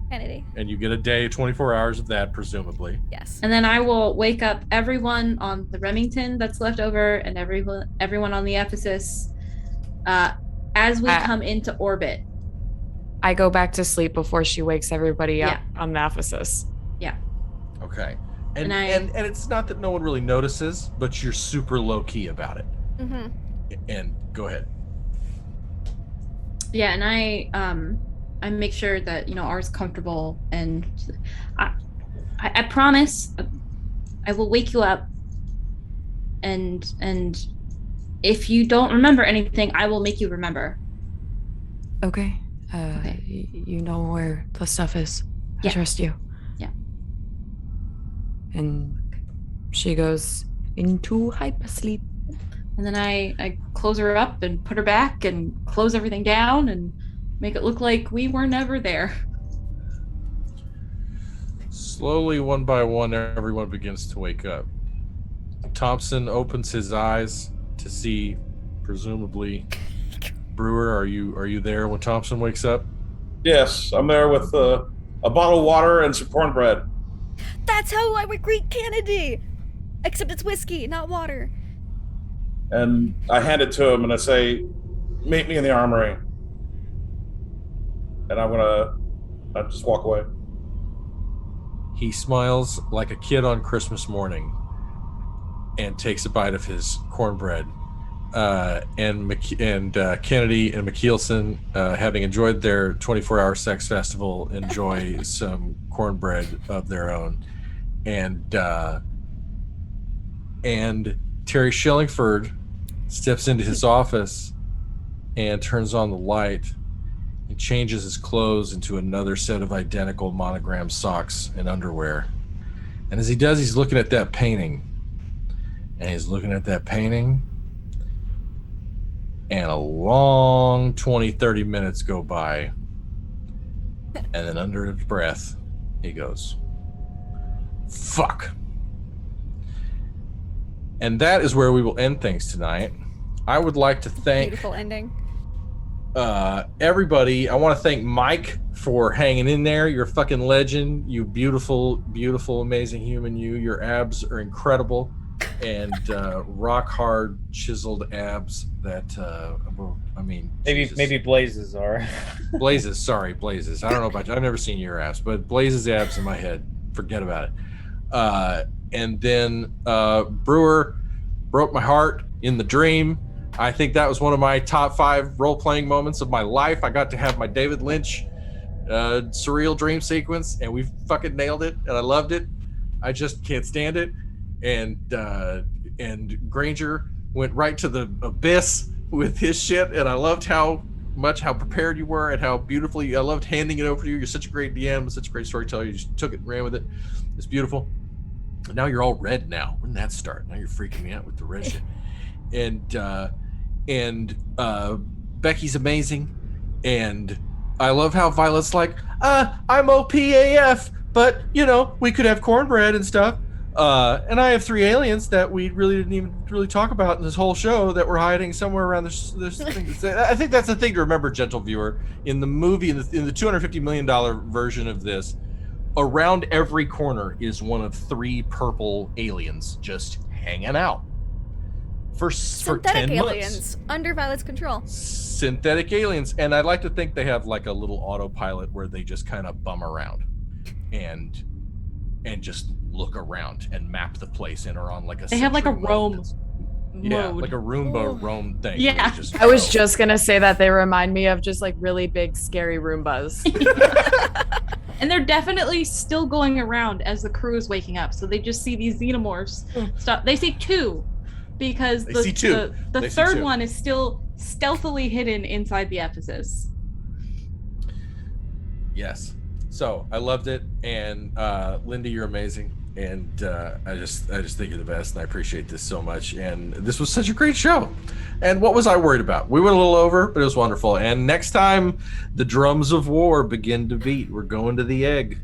Kennedy. And you get a day, 24 hours of that, presumably. Yes. And then I will wake up everyone on the Remington that's left over and everyone on the Ephesus as we come into orbit. I go back to sleep before she wakes everybody up Yeah. on the Ephesus. Okay. And, And and it's not that no one really notices, but you're super low key about it. Mm-hmm. And go ahead. Yeah, and I make sure that R's comfortable, and I promise I will wake you up, and if you don't remember anything, I will make you remember. Okay. Okay. You know where the stuff is. I Yeah. trust you. Yeah. And she goes into hypersleep. And then I close her up and put her back and close everything down and make it look like we were never there. Slowly, one by one, everyone begins to wake up. Thompson opens his eyes to see, presumably, Brewer. Are you there when Thompson wakes up? Yes, I'm there with a bottle of water and some cornbread. That's how I would greet Kennedy! Except it's whiskey, not water. And I hand it to him and I say, meet me in the armory. And I just walk away. He smiles like a kid on Christmas morning and takes a bite of his cornbread. And Kennedy and McKeelson, having enjoyed their 24-hour sex festival, enjoy some cornbread of their own. And Terry Shillingford steps into his office and turns on the light and changes his clothes into another set of identical monogram socks and underwear. And as he does, he's looking at that painting. And he's looking at that painting. And a long 20, 30 minutes go by. And then under his breath, he goes, fuck. And that is where we will end things tonight. I would like to thank Beautiful ending. everybody. I want to thank Mike for hanging in there. You're a fucking legend. You beautiful, beautiful, amazing human. Your abs are incredible. And rock hard chiseled abs that Jesus. Maybe Blazes are. Blazes, I don't know about you. I've never seen your abs, but Blazes abs in my head, forget about it. And then Brewer broke my heart in the dream. I think that was one of my top 5 role-playing moments of my life. I got to have my David Lynch surreal dream sequence, and we fucking nailed it, and I loved it. I just can't stand it. And Granger went right to the abyss with his shit, and I loved how prepared you were and how beautifully I loved handing it over to you. You're such a great DM, such a great storyteller. You just took it and ran with it. It's beautiful. And now you're all red now. When did that start? Now you're freaking me out with the red shit. And Becky's amazing. And I love how Violet's like, I'm OPAF, but we could have cornbread and stuff. And I have 3 aliens that we really didn't even really talk about in this whole show that we're hiding somewhere around this thing. I think that's the thing to remember, gentle viewer. In the movie, in the $250 million version of this, around every corner is one of 3 purple aliens just hanging out for 10 aliens months. Under Violet's control. Synthetic aliens, and I'd like to think they have like a little autopilot where they just kind of bum around and just look around and map the place and are on like a. They have like a roam. Yeah, mode. like a Roomba roam thing. Yeah. I was just gonna say that they remind me of just like really big scary Roombas. And they're definitely still going around as the crew is waking up. So they just see these xenomorphs. Stop. They see 2 because the third one is still stealthily hidden inside the Ephesus. Yes. So I loved it, and Lindy, you're amazing, and I just think you're the best, and I appreciate this so much. And this was such a great show. And what was I worried about? We went a little over, but it was wonderful. And next time the drums of war begin to beat, we're going to the egg.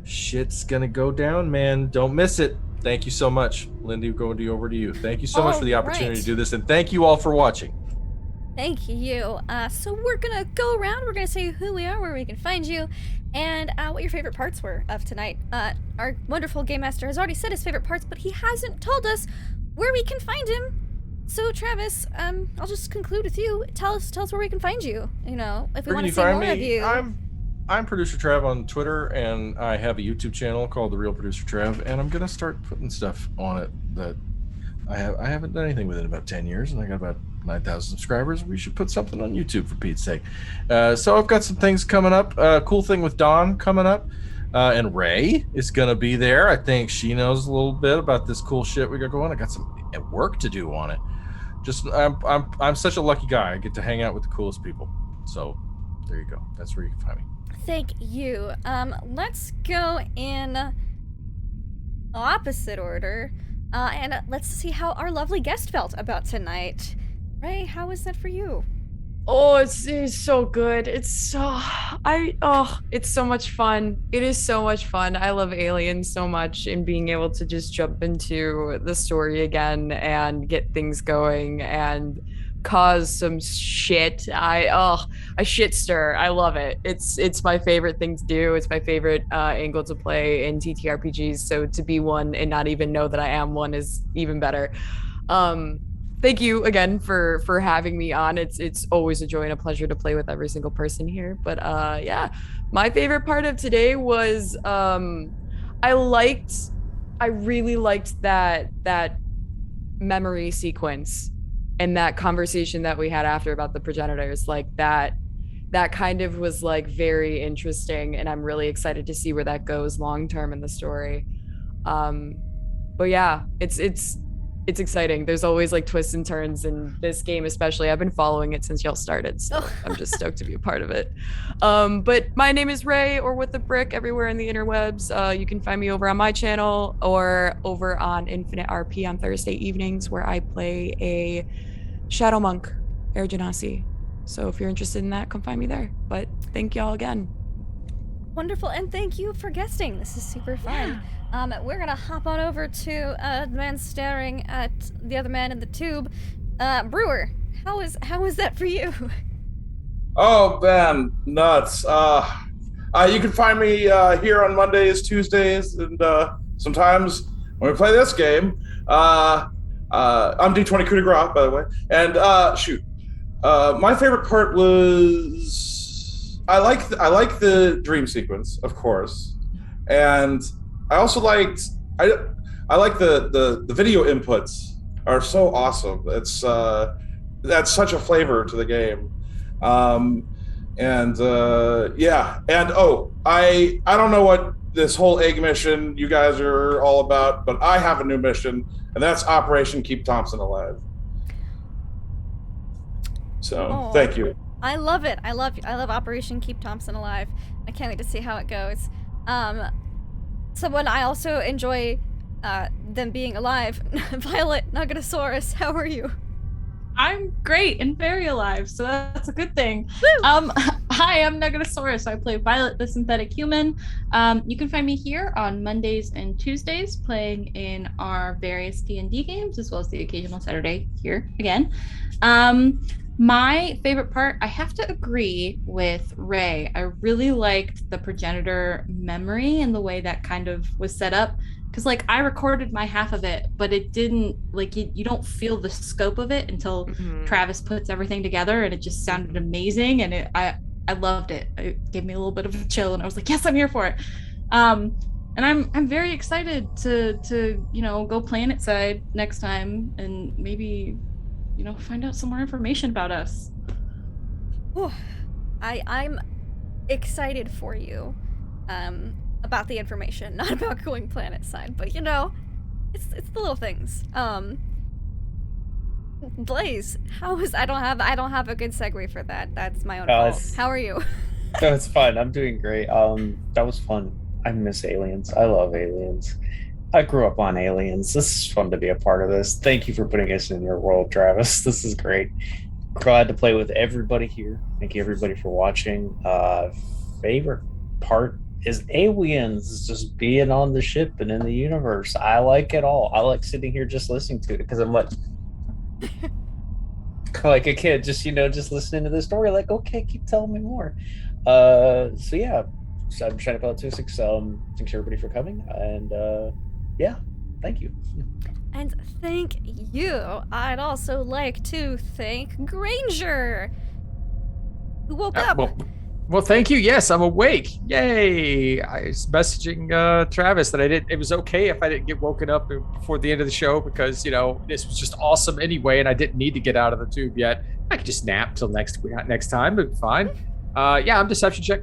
Shit's gonna go down, man. Don't miss it. Thank you so much, Lindy. Going over to you. Thank you so much for the opportunity to do this, and thank you all for watching. Thank you. So we're gonna go around. We're gonna say who we are, where we can find you, and what your favorite parts were of tonight. Our wonderful game master has already said his favorite parts, but he hasn't told us where we can find him. So Travis, I'll just conclude with you. Tell us where we can find you. If we want to see more of you. I'm Producer Trev on Twitter, and I have a YouTube channel called The Real Producer Trev, and I'm gonna start putting stuff on it that I haven't done anything with it in about 10 years, and I got about 9,000 subscribers. We should put something on YouTube, for Pete's sake. So I've got some things coming up. Cool thing with Dawn coming up, and Ray is gonna be there. I think she knows a little bit about this cool shit we got going. I got some work to do on it. I'm such a lucky guy. I get to hang out with the coolest people. So there you go. That's where you can find me. Thank you. Let's go in opposite order, and let's see how our lovely guest felt about tonight. Ray, how was that for you? Oh, it's so good. It's so much fun. It is so much fun. I love Aliens so much, and being able to just jump into the story again and get things going and cause some shit. I shit stir. I love it. It's my favorite thing to do. It's my favorite angle to play in TTRPGs. So to be one and not even know that I am one is even better. Thank you again for having me on. It's always a joy and a pleasure to play with every single person here. But yeah, my favorite part of today was I really liked that memory sequence and that conversation that we had after about the progenitors. Like that kind of was like very interesting, and I'm really excited to see where that goes long term in the story. But yeah, it's exciting. There's always like twists and turns in this game, especially. I've been following it since y'all started, so I'm just stoked to be a part of it. But my name is Ray, or With the Brick, everywhere in the interwebs. You can find me over on my channel or over on Infinite RP on Thursday evenings, where I play a Shadow Monk, Air Genasi. So if you're interested in that, come find me there. But thank y'all again. Wonderful, and thank you for guesting. This is super fun. We're gonna hop on over to the man staring at the other man in the tube. Brewer, how was that for you? Oh, man, nuts. You can find me here on Mondays, Tuesdays, and sometimes when we play this game. I'm D20 coup de grace, by the way. And my favorite part was I like the dream sequence, of course, and I also liked I like the video inputs are so awesome. It's that's such a flavor to the game. I don't know what this whole egg mission you guys are all about, but I have a new mission, and that's Operation Keep Thompson Alive. So thank you. I love it. I love Operation Keep Thompson Alive. I can't wait to see how it goes. Someone I also enjoy them being alive. Violet Nugatosaurus, how are you? I'm great and very alive, so that's a good thing. Woo! Hi, I'm Nugatosaurus. I play Violet the Synthetic Human. You can find me here on Mondays and Tuesdays playing in our various D&D games, as well as the occasional Saturday here again. My favorite part, I have to agree with Ray. I really liked the progenitor memory and the way that kind of was set up. Because, like, I recorded my half of it, but it didn't, like, you don't feel the scope of it until Travis puts everything together, and it just sounded amazing, and I loved it. It gave me a little bit of a chill, and I was like, yes, I'm here for it. And I'm very excited to go Planetside next time and maybe find out some more information about us. I'm excited for you about the information, not about going Planetside, but it's the little things. Blaze, I don't have a good segue for that. That's my own fault. How are you? No, it's fine. I'm doing great. That was fun. I miss Aliens. I love Aliens. I grew up on Aliens. This is fun to be a part of this. Thank you for putting us in your world, Travis. This is great. Glad to play with everybody here. Thank you, everybody, for watching. Favorite part is Aliens, just being on the ship and in the universe. I like it all. I like sitting here just listening to it because I'm like a kid, just listening to the story. Like, okay, keep telling me more. So yeah, I'm trying to call it 26. Thanks everybody for coming, and yeah, thank you. And thank you. I'd also like to thank Granger, who woke up. Well, thank you. Yes, I'm awake. Yay! I was messaging Travis that it was okay if I didn't get woken up before the end of the show because this was just awesome anyway, and I didn't need to get out of the tube yet. I could just nap till next time. It'd be fine. I'm Deception Check,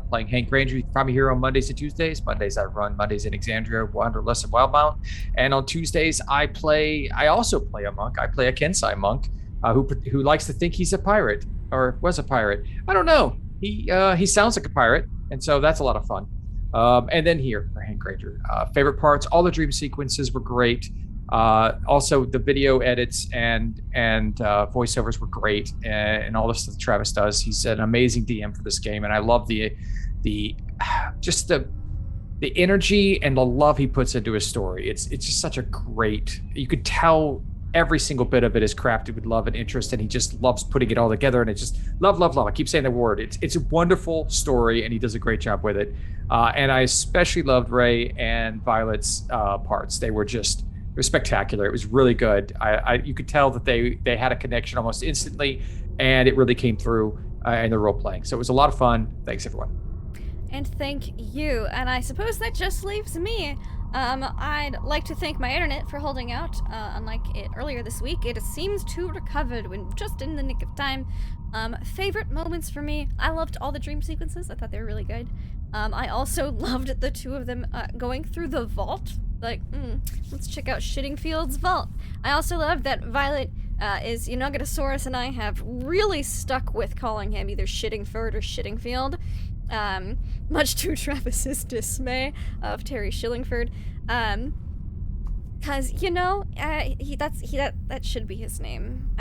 playing Hank Granger. You can find me here on Mondays and Tuesdays. Mondays I run Mondays in Exandria, Wanderlust, and Wildmount. And on Tuesdays I also play a monk. I play a Kensai monk who likes to think he's a pirate or was a pirate. I don't know. He sounds like a pirate, and so that's a lot of fun. And then here for Hank Granger, favorite parts. All the dream sequences were great. Also, the video edits and voiceovers were great, and all the stuff that Travis does. He's an amazing DM for this game, and I love the energy and the love he puts into his story. It's just such a great. You could tell every single bit of it is crafted with love and interest, and he just loves putting it all together. And it's just love. I keep saying the word. It's a wonderful story, and he does a great job with it. And I especially loved Ray and Violet's parts. They were spectacular. It was really good. You could tell that they had a connection almost instantly, and it really came through in the role playing. So it was a lot of fun. Thanks, everyone. And thank you. And I suppose that just leaves me. I'd like to thank my internet for holding out. Unlike it earlier this week, it seems to have recovered just in the nick of time. Favorite moments for me, I loved all the dream sequences. I thought they were really good. I also loved the two of them going through the vault. Like, let's check out Shittingfield's vault. I also love that Violet is Nugatosaurus, and I have really stuck with calling him either Shittingford or Shittingfield. Much to Travis's dismay of Terry Shillingford, because that should be his name.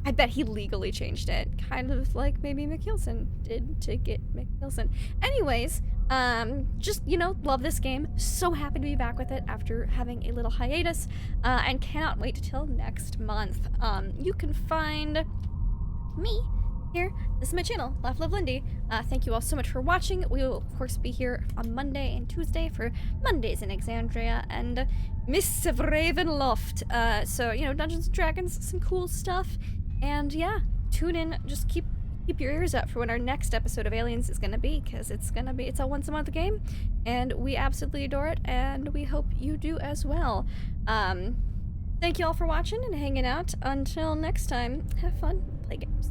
I bet he legally changed it, kind of like maybe McKelson did to get McKelson. Anyways, love this game. So happy to be back with it after having a little hiatus, and cannot wait till next month. You can find me here. This is my channel, Laugh Love Lindy. Thank you all so much for watching. We will of course be here on Monday and Tuesday for Mondays in Exandria and Mists of Ravenloft. So Dungeons and Dragons, some cool stuff. And yeah, tune in. Just keep your ears up for when our next episode of Aliens is gonna be, because it's a once a month game, and we absolutely adore it, and we hope you do as well. Thank you all for watching and hanging out. Until next time, have fun, play games.